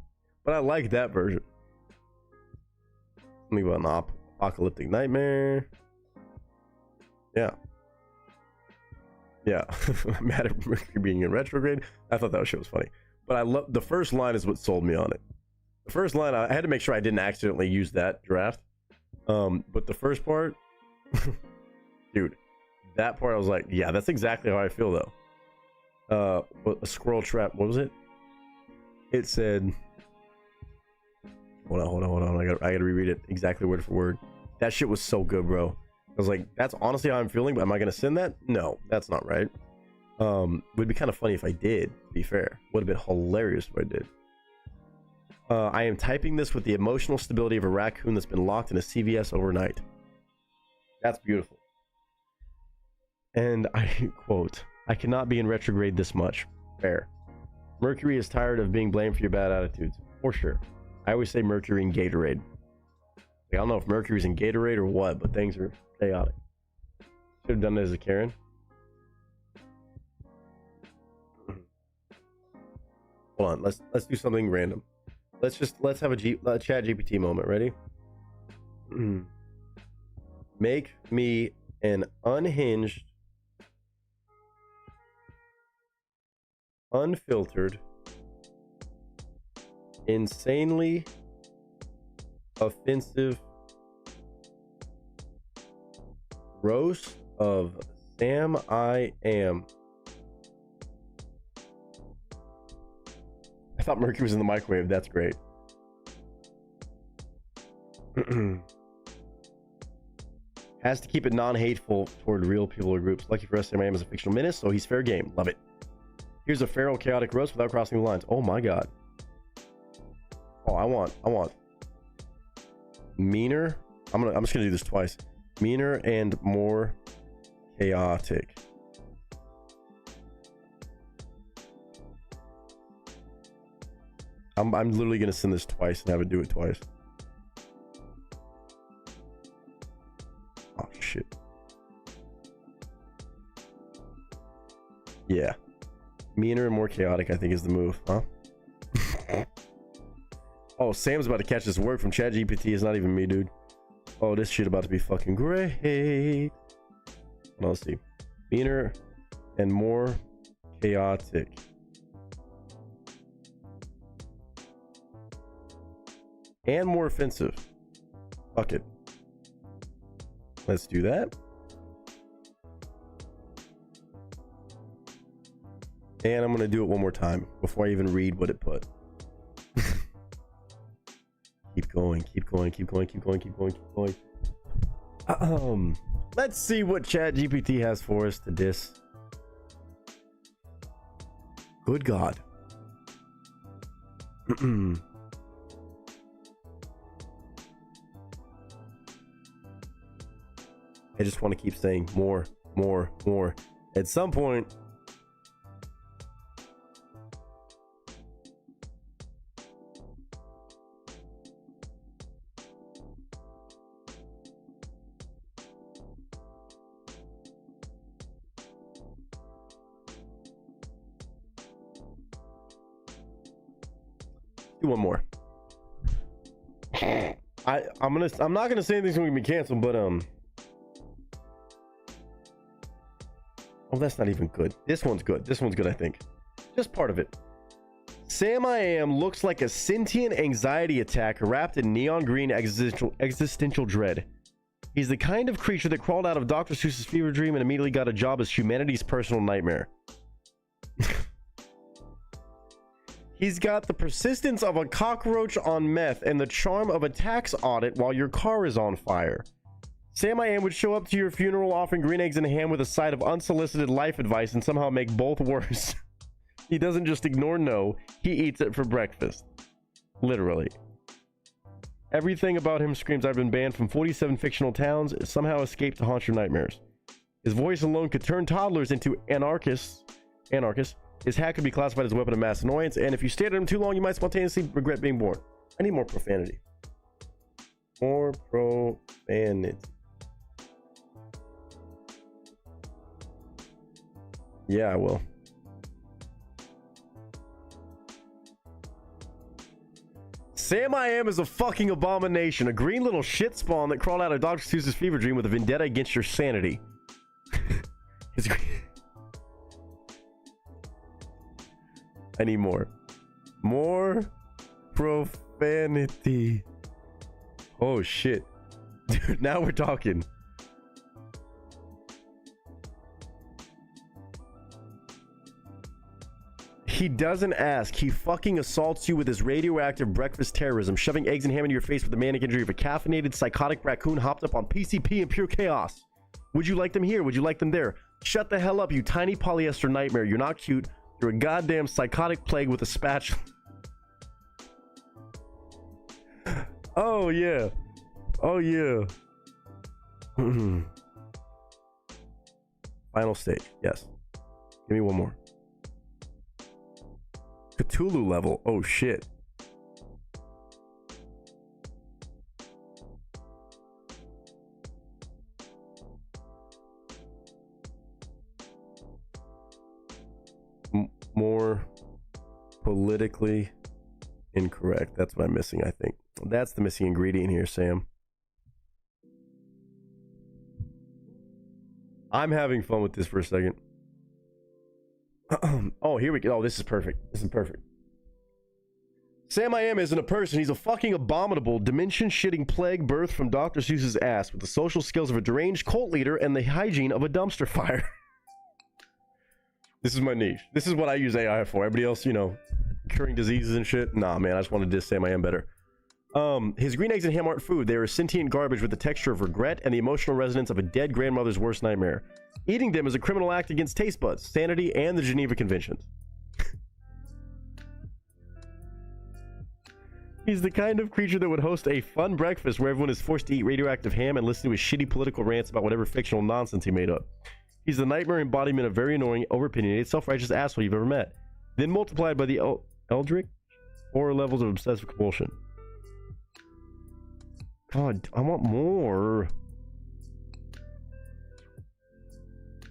But I like that version. Something about an apocalyptic nightmare. Yeah. Yeah. I'm mad at Mercury being in retrograde. I thought that shit was funny. But I love the first line is what sold me on it. The first line, I had to make sure I didn't accidentally use that draft. But the first part, dude, that part I was like, yeah, that's exactly how I feel though. A squirrel trap, what was it? It said, hold on. I gotta reread it exactly word for word. That shit was so good, bro. I was like, that's honestly how I'm feeling, but am I gonna send that? No, that's not right. Would be kind of funny if I did, to be fair. Would have been hilarious if I did. I am typing this with the emotional stability of a raccoon that's been locked in a CVS overnight. That's beautiful. And I quote, I cannot be in retrograde this much. Fair. Mercury is tired of being blamed for your bad attitudes. For sure. I always say Mercury in Gatorade. I don't know if Mercury's in Gatorade or what, but things are chaotic. Should have done it as a Karen. Hold on, let's do something random. Let's have a chat GPT moment. Ready? Make me an unhinged, unfiltered, insanely offensive roast of Sam I Am. I thought Mercury was in the microwave. That's great. Has to keep it non-hateful toward real people or groups. Lucky for us, Sam I Am is a fictional menace, so he's fair game. Love it. Here's a feral, chaotic roast without crossing the lines. Oh my god. Oh, I want meaner. I'm just gonna do this twice. Meaner and more chaotic. I'm literally gonna send this twice and have it do it twice. Oh shit. Yeah. Meaner and more chaotic, I think, is the move, huh? Oh, Sam's about to catch this work from ChatGPT. It's not even me, dude. Oh, this shit about to be fucking great. Well, let's see. Meaner and more chaotic. And more offensive. Fuck it. Let's do that. And I'm gonna do it one more time before I even read what it put. Keep going, keep going, keep going, keep going, keep going, keep going. Let's see what ChatGPT has for us to diss. Good God. I just want to keep saying more, more, more. At some point, do one more. I'm not gonna say anything's gonna be canceled, but oh, that's not even good. This one's good. This one's good, I think. Just part of it. Sam I Am looks like a sentient anxiety attack wrapped in neon green existential dread. He's the kind of creature that crawled out of Dr. Seuss's fever dream and immediately got a job as humanity's personal nightmare. He's got the persistence of a cockroach on meth and the charm of a tax audit while your car is on fire. Sam I Am would show up to your funeral offering green eggs and ham with a side of unsolicited life advice and somehow make both worse. He doesn't just ignore no, he eats it for breakfast. Literally. Everything about him screams I've been banned from 47 fictional towns, somehow escaped to haunt your nightmares. His voice alone could turn toddlers into anarchists. His hat could be classified as a weapon of mass annoyance, and if you stared at him too long, you might spontaneously regret being born. I need more profanity. More profanity. Yeah, I will. Sam I Am is a fucking abomination. A green little shit spawn that crawled out of Dr. Seuss's fever dream with a vendetta against your sanity. I need more. More profanity. Oh shit. Dude, now we're talking. He doesn't ask. He fucking assaults you with his radioactive breakfast terrorism, shoving eggs and ham into your face with the manic injury of a caffeinated psychotic raccoon hopped up on PCP and pure chaos. Would you like them here? Would you like them there? Shut the hell up, you tiny polyester nightmare. You're not cute. You're a goddamn psychotic plague with a spatula. Oh yeah. Oh yeah. Final stage. Yes. Give me one more. Cthulhu level. Oh shit. More politically incorrect. That's what I'm missing, I think. That's the missing ingredient here, Sam. I'm having fun with this for a second. Oh, here we go. Oh, this is perfect. This is perfect. Sam I Am isn't a person. He's a fucking abominable, dimension-shitting plague birthed from Dr. Seuss's ass with the social skills of a deranged cult leader and the hygiene of a dumpster fire. This is my niche. This is what I use AI for. Everybody else, you know, curing diseases and shit. Nah, man, I just wanted to diss Sam I Am better. His green eggs and ham aren't food. They are sentient garbage with the texture of regret and the emotional resonance of a dead grandmother's worst nightmare. Eating them is a criminal act against taste buds, sanity, and the Geneva Conventions. He's the kind of creature that would host a fun breakfast where everyone is forced to eat radioactive ham and listen to his shitty political rants about whatever fictional nonsense he made up. He's the nightmare embodiment of very annoying, over-opinionated, self-righteous asshole you've ever met. Then multiplied by the Eldritch horror levels of obsessive compulsion. God, I want more.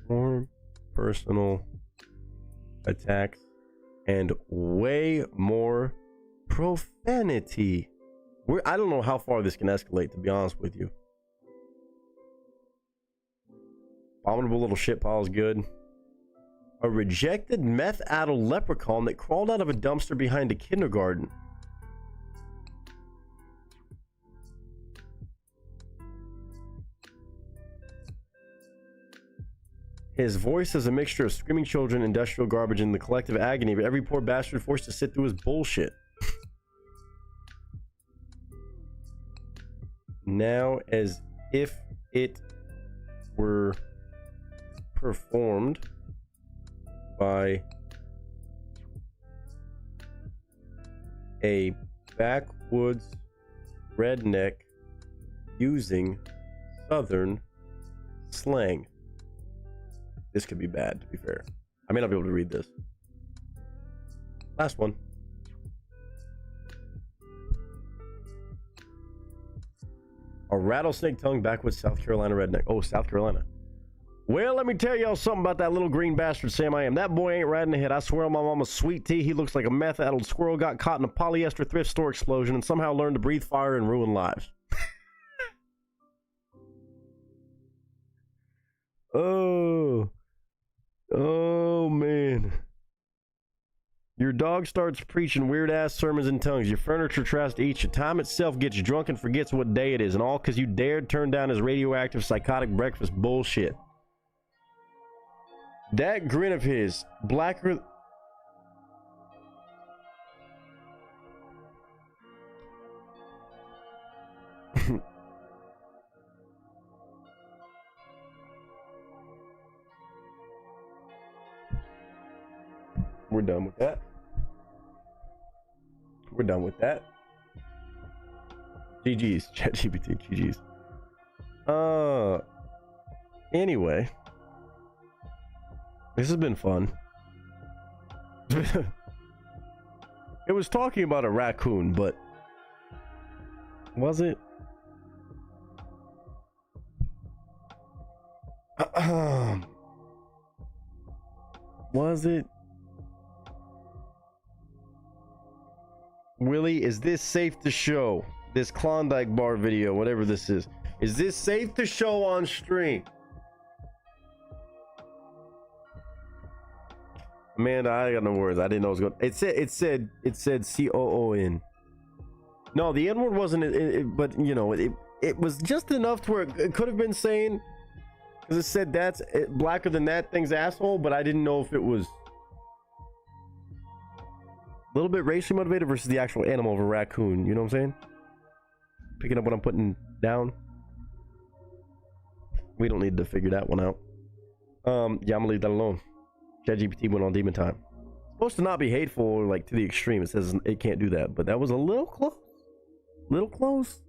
More personal attacks and way more profanity. I don't know how far this can escalate, to be honest with you. Abominable little shit pile is good. A rejected meth-addled leprechaun that crawled out of a dumpster behind a kindergarten. His voice is a mixture of screaming children, industrial garbage, and the collective agony of every poor bastard forced to sit through his bullshit. Now, as if it were performed by a backwoods redneck using southern slang. This could be bad, to be fair. I may not be able to read this. Last one. A rattlesnake tongue backwoods South Carolina redneck. Oh, South Carolina. Well, let me tell y'all something about that little green bastard Sam I Am. That boy ain't right in the head. I swear on my mama's sweet tea, he looks like a meth-addled squirrel got caught in a polyester thrift store explosion and somehow learned to breathe fire and ruin lives. Oh, man. Your dog starts preaching weird-ass sermons in tongues. Your furniture tries to eat you. Time itself gets drunk and forgets what day it is. And all because you dared turn down his radioactive psychotic breakfast bullshit. That grin of his, blacker... We're done with that. We're done with that. GG's. ChatGPT. GG's. Anyway. This has been fun. It was talking about a raccoon, but... Was it? Was it? Willie, is this safe to show? This Klondike bar video, whatever this is. Is this safe to show on stream? Amanda, I got no words. I didn't know it was going. It said COON. No, the N word wasn't. But you know, it was just enough to where it could have been saying, because it said that's blacker than that thing's asshole. But I didn't know if it was a little bit racially motivated versus the actual animal of a raccoon. You know what I'm saying? Picking up what I'm putting down. We don't need to figure that one out. Yeah, I'm gonna leave that alone. ChatGPT went on demon time. It's supposed to not be hateful or like to the extreme. It says it can't do that, but that was a little close. Little close.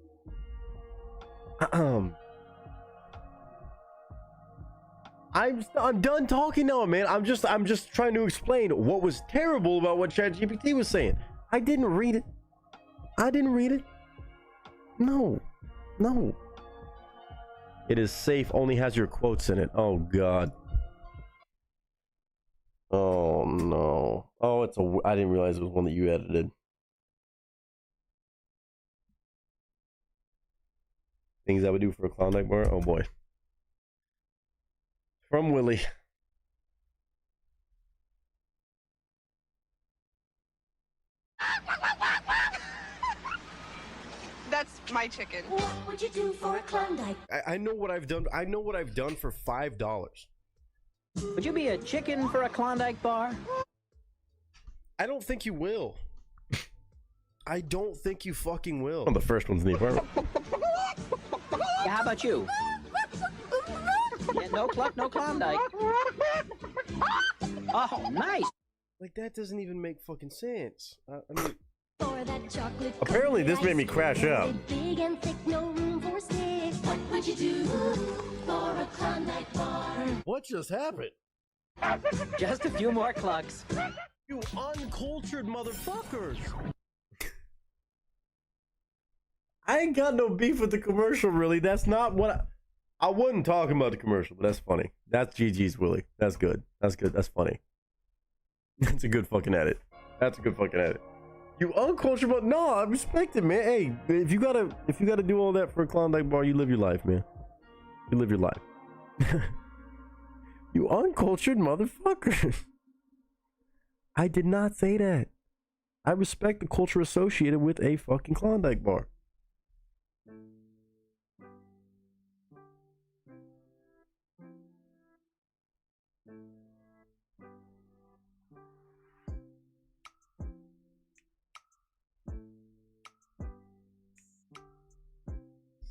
I'm done talking now, man. I'm just trying to explain what was terrible about what ChatGPT was saying. I didn't read it. No. It is safe. Only has your quotes in it. Oh God. Oh no. Oh, I didn't realize it was one that you edited. Things I would do for a Klondike bar. Oh boy. From Willie. That's my chicken. What would you do for a Klondike? I know what I've done. I know what I've done for $5. Would you be a chicken for a Klondike bar? I don't think you will. I don't think you fucking will. Oh, the first one's in the apartment. Yeah, how about you? Yeah, no cluck, no Klondike. Oh, nice. Like, that doesn't even make fucking sense. I mean, For that chocolate apparently coated this made me ice crash cream, out. Big and thick, no room for a stick. What would you do for a Klondike bar? what just happened? Just a few more clucks. You uncultured motherfuckers. I ain't got no beef with the commercial, really. That's not what I wasn't talking about the commercial, but that's funny. That's GG's Willie. That's good. That's good. That's funny. That's a good fucking edit. That's a good fucking edit. You uncultured, but no, I respect it, man. Hey, if you gotta do all that for a Klondike bar, you live your life, man. You live your life. You uncultured motherfucker. I did not say that. I respect the culture associated with a fucking Klondike bar.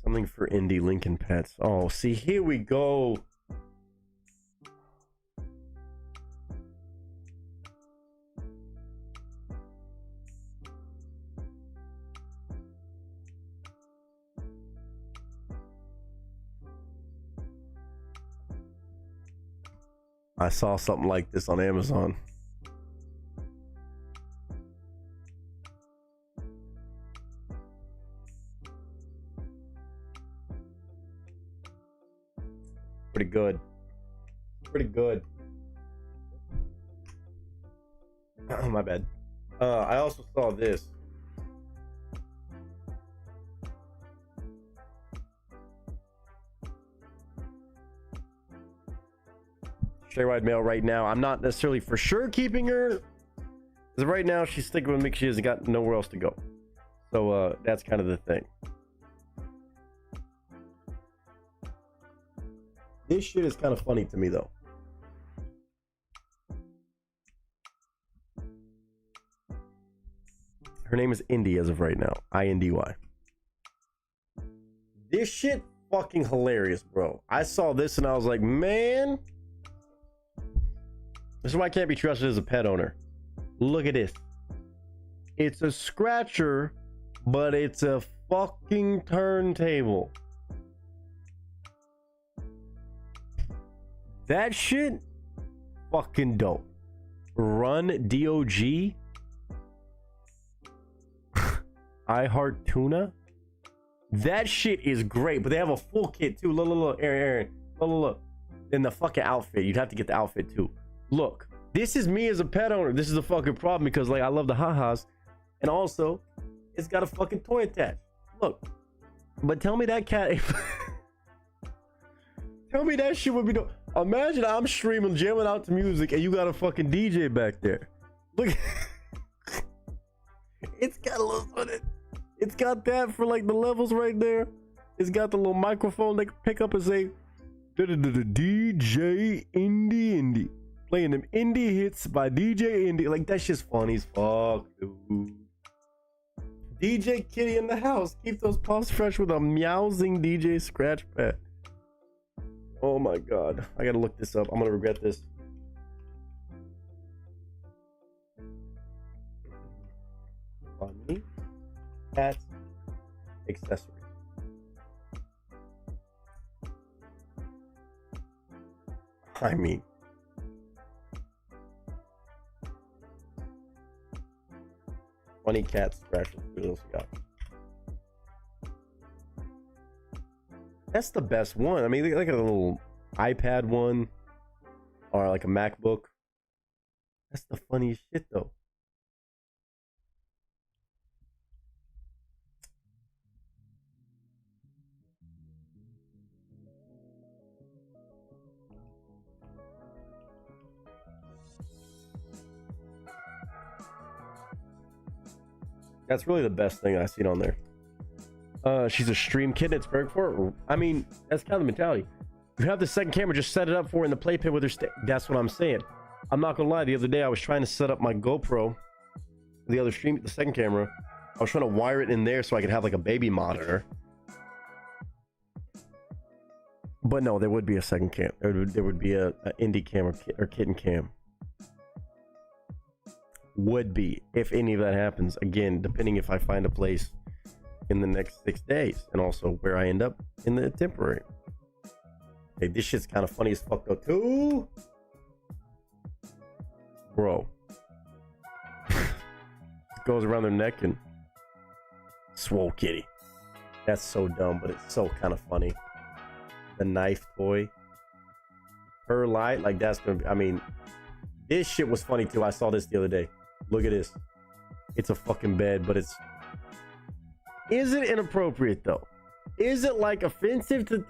Something for indie Lincoln Pets. Oh, see, here we go. I saw something like this on Amazon. Pretty good. Pretty good. Oh, my bad. I also saw this. Share-wide mail right now. I'm not necessarily for sure keeping her. Because right now she's sticking with me because she hasn't got nowhere else to go. So that's kind of the thing. This shit is kind of funny to me, though. Her name is Indy as of right now. I-N-D-Y. This shit fucking hilarious, bro. I saw this and I was like, man. This is why I can't be trusted as a pet owner. Look at this. It's a scratcher, but it's a fucking turntable. That shit, fucking dope. Run DOG. I Heart Tuna. That shit is great, but they have a full kit too. Look, Aaron. Look. In the fucking outfit, you'd have to get the outfit too. Look, this is me as a pet owner. This is a fucking problem because, like, I love the ha-has, and also, it's got a fucking toy attached. Look, but tell me that cat. Tell me that shit would be dope. Imagine I'm streaming, jamming out to music, and you got a fucking DJ back there. Look, it's got a little. It's got that for like the levels right there. It's got the little microphone they can pick up and say, DJ Indie, playing them indie hits by DJ Indie. Like, that shit's funny as fuck, dude. DJ Kitty in the house. Keep those paws fresh with a meowsing DJ scratch pad. Oh my god. I gotta look this up. I'm gonna regret this. Funny cat accessory. I mean, funny cat scratches. What else we got? That's the best one. I mean, look at a little iPad one or like a MacBook. That's the funniest shit, though. That's really the best thing I've seen on there. She's a stream kid it's perfect for her. I mean, that's kind of the mentality. You have the second camera, just set it up for her in the playpen with her that's what I'm saying. I'm not gonna lie, the other day I was trying to set up my GoPro, the second camera. I was trying to wire it in there so I could have like a baby monitor. But no, there would be a second cam. There would be a indie cam or kitten cam. Would be, if any of that happens. Again, depending if I find a place in the next 6 days, and also where I end up in the temporary. Hey, this shit's kind of funny as fuck though too, bro. Goes around their neck and swole kitty. That's so dumb, but it's so kind of funny. The knife toy, her light, like that's gonna be, I mean, this shit was funny too. I saw this the other day. Look at this. It's a fucking bed, but it's, is it inappropriate though? Is it like offensive to,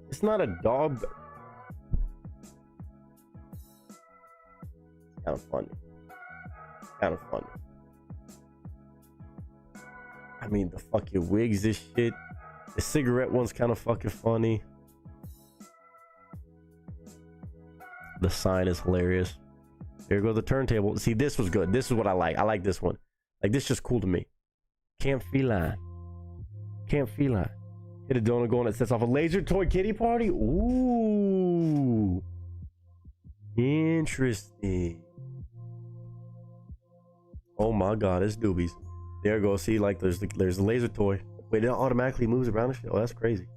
it's not a dog, but kind of funny. Kind of funny. I mean, the fucking wigs, this shit. The cigarette one's kind of fucking funny. The sign is hilarious. There goes the turntable. See, this was good. This is what I like. I like this one. Like, this is just cool to me. Camp Feline. Camp Feline. Hit a donut going that sets off a laser toy kitty party. Ooh. Interesting. Oh my god, it's doobies. There goes. See, like, there's the laser toy. Wait, it automatically moves around the shit? Oh, that's crazy.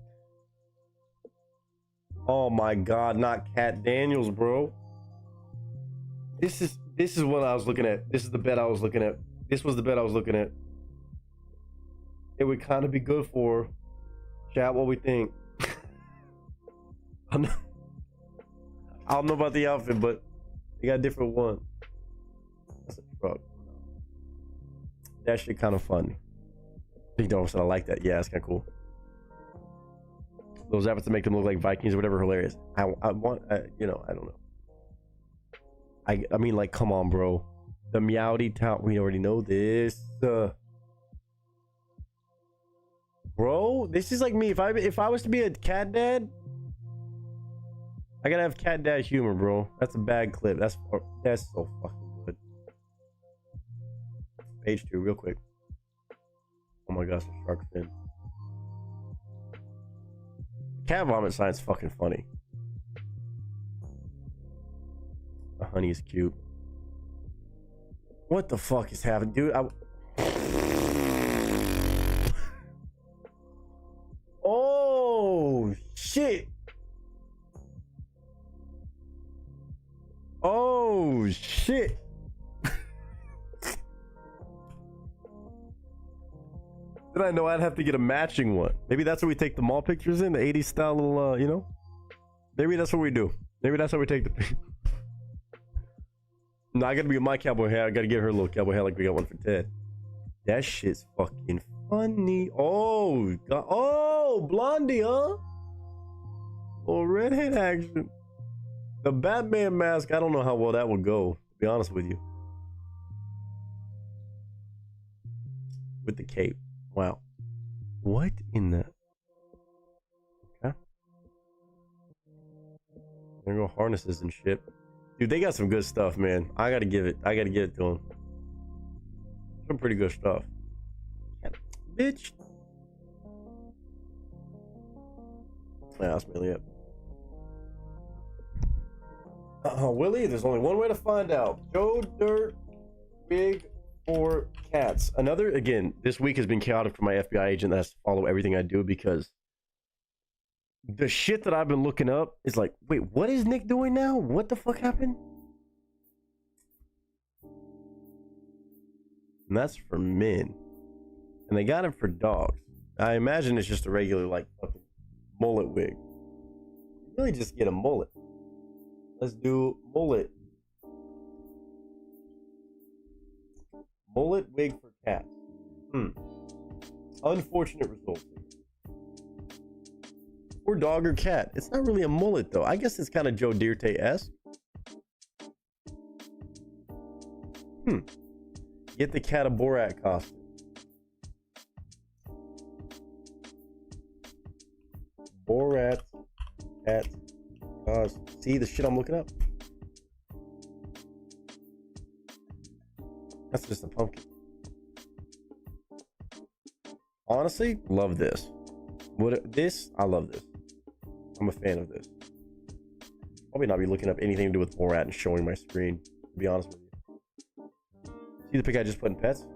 Oh my god, not Cat Daniels, bro. This is what I was looking at. This is the bed I was looking at. This was the bed I was looking at. It would kind of be good for chat. What we think? I don't know about the outfit, but they got a different one. That's a truck. That shit kind of funny. Big Dog said I like that. Yeah, it's kind of cool. Those efforts to make them look like Vikings or whatever, hilarious. I want, you know, I don't know. I mean, like, come on, bro. The Meowdy Town. We already know this. Bro, this is like me. If I was to be a cat dad, I gotta have cat dad humor, bro. That's a bad clip. That's so fucking good. Page 2, real quick. Oh my gosh, the shark fin. Cat vomit sign's fucking funny. The honey is cute. What the fuck is happening, dude? Oh shit! Oh shit! Did I know I'd have to get a matching one? Maybe that's what we take the mall pictures in, the 80s style little, you know? Maybe that's what we do. Maybe that's how we take the picture. No, I gotta be with my cowboy hat. I gotta get her a little cowboy hat like we got one for Ted. That shit's fucking funny. Oh, God. Oh, Blondie, huh? Oh, redhead action. The Batman mask, I don't know how well that would go, to be honest with you. With the cape. Wow. What in the... Okay. There go harnesses and shit. Dude, they got some good stuff, man. I gotta give it to them. Some pretty good stuff. Yeah, bitch. Yeah, that's mainly it. Willie, there's only one way to find out. Joe Dirt Big for Cats. Another, again, this week has been chaotic for my FBI agent that has to follow everything I do because the shit that I've been looking up is like, wait, what is Nick doing now? What the fuck happened? And that's for men. And they got him for dogs. I imagine it's just a regular, like, fucking mullet wig. Really just get a mullet. Let's do mullet. Mullet wig for cats. Unfortunate result. Or dog or cat. It's not really a mullet though. I guess it's kind of Joe Dirt-esque. Get the cat a Borat costume. Borat at see the shit I'm looking up. That's just a pumpkin. Honestly, love this. I love this. I'm a fan of this. Probably not be looking up anything to do with Borat and showing my screen, to be honest with you. See the pic I just put in pets?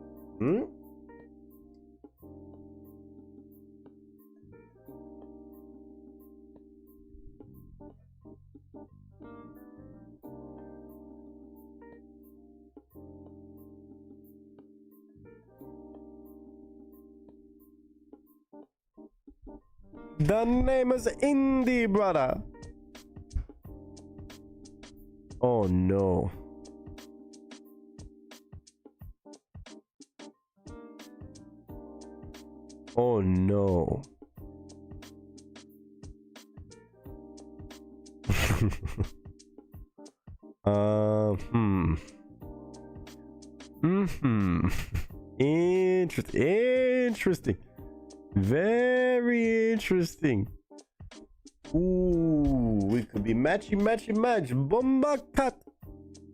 The name is Indie, brother. Oh no. Oh no. Interesting. Very interesting. Ooh, we could be match. Bomba cut.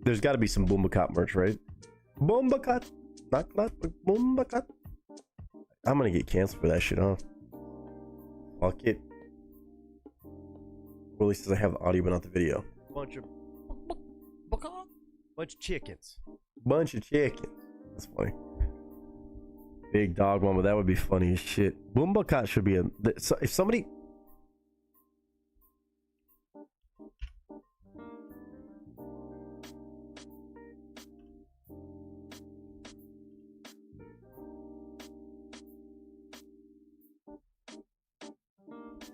There's got to be some Bomba cut merch, right? Bomba cut. Not but Bomba cut. I'm gonna get canceled for that shit, huh? Fuck it. Or at least as I have the audio but not the video. Bunch of chickens. Bunch of chickens. That's funny. Big dog mama, that would be funny as shit. Boomba cat should be if somebody.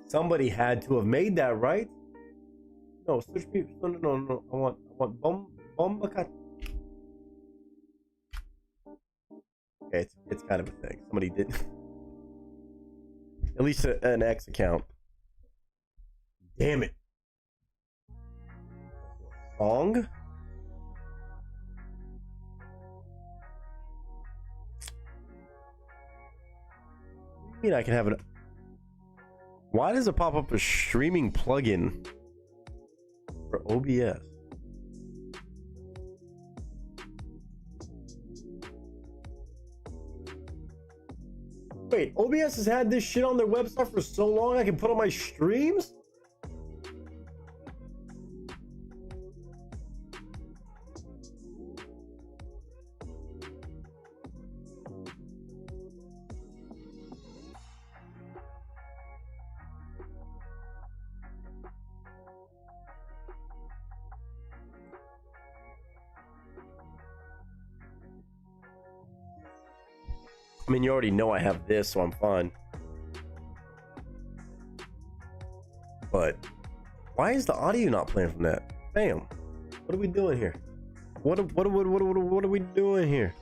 Somebody had to have made that, right? No, switch me. No. I want Bomba cat. Okay, it's kind of a thing. Somebody did. At least an X account. Damn it. Song? I mean, I can have it. Why does it pop up a streaming plugin for OBS? Wait, OBS has had this shit on their website for so long I can put on my streams? I mean, you already know I have this, so I'm fine. But why is the audio not playing from that? Bam. What are we doing here? What are we doing here?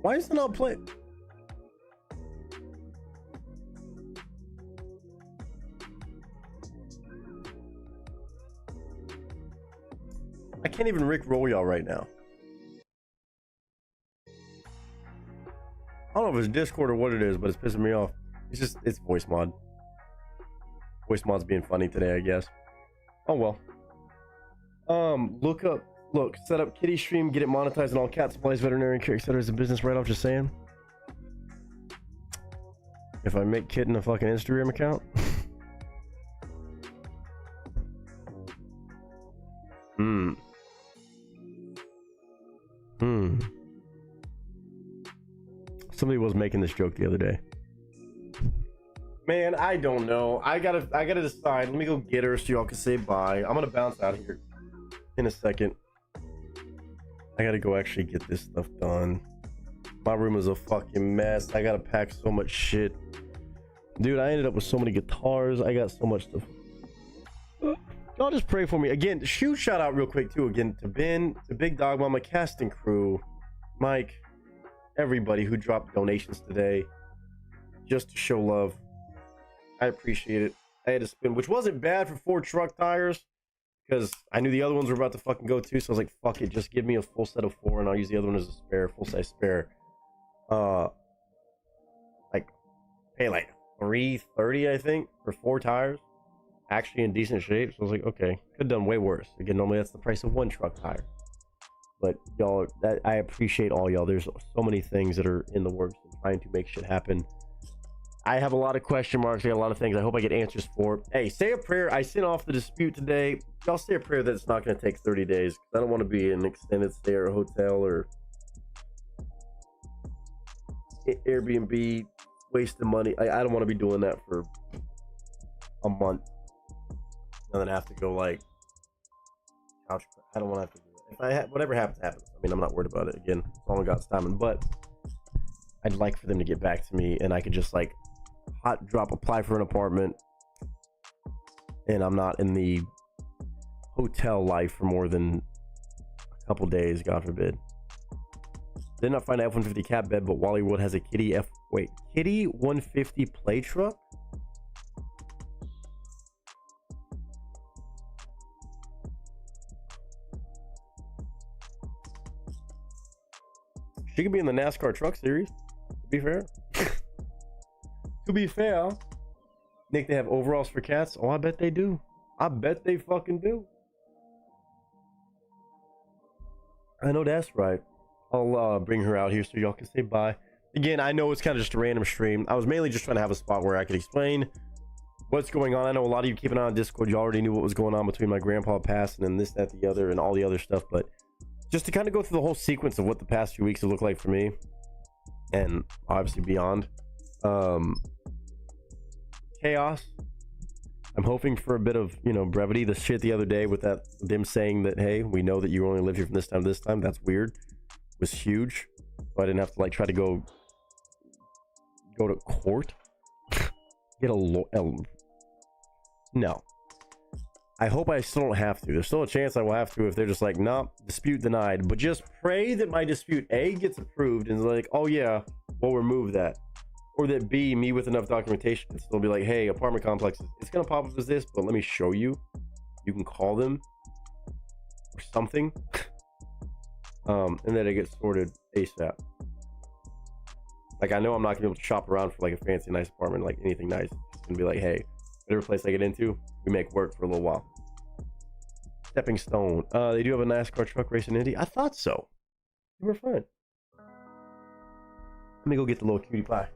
Why is it not playing? I can't even Rick roll y'all right now. I don't know if it's Discord or what it is, but it's pissing me off. It's voice mod. Voice mod's being funny today, I guess. Oh well. Look, set up kitty stream, get it monetized in all cat supplies, veterinarian care, etc. as a business write-off, just saying. If I make kitten a fucking Instagram account. Somebody was making this joke the other day. Man, I don't know. I gotta decide. Let me go get her so y'all can say bye. I'm gonna bounce out of here in a second. I gotta go actually get this stuff done. My room is a fucking mess. I gotta pack so much shit. Dude, I ended up with so many guitars. I got so much stuff. Y'all just pray for me. Again, huge shout out real quick too. Again, to Ben, to Big Dog Mama, casting crew, Mike, everybody who dropped donations today just to show love. I appreciate it. I had to spin, which wasn't bad for 4 truck tires. because I knew the other ones were about to fucking go too. So I was like, fuck it, just give me a full set of 4, and I'll use the other one as a spare, full size spare. Like pay like $330, I think, for 4 tires, actually in decent shape. So I was like, okay, could have done way worse. Again, normally that's the price of 1 truck tire. But y'all, that I appreciate all y'all. There's so many things that are in the works and trying to make shit happen. I have a lot of question marks. I got a lot of things I hope I get answers for. Hey, say a prayer. I sent off the dispute today. Y'all say a prayer that it's not going to take 30 days. I don't want to be in an extended stay or a hotel or Airbnb, wasting money. I don't want to be doing that for a month and then have to go like couch. I don't want to have to do it. If I whatever happens, happens. I mean, I'm not worried about it. Again, it's all in God's timing. But I'd like for them to get back to me, and I could just like hot drop apply for an apartment, and I'm not in the hotel life for more than a couple days, God forbid. Did not find an F-150 cab bed, but Wallywood has a Kitty 150 play truck. She could be in the NASCAR truck series, to be fair. To be fair, Nick, they have overalls for cats. Oh, I bet they do. I bet they fucking do. I know that's right. I'll bring her out here so y'all can say bye. Again, I know it's kind of just a random stream. I was mainly just trying to have a spot where I could explain what's going on. I know a lot of you keep an eye on Discord. You already knew what was going on between my grandpa passing and this, that, the other, and all the other stuff. But just to kind of go through the whole sequence of what the past few weeks have looked like for me, and obviously beyond. Chaos. I'm hoping for a bit of, brevity. The shit the other day with them saying that, hey, we know that you only live here from this time to this time. That's weird. Was huge. So I didn't have to like try to go to court. Get a no. I hope I still don't have to. There's still a chance I will have to if they're just like, nah, dispute denied. But just pray that my dispute A gets approved and like, oh yeah, we'll remove that. Or that B, me with enough documentation can still be like, hey, apartment complexes, it's gonna pop up as this, but let me show you. You can call them or something. And then it gets sorted ASAP. Like, I know I'm not gonna be able to shop around for like a fancy nice apartment, like anything nice. It's gonna be like, hey, whatever place I get into, we make work for a little while. Stepping stone. They do have a NASCAR truck race in Indy. I thought so. You were fun. Let me go get the little cutie pie.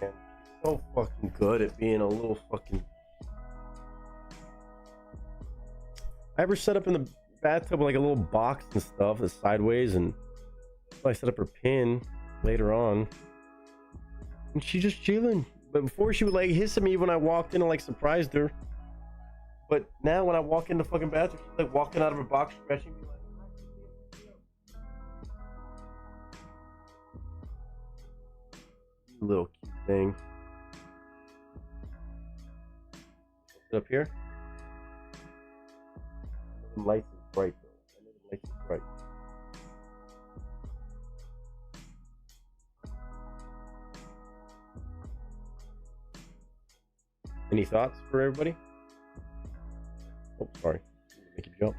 Man, so fucking good at being a little fucking. I ever set up in the bathtub with like a little box and stuff that's sideways, and I set up her pin later on, and she's just chilling. But before she would like hiss at me when I walked in and like surprised her. But now when I walk in the fucking bathroom, she's like walking out of her box, stretching me like. Little cute thing. Up here. The lights is bright though. I know the lights is bright. Any thoughts for everybody? Oh, sorry. Make you jump.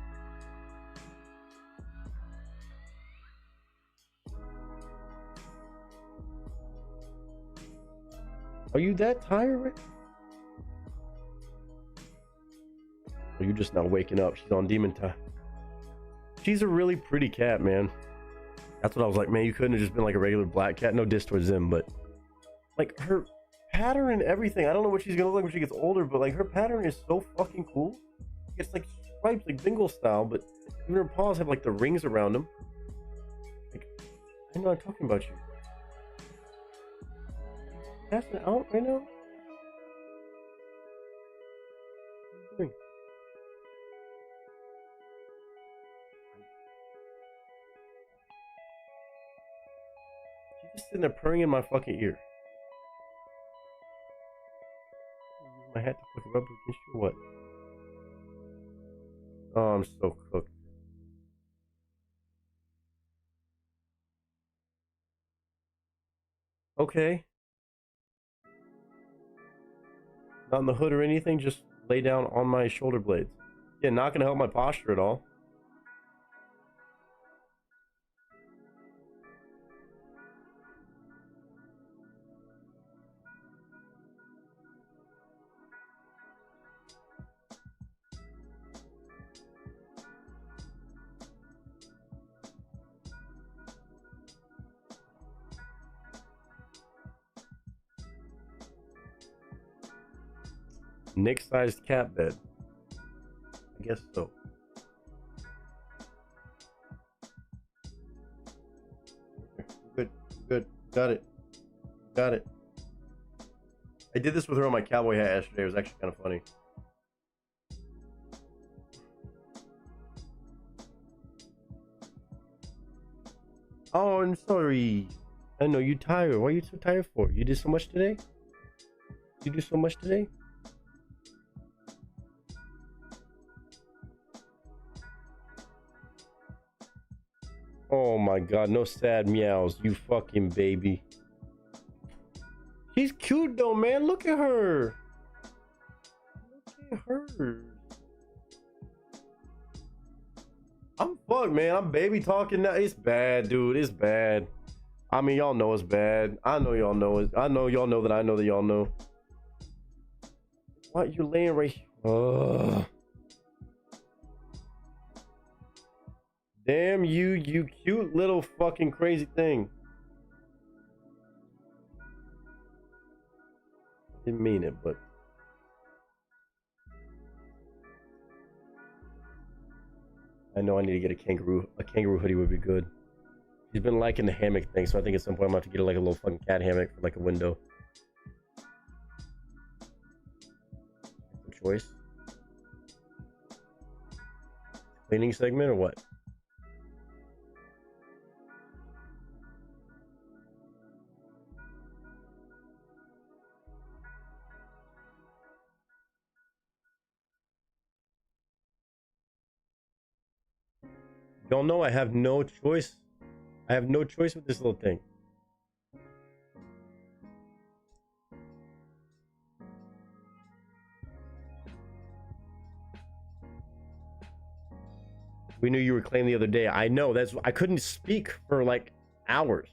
Are you that tired, right? Or you just now waking up? She's on demon time. She's a really pretty cat, man. That's what I was like, man, you couldn't have just been like a regular black cat. No diss towards them, but like her pattern and everything. I don't know what she's gonna look like when she gets older, but like her pattern is so fucking cool. It's like stripes, like bingo style, but even her paws have like the rings around them. Like, I know I'm talking about you. Passing it out right now? What are you doing? She's sitting there purring in my fucking ear. Use my hat to fucking rub against you or what? Oh, I'm so cooked. Okay. Not in the hood or anything, just lay down on my shoulder blades. Yeah, not gonna help my posture at all. Nick-sized cat bed. I guess so. Good, good. Got it. Got it. I did this with her on my cowboy hat yesterday. It was actually kind of funny. Oh, I'm sorry. I know you tired. Why are you so tired for? You did so much today? You do so much today? Oh my god, no sad meows, you fucking baby. She's cute though, man. Look at her. Look at her. I'm fucked, man. I'm baby talking now. It's bad, dude. It's bad. I mean, y'all know it's bad. I know y'all know it. I know y'all know that I know that y'all know. What? You're laying right here. Ugh. Damn you, you cute little fucking crazy thing. Didn't mean it, but I know I need to get a kangaroo. A kangaroo hoodie would be good. She's been liking the hammock thing, so I think at some point I'm gonna have to get her like a little fucking cat hammock for like a window. Good choice. Cleaning segment or what? Y'all know I have no choice. I have no choice with this little thing. We knew you were claiming the other day. I know. That's I couldn't speak for like hours.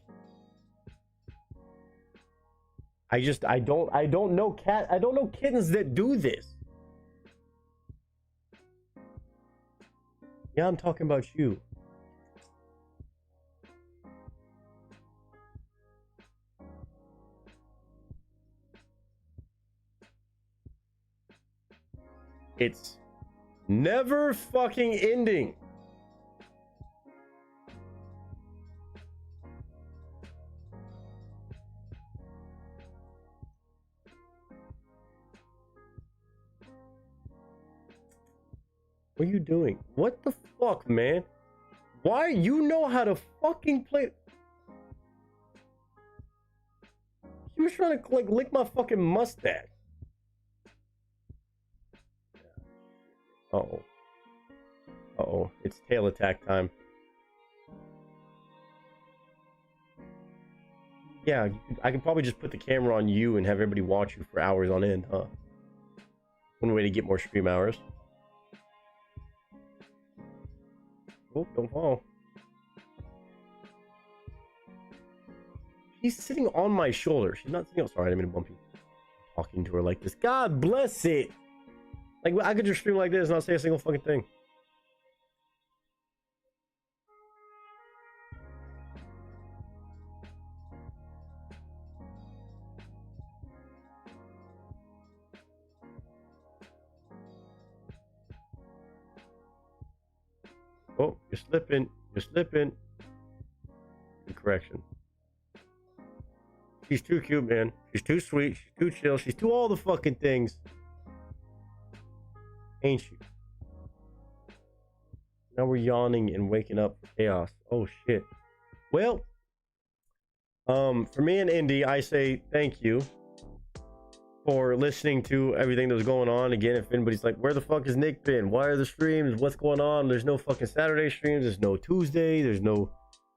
I don't know kittens that do this. Yeah, I'm talking about you. It's never fucking ending. What are you doing? What the fuck, man? Why? You know how to fucking play. He was trying to like lick my fucking mustache. Uh-oh. Uh-oh. It's tail attack time. Yeah, I can probably just put the camera on you and have everybody watch you for hours on end, huh? One way to get more stream hours. Oh, don't fall. She's sitting on my shoulder. She's not sitting. Oh, sorry, I didn't mean to bump you. Talking to her like this. God bless it. Like, I could just stream like this and not say a single fucking thing. Oh, you're slipping. You're slipping. Good correction. She's too cute, man. She's too sweet. She's too chill. She's too all the fucking things. Ain't she? Now we're yawning and waking up for chaos. Oh, shit. Well, For me and Indy, I say thank you for listening to everything that was going on. Again, if anybody's like, where the fuck has Nick been? Why are the streams? What's going on? There's no fucking Saturday streams. There's no Tuesday. There's no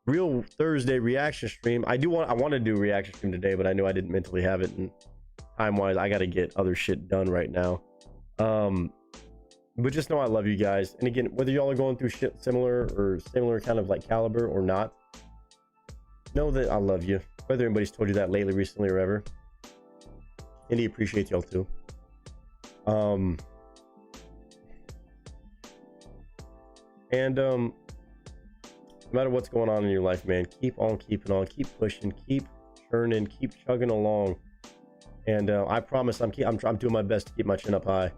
real Thursday reaction stream. I want to do a reaction stream today, but I knew I didn't mentally have it, and time wise I got to get other shit done right now. But just know I love you guys, and again, whether y'all are going through shit similar kind of like caliber or not, know that I love you, whether anybody's told you that lately, recently, or ever. Indy appreciates y'all too. No matter what's going on in your life, man, keep on keeping on, keep pushing, keep churning, keep chugging along. And I promise I'm doing my best to keep my chin up high.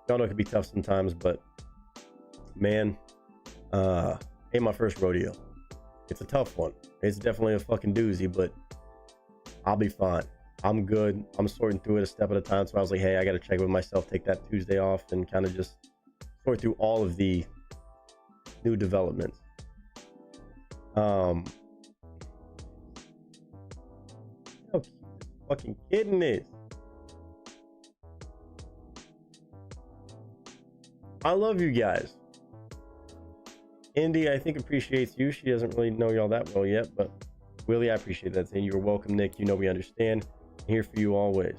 Y'all know it can be tough sometimes, but man, ain't my first rodeo. It's a tough one. It's definitely a fucking doozy, but I'll be fine. I'm good. I'm sorting through it a step at a time. So I was like, hey, I got to check with myself, take that Tuesday off, and kind of just sort through all of the new developments. How cute this fucking kitten is. I love you guys. Indy, I think, appreciates you. She doesn't really know y'all that well yet, but Willie, I appreciate that. Saying you're welcome, Nick. You know we understand. I'm here for you always.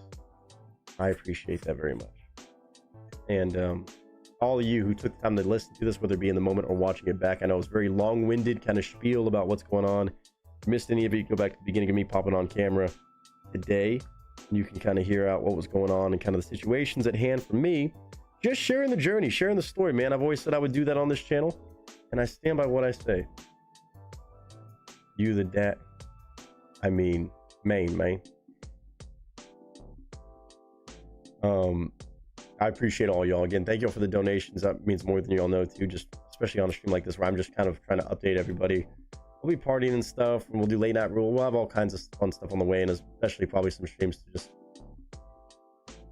I appreciate that very much. And all of you who took the time to listen to this, whether it be in the moment or watching it back, I know it's very long-winded kind of spiel about what's going on. If you missed any of it, you can go back to the beginning of me popping on camera today. And you can kind of hear out what was going on and kind of the situations at hand for me. Just sharing the journey, sharing the story, man. I've always said I would do that on this channel, and I stand by what I say. You the dad. I mean, man. I appreciate all y'all. Again, thank y'all for the donations. That means more than y'all know too, just especially on a stream like this where I'm just kind of trying to update everybody. We'll be partying and stuff, and we'll do late night rule. We'll have all kinds of fun stuff on the way, and especially probably some streams to just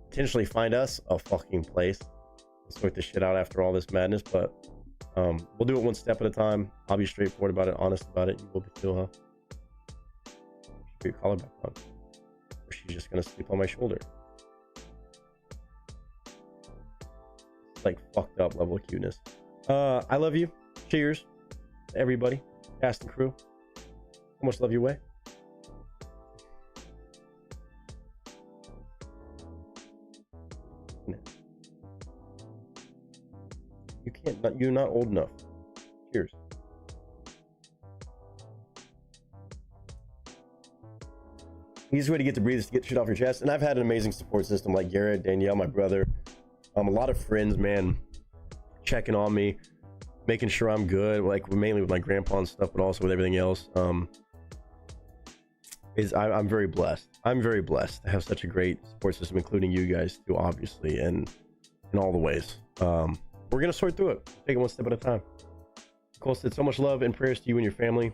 potentially find us a fucking place. We'll sort this shit out after all this madness, but we'll do it one step at a time. I'll be straightforward about it, honest about it. You will be too, huh? Put your collar back on. Or she's just gonna sleep on my shoulder. It's like fucked up level of cuteness. I love you. Cheers, everybody, cast and crew. How much love you weigh? You can't. You're not old enough. Cheers. Easiest way to get to breathe is to get shit off your chest. And I've had an amazing support system like Garrett, Danielle, my brother, a lot of friends, man, checking on me, making sure I'm good, like mainly with my grandpa and stuff, but also with everything else. I'm very blessed. I'm very blessed to have such a great support system, including you guys too, obviously, and in all the ways. We're gonna sort through it, take it one step at a time. Cole said, so much love and prayers to you and your family.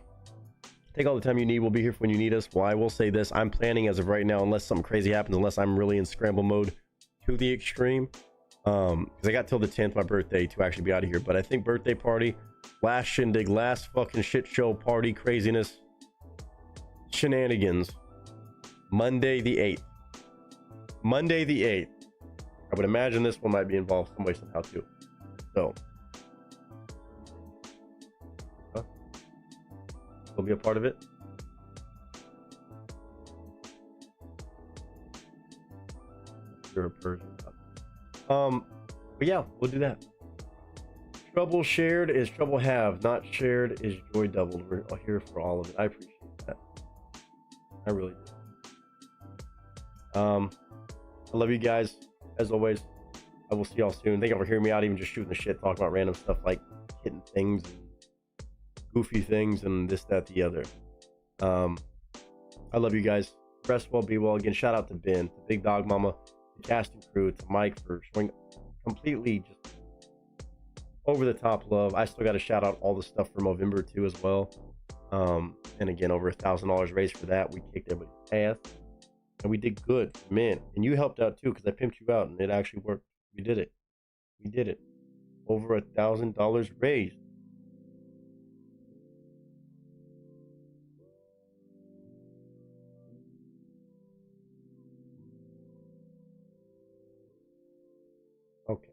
Take all the time you need. We'll be here for when you need us. Well, I will say this, I'm planning as of right now, unless something crazy happens, unless I'm really in scramble mode to the extreme, because I got till the 10th, my birthday, to actually be out of here. But I think birthday party, last shindig, last fucking shit show party craziness shenanigans, Monday the 8th. Monday the 8th. I would imagine this one might be involved some way, somehow too. So, will be a part of it. You're a Persian. But yeah, we'll do that. Trouble shared is trouble have, not shared is joy doubled. We're here for all of it. I appreciate that. I really do. I love you guys as always. I will see y'all soon. Thank you for hearing me out, even just shooting the shit, talking about random stuff like hitting things and goofy things and this, that, the other. I love you guys. Rest well, be well. Again, shout out to Ben, to Big Dog Mama, the casting crew, to Mike for showing completely just over the top love. I still got to shout out all the stuff for Movember too as well. And again, over $1,000 raised for that. We kicked everybody's ass and we did good, man. And you helped out too, because I pimped you out and it actually worked. We did it. We did it. Over $1,000 raised. Okay.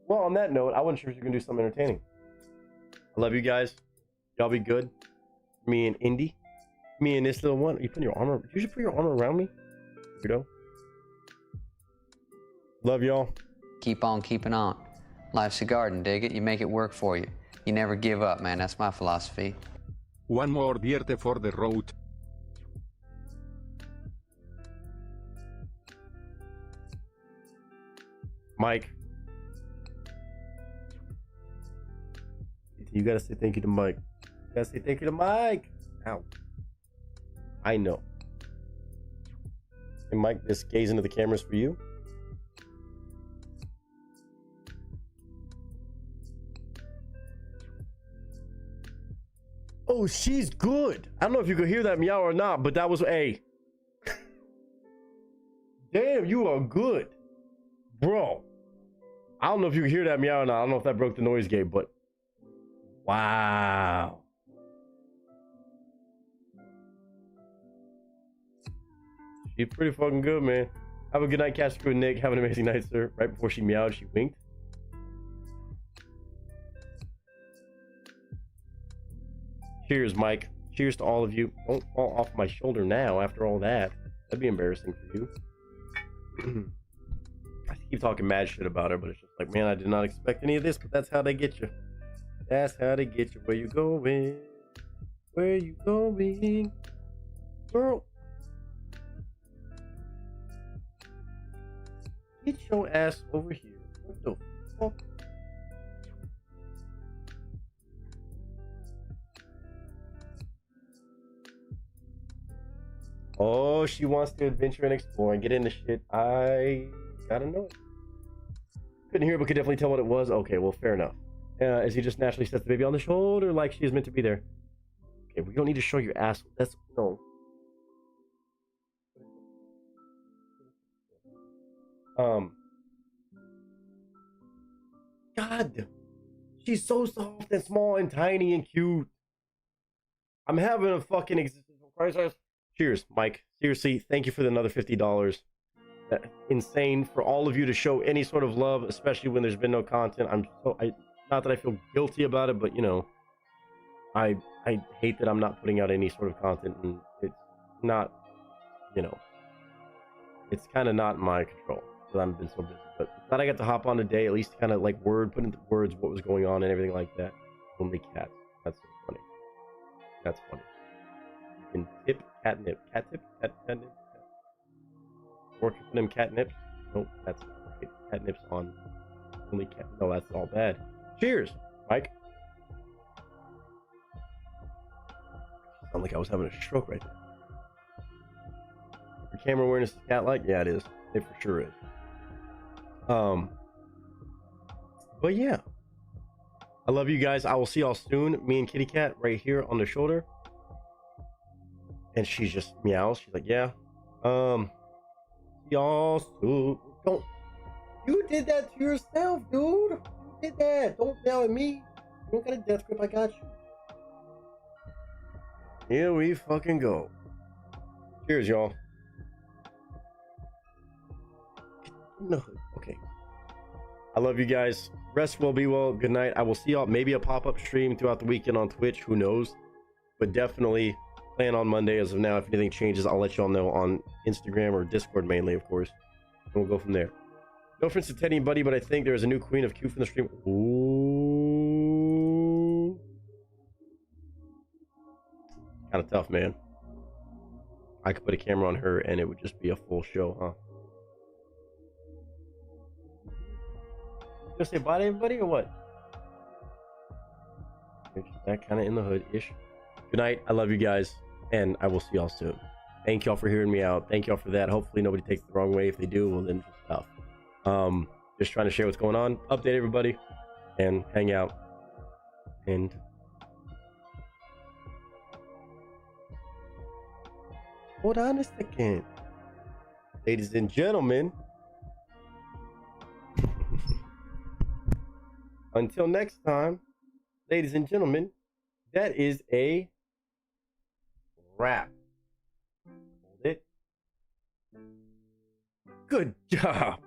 Well, on that note, I wasn't sure if you were gonna do something entertaining. I love you guys. Y'all be good. Me and Indy. Me and this little one. You putting your armor? You should put your armor around me. You know. Love y'all. Keep on keeping on. Life's a garden, dig it? You make it work for you. You never give up, man. That's my philosophy. One more dirt for the road. Mike. You gotta say thank you to Mike. You gotta say thank you to Mike. Ow. I know. And Mike, this gaze into the cameras for you. Oh, she's good. I don't know if you could hear that meow or not, but that was a. Damn, you are good, bro. I don't know if you could hear that meow or not. I don't know if that broke the noise gate, but wow. She's pretty fucking good, man. Have a good night, Casper and Nick. Have an amazing night, sir. Right before she meowed, she winked. Cheers, Mike. Cheers to all of you. Don't fall off my shoulder now after all that. That'd be embarrassing for you. I keep talking mad shit about her, but it's just like, man, I did not expect any of this, but that's how they get you. That's how they get you. Where you going? Where you going? Girl. Get your ass over here. What the fuck? Oh, she wants to adventure and explore and get into shit. I gotta know it. Couldn't hear, but could definitely tell what it was. Okay, well, fair enough. As he just naturally sets the baby on the shoulder like she is meant to be there. Okay, we don't need to show your ass. That's no. God, she's so soft and small and tiny and cute. I'm having a fucking existential crisis. Cheers, Mike. Seriously, thank you for another $50. That's insane for all of you to show any sort of love, especially when there's been no content. Not that I feel guilty about it, but you know, I hate that I'm not putting out any sort of content, and it's not, you know, it's kind of not in my control because I've been so busy. But glad I got to hop on today, at least kind of like put into words what was going on and everything like that. Only cats. That's so funny. That's funny. You can tip catnip. Catnip? Catnip? Or them catnips? Nope, that's not right. Catnip's on only cat. No, that's all bad. Cheers, Mike. Sound like I was having a stroke right there. Your camera awareness is cat-like? Yeah, it is. It for sure is. But yeah. I love you guys. I will see y'all soon. Me and Kitty Cat right here on the shoulder. And she's just meows. She's like, yeah. Y'all soon. Don't. You did that to yourself, dude. You did that. Don't yell at me. You don't got a death grip. I got you. Here we fucking go. Cheers, y'all. No. Okay. I love you guys. Rest well, be well. Good night. I will see y'all. Maybe a pop-up stream throughout the weekend on Twitch. Who knows? But definitely plan on Monday as of now. If anything changes, I'll let y'all know on Instagram or Discord mainly, of course. And we'll go from there. No offense to Teddy and Buddy, but I think there is a new queen of Q from the stream. Ooh. Kind of tough, man. I could put a camera on her and it would just be a full show, huh? You gonna say bye to everybody or what? That kind of in the hood-ish. Good night. I love you guys. And I will see y'all soon. Thank y'all for hearing me out. Thank y'all for that. Hopefully nobody takes it the wrong way. If they do, well then just tough. Just trying to share what's going on, update everybody, and hang out. And hold on a second. Ladies and gentlemen. Until next time, ladies and gentlemen, that is a wrap. Hold it. Good job.